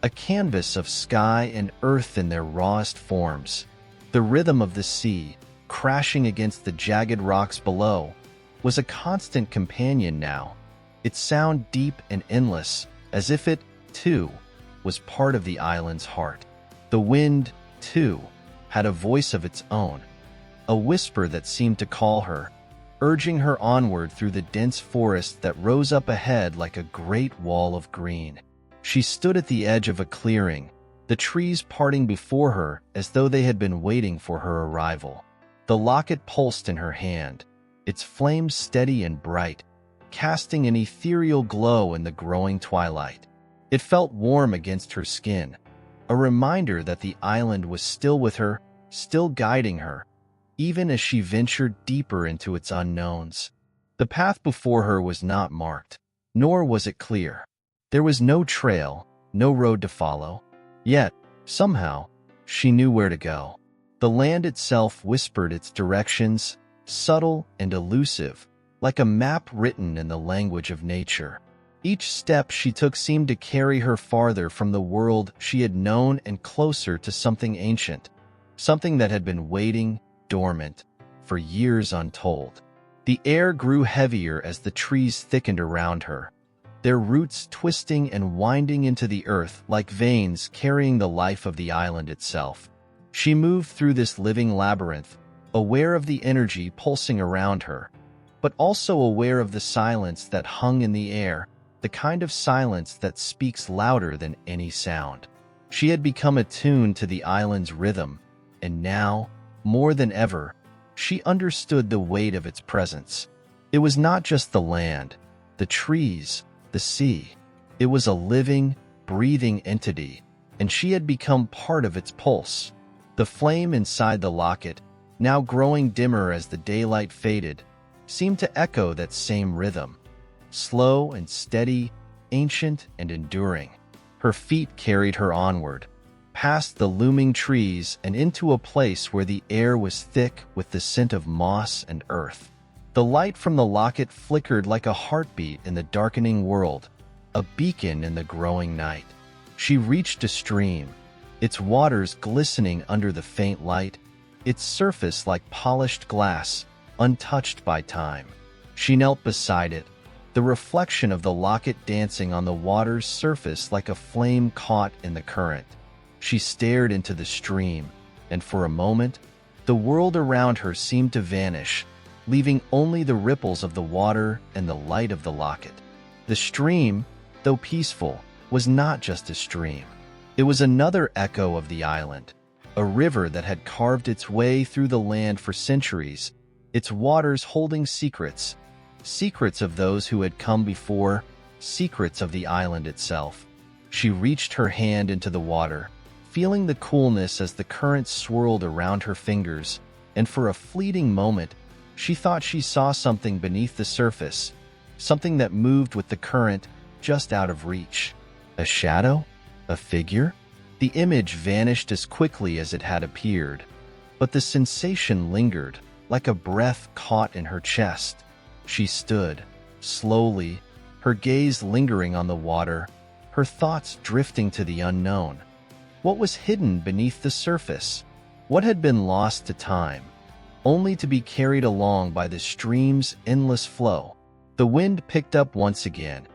a canvas of sky and earth in their rawest forms. The rhythm of the sea, crashing against the jagged rocks below, was a constant companion now, its sound deep and endless, as if it, too, was part of the island's heart. The wind, too, had a voice of its own, a whisper that seemed to call her, urging her onward through the dense forest that rose up ahead like a great wall of green. She stood at the edge of a clearing, the trees parting before her as though they had been waiting for her arrival. The locket pulsed in her hand, its flame steady and bright, casting an ethereal glow in the growing twilight. It felt warm against her skin, a reminder that the island was still with her, still guiding her, even as she ventured deeper into its unknowns. The path before her was not marked, nor was it clear. There was no trail, no road to follow. Yet, somehow, she knew where to go. The land itself whispered its directions, subtle and elusive, like a map written in the language of nature. Each step she took seemed to carry her farther from the world she had known and closer to something ancient, something that had been waiting, dormant, for years untold. The air grew heavier as the trees thickened around her, their roots twisting and winding into the earth like veins carrying the life of the island itself. She moved through this living labyrinth, aware of the energy pulsing around her, but also aware of the silence that hung in the air, the kind of silence that speaks louder than any sound. She had become attuned to the island's rhythm, and now, more than ever, she understood the weight of its presence. It was not just the land, the trees, the sea. It was a living, breathing entity, and she had become part of its pulse. The flame inside the locket, now growing dimmer as the daylight faded, seemed to echo that same rhythm. Slow and steady, ancient and enduring. Her feet carried her onward, past the looming trees and into a place where the air was thick with the scent of moss and earth. The light from the locket flickered like a heartbeat in the darkening world, a beacon in the growing night. She reached a stream, its waters glistening under the faint light, its surface like polished glass, untouched by time. She knelt beside it, the reflection of the locket dancing on the water's surface like a flame caught in the current. She stared into the stream, and for a moment, the world around her seemed to vanish, leaving only the ripples of the water and the light of the locket. The stream, though peaceful, was not just a stream. It was another echo of the island, a river that had carved its way through the land for centuries, its waters holding secrets, secrets of those who had come before, secrets of the island itself. She reached her hand into the water, feeling the coolness as the current swirled around her fingers, and for a fleeting moment, she thought she saw something beneath the surface, something that moved with the current just out of reach. A shadow? A figure? The image vanished as quickly as it had appeared, but the sensation lingered, like a breath caught in her chest. She stood, slowly, her gaze lingering on the water, her thoughts drifting to the unknown. What was hidden beneath the surface? What had been lost to time, only to be carried along by the stream's endless flow? The wind picked up once again,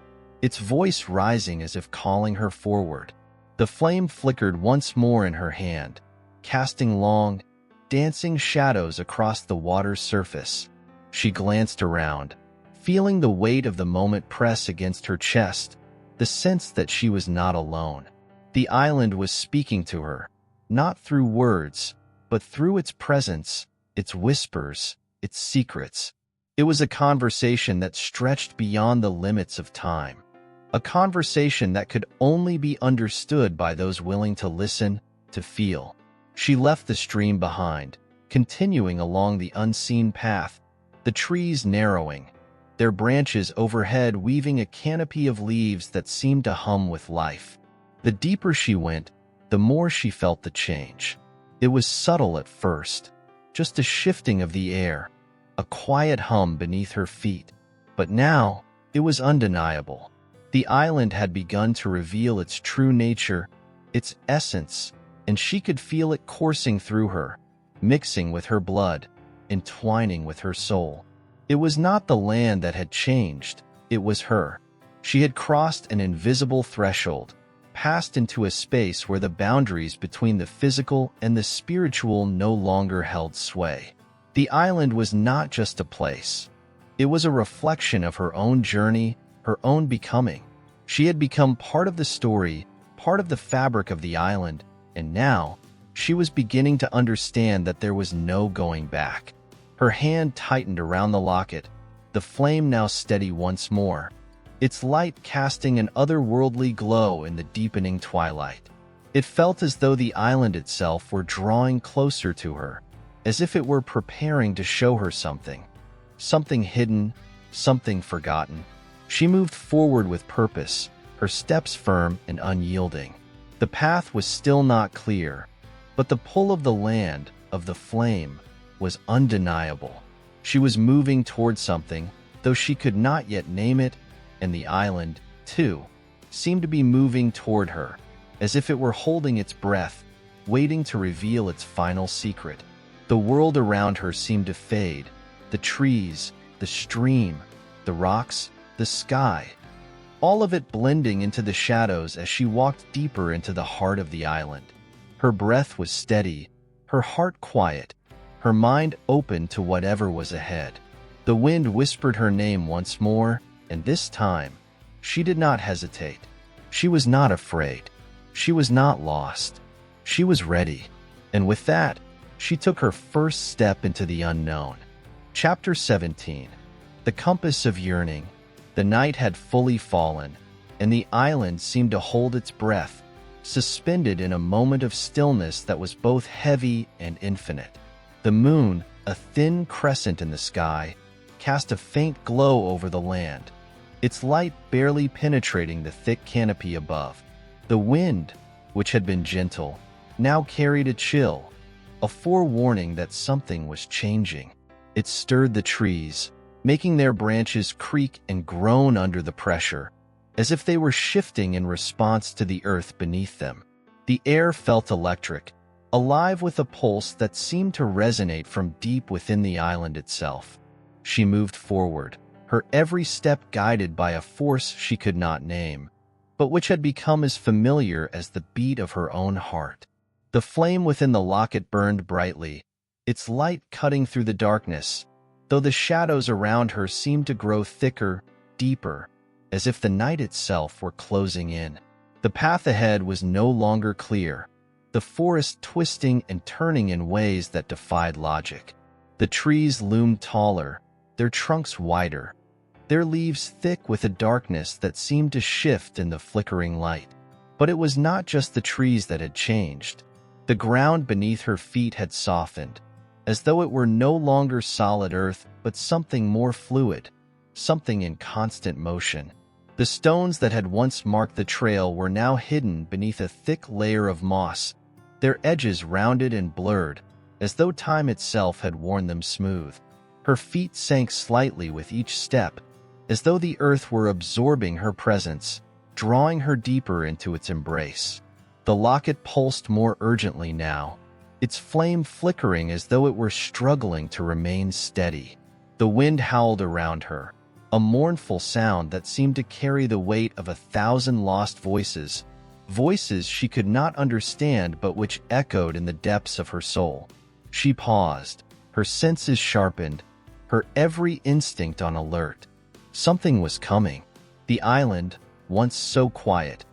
its voice rising as if calling her forward. The flame flickered once more in her hand, casting long, dancing shadows across the water's surface. She glanced around, feeling the weight of the moment press against her chest, the sense that she was not alone. The island was speaking to her, not through words, but through its presence, its whispers, its secrets. It was a conversation that stretched beyond the limits of time, a conversation that could only be understood by those willing to listen, to feel. She left the stream behind, continuing along the unseen path, the trees narrowing, their branches overhead weaving a canopy of leaves that seemed to hum with life. The deeper she went, the more she felt the change. It was subtle at first, just a shifting of the air, a quiet hum beneath her feet. But now, it was undeniable. The island had begun to reveal its true nature, its essence, and she could feel it coursing through her, mixing with her blood, entwining with her soul. It was not the land that had changed, it was her. She had crossed an invisible threshold, passed into a space where the boundaries between the physical and the spiritual no longer held sway. The island was not just a place. It was a reflection of her own journey, her own becoming. She had become part of the story, part of the fabric of the island, and now she was beginning to understand that there was no going back. Her hand tightened around the locket, the flame now steady once more, its light casting an otherworldly glow in the deepening twilight. It felt as though the island itself were drawing closer to her, as if it were preparing to show her something. Something hidden, something forgotten. She moved forward with purpose, her steps firm and unyielding. The path was still not clear, but the pull of the land, of the flame, was undeniable. She was moving toward something, though she could not yet name it, and the island, too, seemed to be moving toward her, as if it were holding its breath, waiting to reveal its final secret. The world around her seemed to fade, the trees, the stream, the rocks, the sky, all of it blending into the shadows as she walked deeper into the heart of the island. Her breath was steady, her heart quiet, her mind open to whatever was ahead. The wind whispered her name once more, and this time, she did not hesitate. She was not afraid. She was not lost. She was ready. And with that, she took her first step into the unknown. Chapter 17. The Compass of Yearning. The night had fully fallen, and the island seemed to hold its breath, suspended in a moment of stillness that was both heavy and infinite. The moon, a thin crescent in the sky, cast a faint glow over the land, its light barely penetrating the thick canopy above. The wind, which had been gentle, now carried a chill, a forewarning that something was changing. It stirred the trees, making their branches creak and groan under the pressure, as if they were shifting in response to the earth beneath them. The air felt electric, alive with a pulse that seemed to resonate from deep within the island itself. She moved forward, her every step guided by a force she could not name, but which had become as familiar as the beat of her own heart. The flame within the locket burned brightly, its light cutting through the darkness, though the shadows around her seemed to grow thicker, deeper, as if the night itself were closing in. The path ahead was no longer clear, the forest twisting and turning in ways that defied logic. The trees loomed taller, their trunks wider, their leaves thick with a darkness that seemed to shift in the flickering light. But it was not just the trees that had changed. The ground beneath her feet had softened, as though it were no longer solid earth but something more fluid, something in constant motion. The stones that had once marked the trail were now hidden beneath a thick layer of moss, their edges rounded and blurred, as though time itself had worn them smooth. Her feet sank slightly with each step, as though the earth were absorbing her presence, drawing her deeper into its embrace. The locket pulsed more urgently now, its flame flickering as though it were struggling to remain steady. The wind howled around her, a mournful sound that seemed to carry the weight of 1,000 lost voices, voices she could not understand but which echoed in the depths of her soul. She paused, her senses sharpened, her every instinct on alert. Something was coming. The island, once so quiet,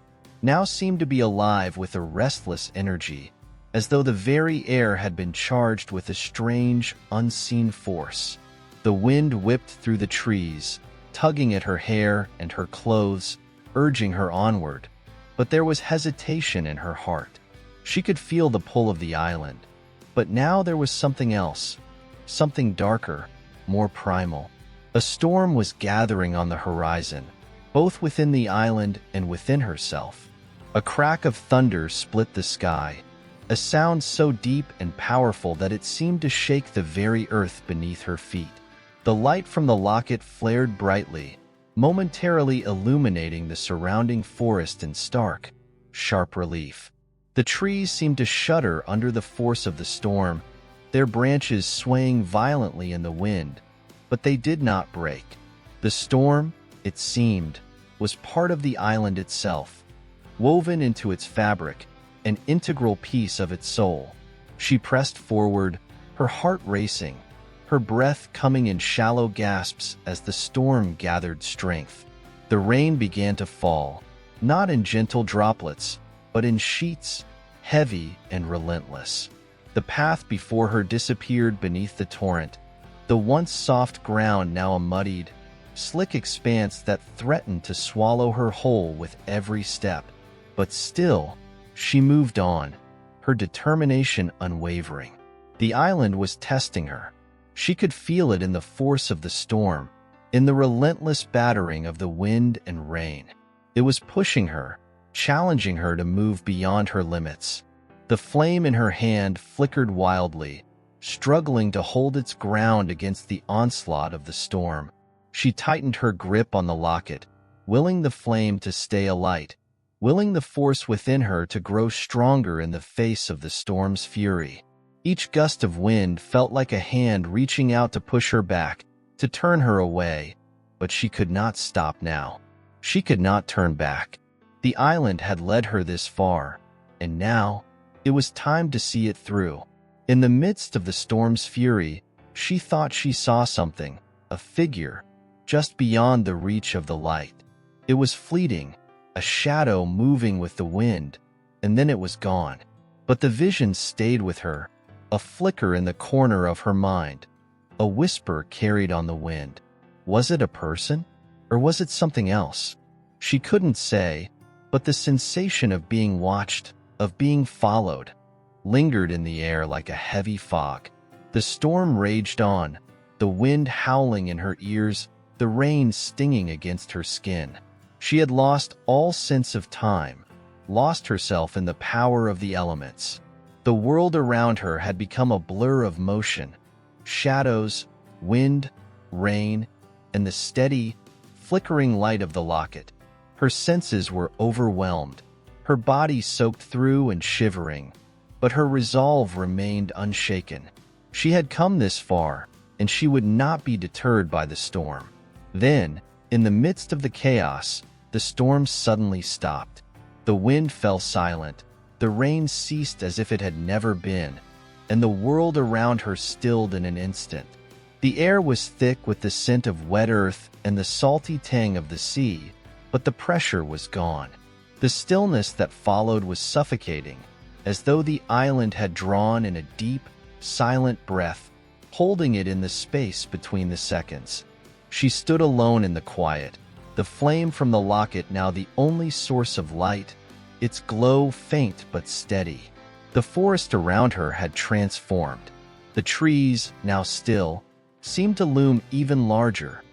now seemed to be alive with a restless energy, as though the very air had been charged with a strange, unseen force. The wind whipped through the trees, tugging at her hair and her clothes, urging her onward. But there was hesitation in her heart. She could feel the pull of the island. But now there was something else, something darker, more primal. A storm was gathering on the horizon, both within the island and within herself. A crack of thunder split the sky, a sound so deep and powerful that it seemed to shake the very earth beneath her feet. The light from the locket flared brightly, momentarily illuminating the surrounding forest in stark, sharp relief. The trees seemed to shudder under the force of the storm, their branches swaying violently in the wind, but they did not break. The storm, it seemed, was part of the island itself, woven into its fabric, an integral piece of its soul. She pressed forward, her heart racing, her breath coming in shallow gasps as the storm gathered strength. The rain began to fall, not in gentle droplets, but in sheets, heavy and relentless. The path before her disappeared beneath the torrent, the once soft ground now a muddied, slick expanse that threatened to swallow her whole with every step. But still, she moved on, her determination unwavering. The island was testing her. She could feel it in the force of the storm, in the relentless battering of the wind and rain. It was pushing her, challenging her to move beyond her limits. The flame in her hand flickered wildly, struggling to hold its ground against the onslaught of the storm. She tightened her grip on the locket, willing the flame to stay alight, willing the force within her to grow stronger in the face of the storm's fury. Each gust of wind felt like a hand reaching out to push her back, to turn her away, but she could not stop now. She could not turn back. The island had led her this far, and now it was time to see it through. In the midst of the storm's fury, she thought she saw something, a figure, just beyond the reach of the light. It was fleeting, a shadow moving with the wind, and then it was gone. But the vision stayed with her, a flicker in the corner of her mind, a whisper carried on the wind. Was it a person, or was it something else? She couldn't say, but the sensation of being watched, of being followed, lingered in the air like a heavy fog. The storm raged on, the wind howling in her ears, the rain stinging against her skin. She had lost all sense of time, lost herself in the power of the elements. The world around her had become a blur of motion, shadows, wind, rain, and the steady, flickering light of the locket. Her senses were overwhelmed, her body soaked through and shivering, but her resolve remained unshaken. She had come this far, and she would not be deterred by the storm. Then, in the midst of the chaos, the storm suddenly stopped. The wind fell silent, the rain ceased as if it had never been, and the world around her stilled in an instant. The air was thick with the scent of wet earth and the salty tang of the sea, but the pressure was gone. The stillness that followed was suffocating, as though the island had drawn in a deep, silent breath, holding it in the space between the seconds. She stood alone in the quiet, the flame from the locket now the only source of light, its glow faint but steady. The forest around her had transformed. The trees, now still, seemed to loom even larger,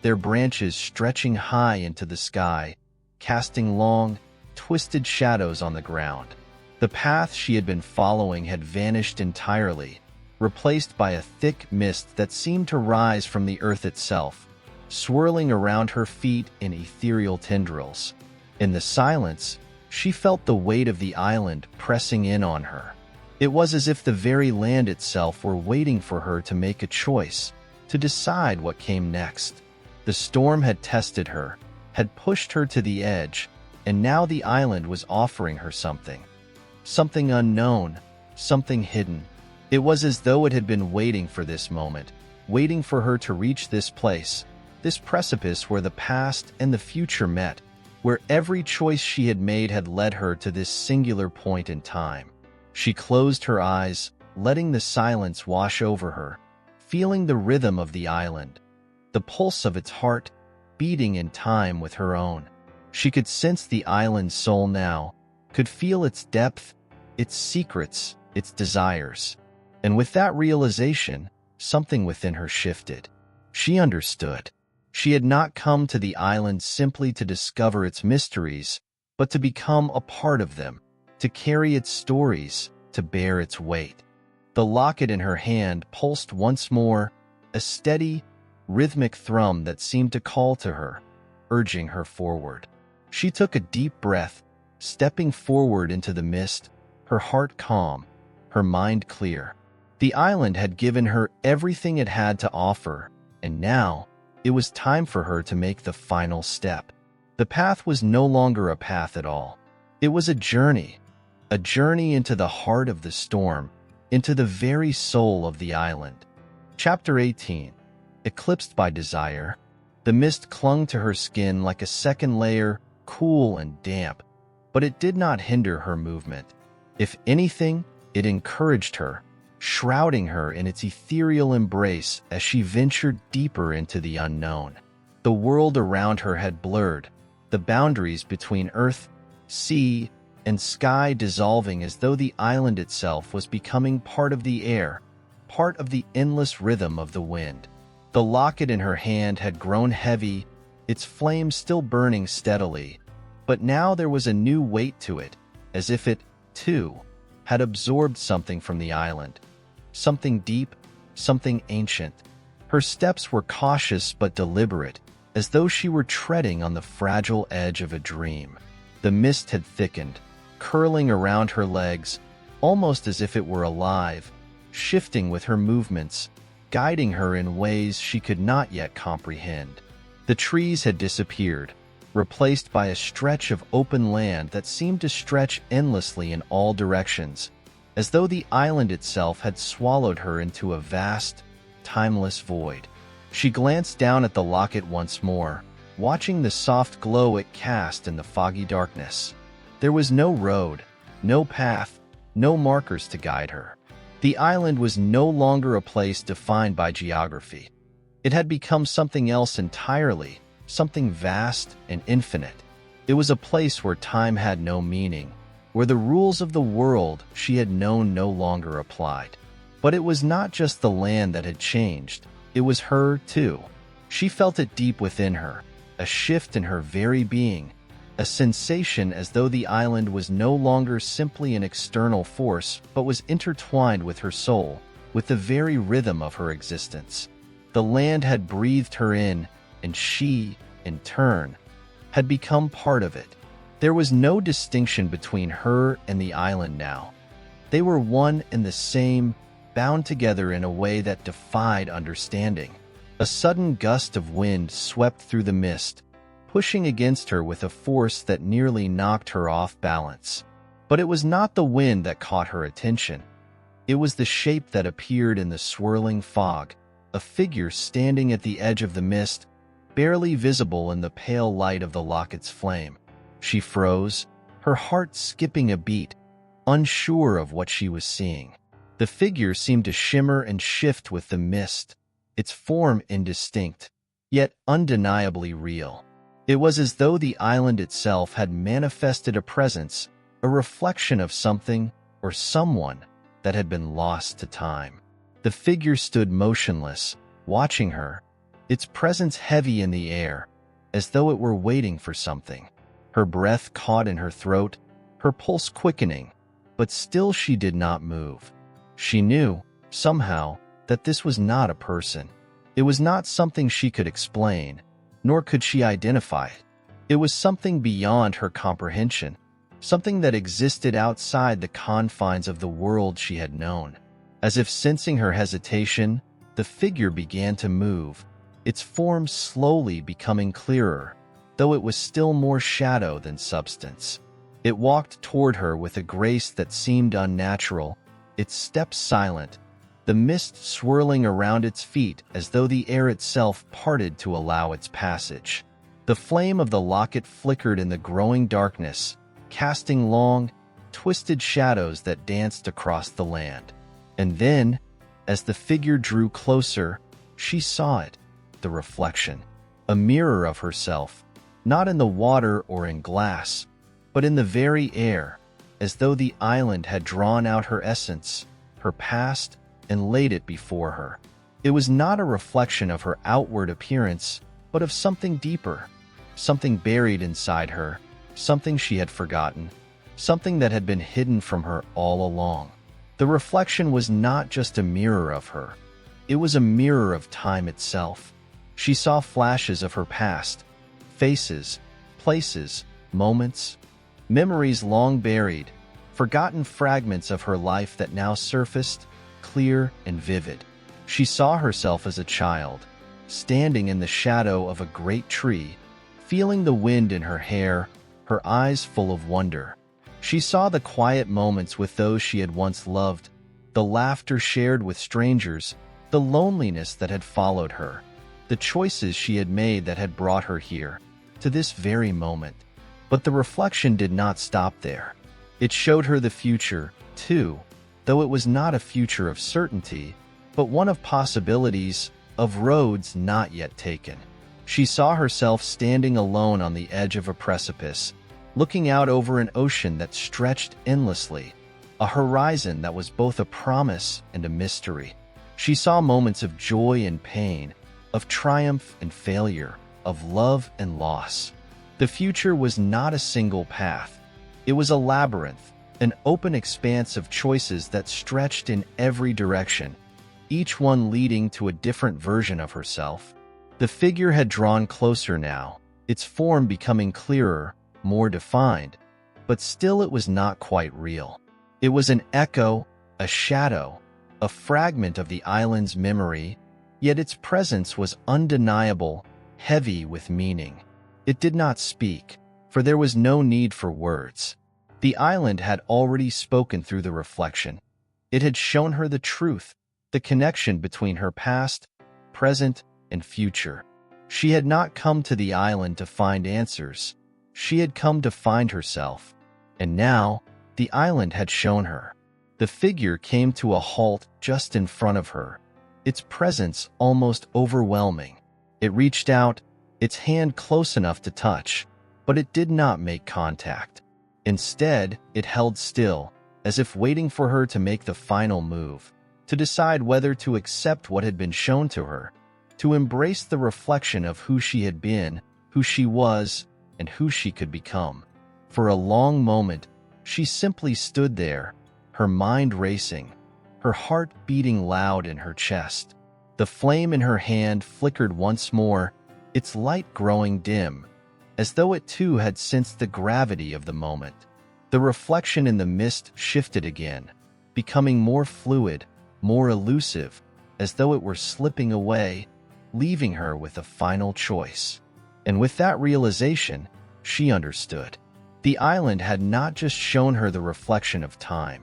their branches stretching high into the sky, casting long, twisted shadows on the ground. The path she had been following had vanished entirely, replaced by a thick mist that seemed to rise from the earth itself, swirling around her feet in ethereal tendrils. In the silence, she felt the weight of the island pressing in on her. It was as if the very land itself were waiting for her to make a choice, to decide what came next. The storm had tested her, had pushed her to the edge, and now the island was offering her something. Something unknown, something hidden. It was as though it had been waiting for this moment, waiting for her to reach this place, this precipice where the past and the future met, where every choice she had made had led her to this singular point in time. She closed her eyes, letting the silence wash over her, feeling the rhythm of the island, the pulse of its heart beating in time with her own. She could sense the island's soul now, could feel its depth, its secrets, its desires. And with that realization, something within her shifted. She understood. She had not come to the island simply to discover its mysteries, but to become a part of them, to carry its stories, to bear its weight. The locket in her hand pulsed once more, a steady, rhythmic thrum that seemed to call to her, urging her forward. She took a deep breath, stepping forward into the mist, her heart calm, her mind clear. The island had given her everything it had to offer, and now it was time for her to make the final step. The path was no longer a path at all. It was a journey into the heart of the storm, into the very soul of the island. Chapter 18. Eclipsed by desire. The mist clung to her skin like a second layer, cool and damp, but it did not hinder her movement. If anything, it encouraged her, shrouding her in its ethereal embrace as she ventured deeper into the unknown. The world around her had blurred, the boundaries between earth, sea, and sky dissolving as though the island itself was becoming part of the air, part of the endless rhythm of the wind. The locket in her hand had grown heavy, its flame still burning steadily, but now there was a new weight to it, as if it, too, had absorbed something from the island. Something deep, something ancient. Her steps were cautious but deliberate, as though she were treading on the fragile edge of a dream. The mist had thickened, curling around her legs, almost as if it were alive, shifting with her movements, guiding her in ways she could not yet comprehend. The trees had disappeared, replaced by a stretch of open land that seemed to stretch endlessly in all directions, as though the island itself had swallowed her into a vast, timeless void. She glanced down at the locket once more, watching the soft glow it cast in the foggy darkness. There was no road, no path, no markers to guide her. The island was no longer a place defined by geography. It had become something else entirely, something vast and infinite. It was a place where time had no meaning, where the rules of the world she had known no longer applied. But it was not just the land that had changed, it was her too. She felt it deep within her, a shift in her very being, a sensation as though the island was no longer simply an external force but was intertwined with her soul, with the very rhythm of her existence. The land had breathed her in, and she, in turn, had become part of it. There was no distinction between her and the island now. They were one and the same, bound together in a way that defied understanding. A sudden gust of wind swept through the mist, pushing against her with a force that nearly knocked her off balance. But it was not the wind that caught her attention. It was the shape that appeared in the swirling fog, a figure standing at the edge of the mist, barely visible in the pale light of the locket's flame. She froze, her heart skipping a beat, unsure of what she was seeing. The figure seemed to shimmer and shift with the mist, its form indistinct, yet undeniably real. It was as though the island itself had manifested a presence, a reflection of something or someone that had been lost to time. The figure stood motionless, watching her, its presence heavy in the air, as though it were waiting for something. Her breath caught in her throat, her pulse quickening, but still she did not move. She knew, somehow, that this was not a person. It was not something she could explain, nor could she identify it. It was something beyond her comprehension, something that existed outside the confines of the world she had known. As if sensing her hesitation, the figure began to move, its form slowly becoming clearer, though it was still more shadow than substance. It walked toward her with a grace that seemed unnatural, its steps silent, the mist swirling around its feet as though the air itself parted to allow its passage. The flame of the locket flickered in the growing darkness, casting long, twisted shadows that danced across the land. And then, as the figure drew closer, she saw it, the reflection, a mirror of herself, not in the water or in glass, but in the very air, as though the island had drawn out her essence, her past, and laid it before her. It was not a reflection of her outward appearance, but of something deeper, something buried inside her, something she had forgotten, something that had been hidden from her all along. The reflection was not just a mirror of her. It was a mirror of time itself. She saw flashes of her past, faces, places, moments, memories long buried, forgotten fragments of her life that now surfaced, clear and vivid. She saw herself as a child, standing in the shadow of a great tree, feeling the wind in her hair, her eyes full of wonder. She saw the quiet moments with those she had once loved, the laughter shared with strangers, the loneliness that had followed her, the choices she had made that had brought her here, to this very moment. But the reflection did not stop there. It showed her the future, too, though it was not a future of certainty, but one of possibilities, of roads not yet taken. She saw herself standing alone on the edge of a precipice, looking out over an ocean that stretched endlessly, a horizon that was both a promise and a mystery. She saw moments of joy and pain, of triumph and failure, of love and loss. The future was not a single path. It was a labyrinth, an open expanse of choices that stretched in every direction, each one leading to a different version of herself. The figure had drawn closer now, its form becoming clearer, more defined, but still it was not quite real. It was an echo, a shadow, a fragment of the island's memory, yet its presence was undeniable, heavy with meaning. It did not speak, for there was no need for words. The island had already spoken through the reflection. It had shown her the truth, the connection between her past, present, and future. She had not come to the island to find answers. She had come to find herself. And now, the island had shown her. The figure came to a halt just in front of her, its presence almost overwhelming. It reached out, its hand close enough to touch, but it did not make contact. Instead, it held still, as if waiting for her to make the final move, to decide whether to accept what had been shown to her, to embrace the reflection of who she had been, who she was, and who she could become. For a long moment, she simply stood there, her mind racing, her heart beating loud in her chest. The flame in her hand flickered once more, its light growing dim, as though it too had sensed the gravity of the moment. The reflection in the mist shifted again, becoming more fluid, more elusive, as though it were slipping away, leaving her with a final choice. And with that realization, she understood. The island had not just shown her the reflection of time.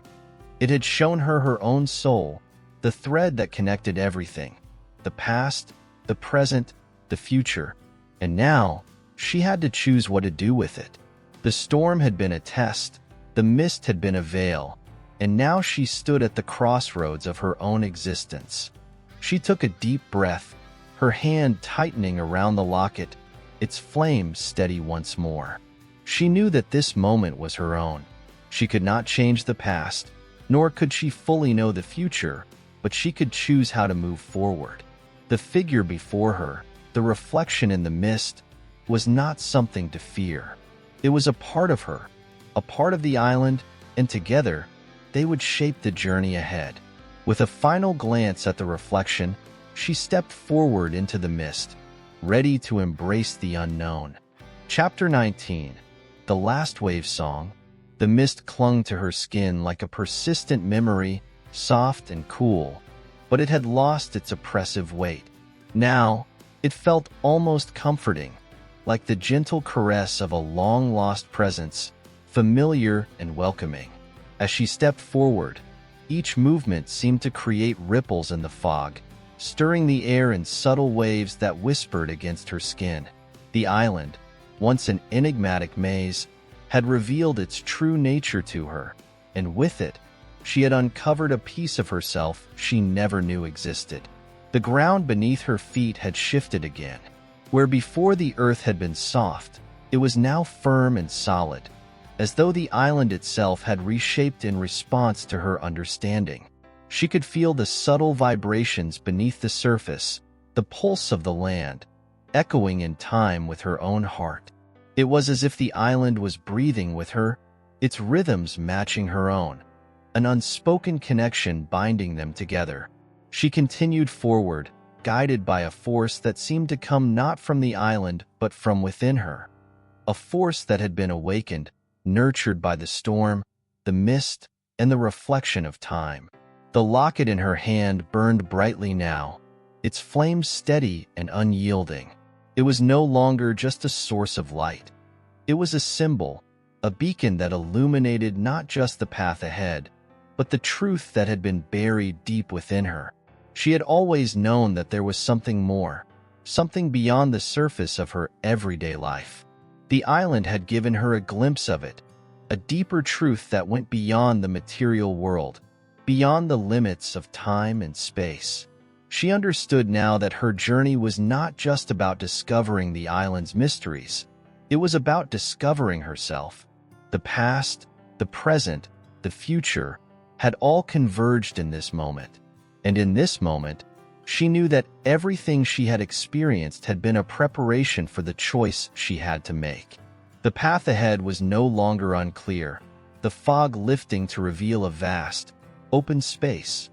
It had shown her her own soul, the thread that connected everything, the past, the present, the future. And now, she had to choose what to do with it. The storm had been a test, the mist had been a veil, and now she stood at the crossroads of her own existence. She took a deep breath, her hand tightening around the locket, its flame steady once more. She knew that this moment was her own. She could not change the past, nor could she fully know the future, but she could choose how to move forward. The figure before her, the reflection in the mist, was not something to fear. It was a part of her, a part of the island, and together, they would shape the journey ahead. With a final glance at the reflection, she stepped forward into the mist, ready to embrace the unknown. Chapter 19. The Last Wave Song. The mist clung to her skin like a persistent memory, soft and cool, but it had lost its oppressive weight. Now, it felt almost comforting, like the gentle caress of a long-lost presence, familiar and welcoming. As she stepped forward, each movement seemed to create ripples in the fog, stirring the air in subtle waves that whispered against her skin. The island, once an enigmatic maze, had revealed its true nature to her, and with it, she had uncovered a piece of herself she never knew existed. The ground beneath her feet had shifted again. Where before the earth had been soft, it was now firm and solid, as though the island itself had reshaped in response to her understanding. She could feel the subtle vibrations beneath the surface, the pulse of the land, echoing in time with her own heart. It was as if the island was breathing with her, its rhythms matching her own, an unspoken connection binding them together. She continued forward, guided by a force that seemed to come not from the island but from within her. A force that had been awakened, nurtured by the storm, the mist, and the reflection of time. The locket in her hand burned brightly now, its flame steady and unyielding. It was no longer just a source of light. It was a symbol, a beacon that illuminated not just the path ahead, but the truth that had been buried deep within her. She had always known that there was something more, something beyond the surface of her everyday life. The island had given her a glimpse of it, a deeper truth that went beyond the material world, beyond the limits of time and space. She understood now that her journey was not just about discovering the island's mysteries. It was about discovering herself. The past, the present, the future had all converged in this moment. And in this moment, she knew that everything she had experienced had been a preparation for the choice she had to make. The path ahead was no longer unclear, the fog lifting to reveal a vast, open space,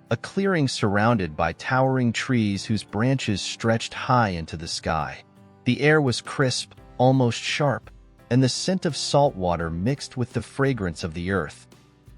a clearing surrounded by towering trees whose branches stretched high into the sky. The air was crisp, almost sharp, and the scent of salt water mixed with the fragrance of the earth,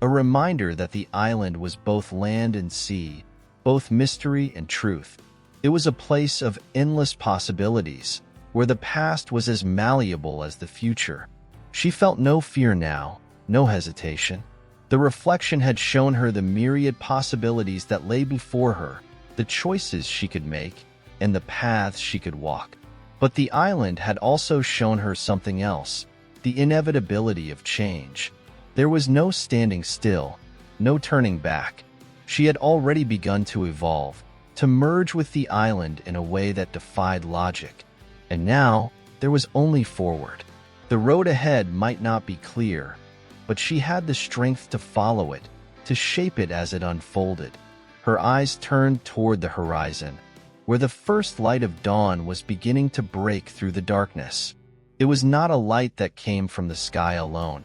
a reminder that the island was both land and sea, both mystery and truth. It was a place of endless possibilities, where the past was as malleable as the future. She felt no fear now, no hesitation. The reflection had shown her the myriad possibilities that lay before her, the choices she could make, and the paths she could walk. But the island had also shown her something else, the inevitability of change. There was no standing still, no turning back. She had already begun to evolve, to merge with the island in a way that defied logic. And now, there was only forward. The road ahead might not be clear, but she had the strength to follow it, to shape it as it unfolded. Her eyes turned toward the horizon, where the first light of dawn was beginning to break through the darkness. It was not a light that came from the sky alone.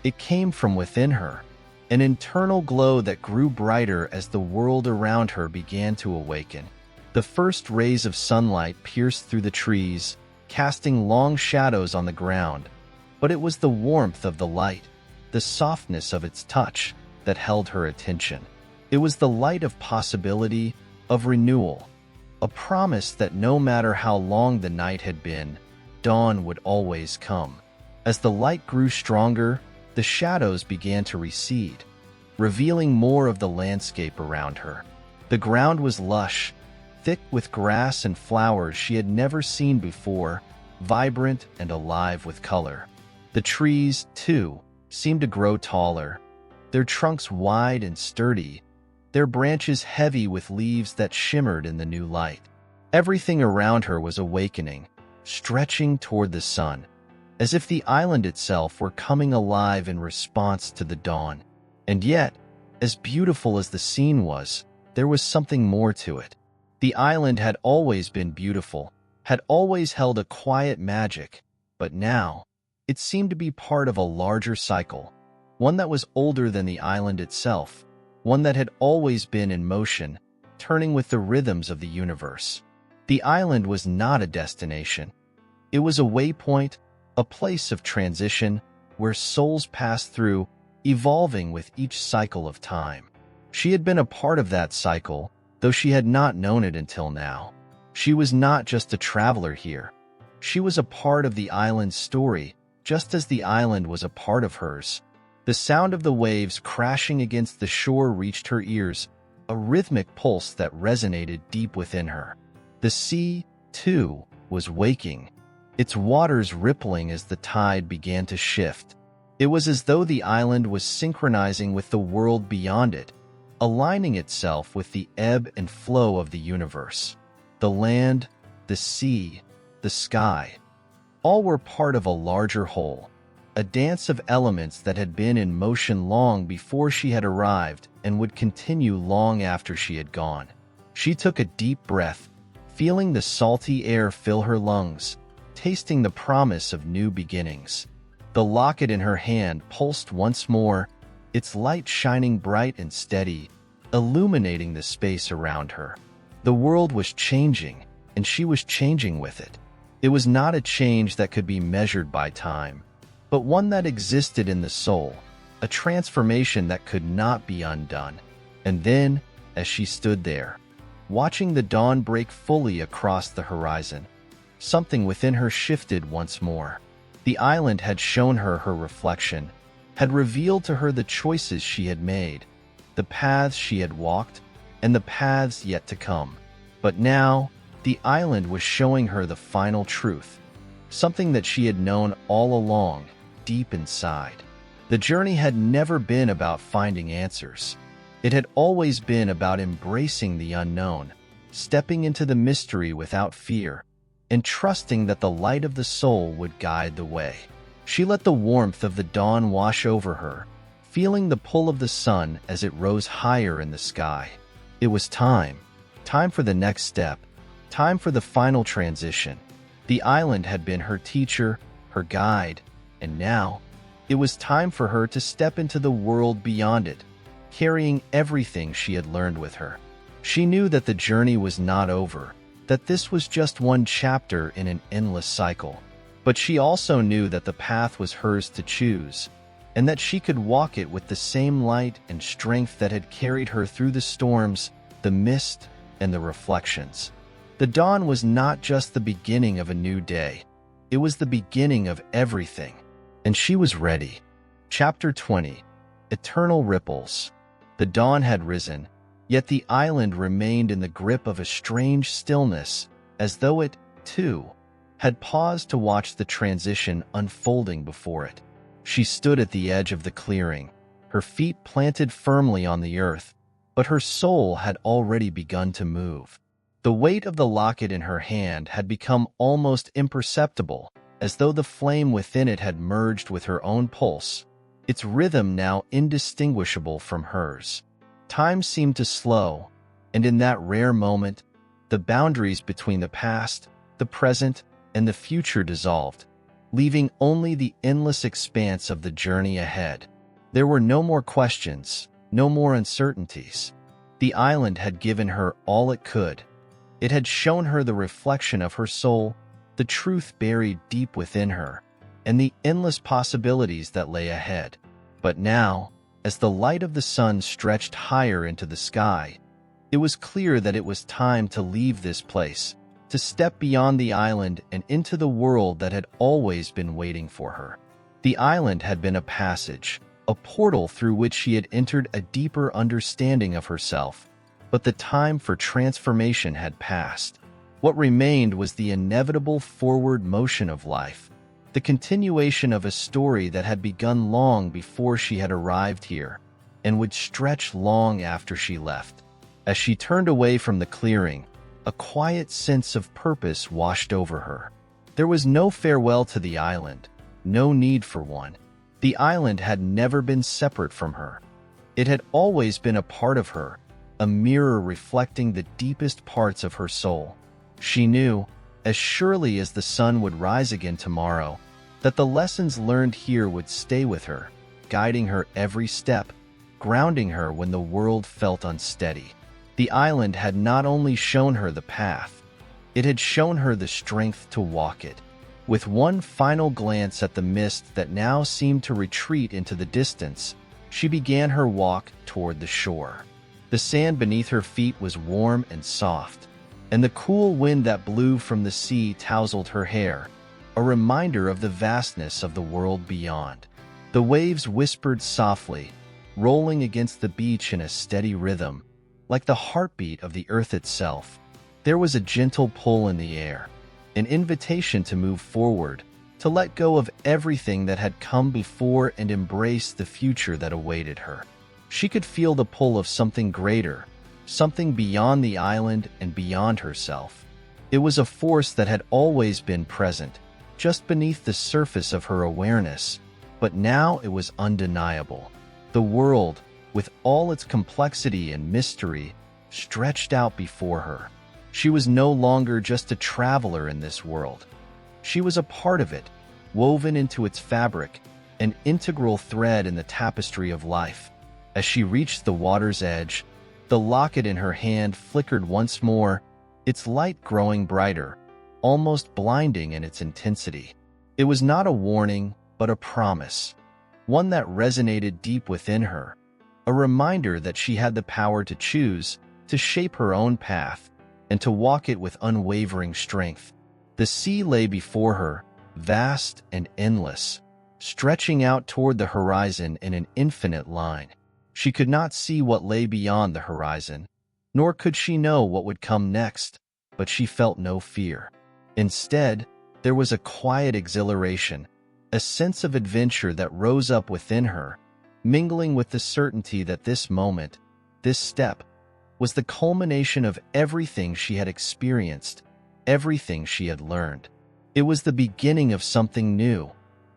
It came from within her, an internal glow that grew brighter as the world around her began to awaken. The first rays of sunlight pierced through the trees, casting long shadows on the ground, but it was the warmth of the light, the softness of its touch, that held her attention. It was the light of possibility, of renewal, a promise that no matter how long the night had been, dawn would always come. As the light grew stronger, the shadows began to recede, revealing more of the landscape around her. The ground was lush, thick with grass and flowers she had never seen before, vibrant and alive with color. The trees, too, seemed to grow taller, their trunks wide and sturdy, their branches heavy with leaves that shimmered in the new light. Everything around her was awakening, stretching toward the sun, as if the island itself were coming alive in response to the dawn. And yet, as beautiful as the scene was, there was something more to it. The island had always been beautiful, had always held a quiet magic, but now, it seemed to be part of a larger cycle, one that was older than the island itself, one that had always been in motion, turning with the rhythms of the universe. The island was not a destination. It was a waypoint, a place of transition where souls passed through, evolving with each cycle of time. She had been a part of that cycle, though she had not known it until now. She was not just a traveler here. She was a part of the island's story, just as the island was a part of hers. The sound of the waves crashing against the shore reached her ears, a rhythmic pulse that resonated deep within her. The sea, too, was waking, its waters rippling as the tide began to shift. It was as though the island was synchronizing with the world beyond it, aligning itself with the ebb and flow of the universe. The land, the sea, the sky, all were part of a larger whole, a dance of elements that had been in motion long before she had arrived and would continue long after she had gone. She took a deep breath, feeling the salty air fill her lungs, tasting the promise of new beginnings. The locket in her hand pulsed once more, its light shining bright and steady, illuminating the space around her. The world was changing, and she was changing with it. It was not a change that could be measured by time, but one that existed in the soul, a transformation that could not be undone. And then, as she stood there, watching the dawn break fully across the horizon, something within her shifted once more. The island had shown her her reflection, had revealed to her the choices she had made, the paths she had walked, and the paths yet to come. But now, the island was showing her the final truth, something that she had known all along, deep inside. The journey had never been about finding answers. It had always been about embracing the unknown, stepping into the mystery without fear, and trusting that the light of the soul would guide the way. She let the warmth of the dawn wash over her, feeling the pull of the sun as it rose higher in the sky. It was time for the next step, time for the final transition. The island had been her teacher, her guide, and now it was time for her to step into the world beyond it, carrying everything she had learned with her. She knew that the journey was not over, that this was just one chapter in an endless cycle. But she also knew that the path was hers to choose, and that she could walk it with the same light and strength that had carried her through the storms, the mist, and the reflections. The dawn was not just the beginning of a new day. It was the beginning of everything, and she was ready. Chapter 20. Eternal Ripples. The dawn had risen, yet the island remained in the grip of a strange stillness, as though it, too, had paused to watch the transition unfolding before it. She stood at the edge of the clearing, her feet planted firmly on the earth, but her soul had already begun to move. The weight of the locket in her hand had become almost imperceptible, as though the flame within it had merged with her own pulse, its rhythm now indistinguishable from hers. Time seemed to slow, and in that rare moment, the boundaries between the past, the present, and the future dissolved. leaving only the endless expanse of the journey ahead. There were no more questions, no more uncertainties. The island had given her all it could. It had shown her the reflection of her soul, the truth buried deep within her, and the endless possibilities that lay ahead. But now, as the light of the sun stretched higher into the sky, it was clear that it was time to leave this place, to step beyond the island and into the world that had always been waiting for her. The island had been a passage, a portal through which she had entered a deeper understanding of herself, but the time for transformation had passed. What remained was the inevitable forward motion of life, the continuation of a story that had begun long before she had arrived here, and would stretch long after she left. As she turned away from the clearing, a quiet sense of purpose washed over her. There was no farewell to the island, no need for one. The island had never been separate from her. It had always been a part of her, a mirror reflecting the deepest parts of her soul. She knew, as surely as the sun would rise again tomorrow, that the lessons learned here would stay with her, guiding her every step, grounding her when the world felt unsteady. The island had not only shown her the path, it had shown her the strength to walk it. With one final glance at the mist that now seemed to retreat into the distance, she began her walk toward the shore. The sand beneath her feet was warm and soft, and the cool wind that blew from the sea tousled her hair, a reminder of the vastness of the world beyond. The waves whispered softly, rolling against the beach in a steady rhythm, like the heartbeat of the earth itself. There was a gentle pull in the air, an invitation to move forward, to let go of everything that had come before and embrace the future that awaited her. She could feel the pull of something greater, something beyond the island and beyond herself. It was a force that had always been present, just beneath the surface of her awareness, but now it was undeniable. The world, with all its complexity and mystery, stretched out before her. She was no longer just a traveler in this world. She was a part of it, woven into its fabric, an integral thread in the tapestry of life. As she reached the water's edge, the locket in her hand flickered once more, its light growing brighter, almost blinding in its intensity. It was not a warning, but a promise, one that resonated deep within her, a reminder that she had the power to choose, to shape her own path, and to walk it with unwavering strength. The sea lay before her, vast and endless, stretching out toward the horizon in an infinite line. She could not see what lay beyond the horizon, nor could she know what would come next, but she felt no fear. Instead, there was a quiet exhilaration, a sense of adventure that rose up within her, mingling with the certainty that this moment, this step, was the culmination of everything she had experienced, everything she had learned. It was the beginning of something new,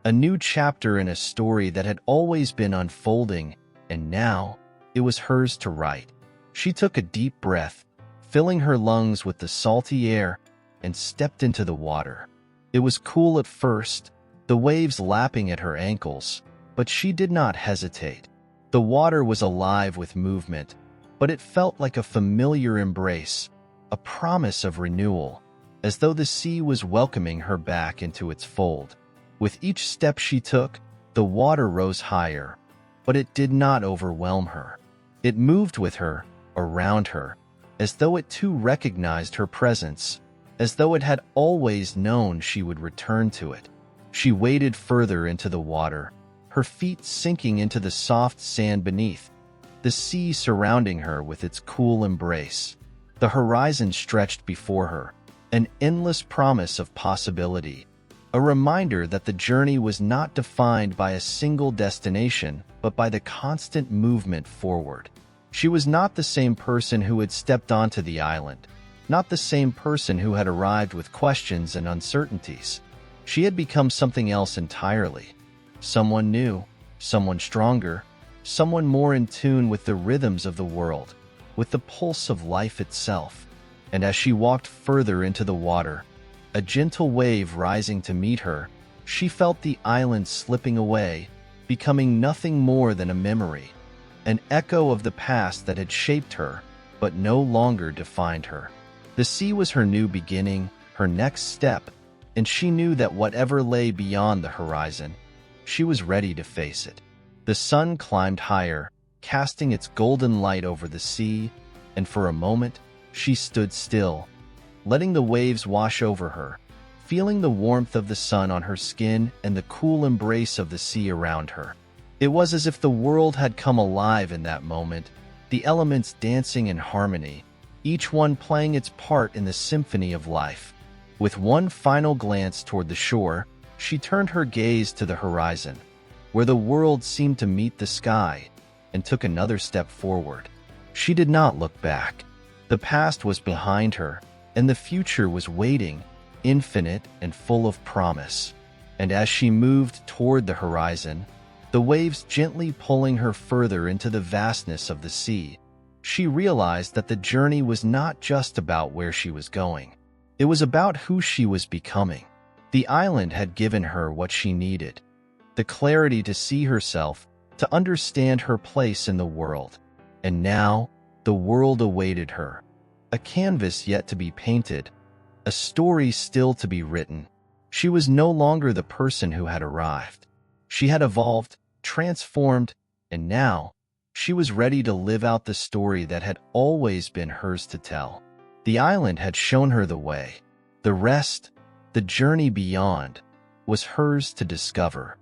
a new chapter in a story that had always been unfolding, and now it was hers to write. She took a deep breath, filling her lungs with the salty air, and stepped into the water. It was cool at first, the waves lapping at her ankles, but she did not hesitate. The water was alive with movement, but it felt like a familiar embrace, a promise of renewal, as though the sea was welcoming her back into its fold. With each step she took, the water rose higher, but it did not overwhelm her. It moved with her, around her, as though it too recognized her presence, as though it had always known she would return to it. She waded further into the water, her feet sinking into the soft sand beneath, the sea surrounding her with its cool embrace. The horizon stretched before her, an endless promise of possibility, a reminder that the journey was not defined by a single destination, but by the constant movement forward. She was not the same person who had stepped onto the island, not the same person who had arrived with questions and uncertainties. She had become something else entirely. Someone new, someone stronger, someone more in tune with the rhythms of the world, with the pulse of life itself. And as she walked further into the water, a gentle wave rising to meet her, she felt the island slipping away, becoming nothing more than a memory, an echo of the past that had shaped her, but no longer defined her. The sea was her new beginning, her next step, and she knew that whatever lay beyond the horizon, she was ready to face it. The sun climbed higher, casting its golden light over the sea, and for a moment, she stood still, letting the waves wash over her, feeling the warmth of the sun on her skin and the cool embrace of the sea around her. It was as if the world had come alive in that moment, the elements dancing in harmony, each one playing its part in the symphony of life. With one final glance toward the shore, she turned her gaze to the horizon, where the world seemed to meet the sky, and took another step forward. She did not look back. The past was behind her, and the future was waiting, infinite and full of promise. And as she moved toward the horizon, the waves gently pulling her further into the vastness of the sea, she realized that the journey was not just about where she was going. It was about who she was becoming. The island had given her what she needed, the clarity to see herself, to understand her place in the world. And now, the world awaited her. A canvas yet to be painted, a story still to be written. She was no longer the person who had arrived. She had evolved, transformed, and now, she was ready to live out the story that had always been hers to tell. The island had shown her the way. The rest, the journey beyond, was hers to discover.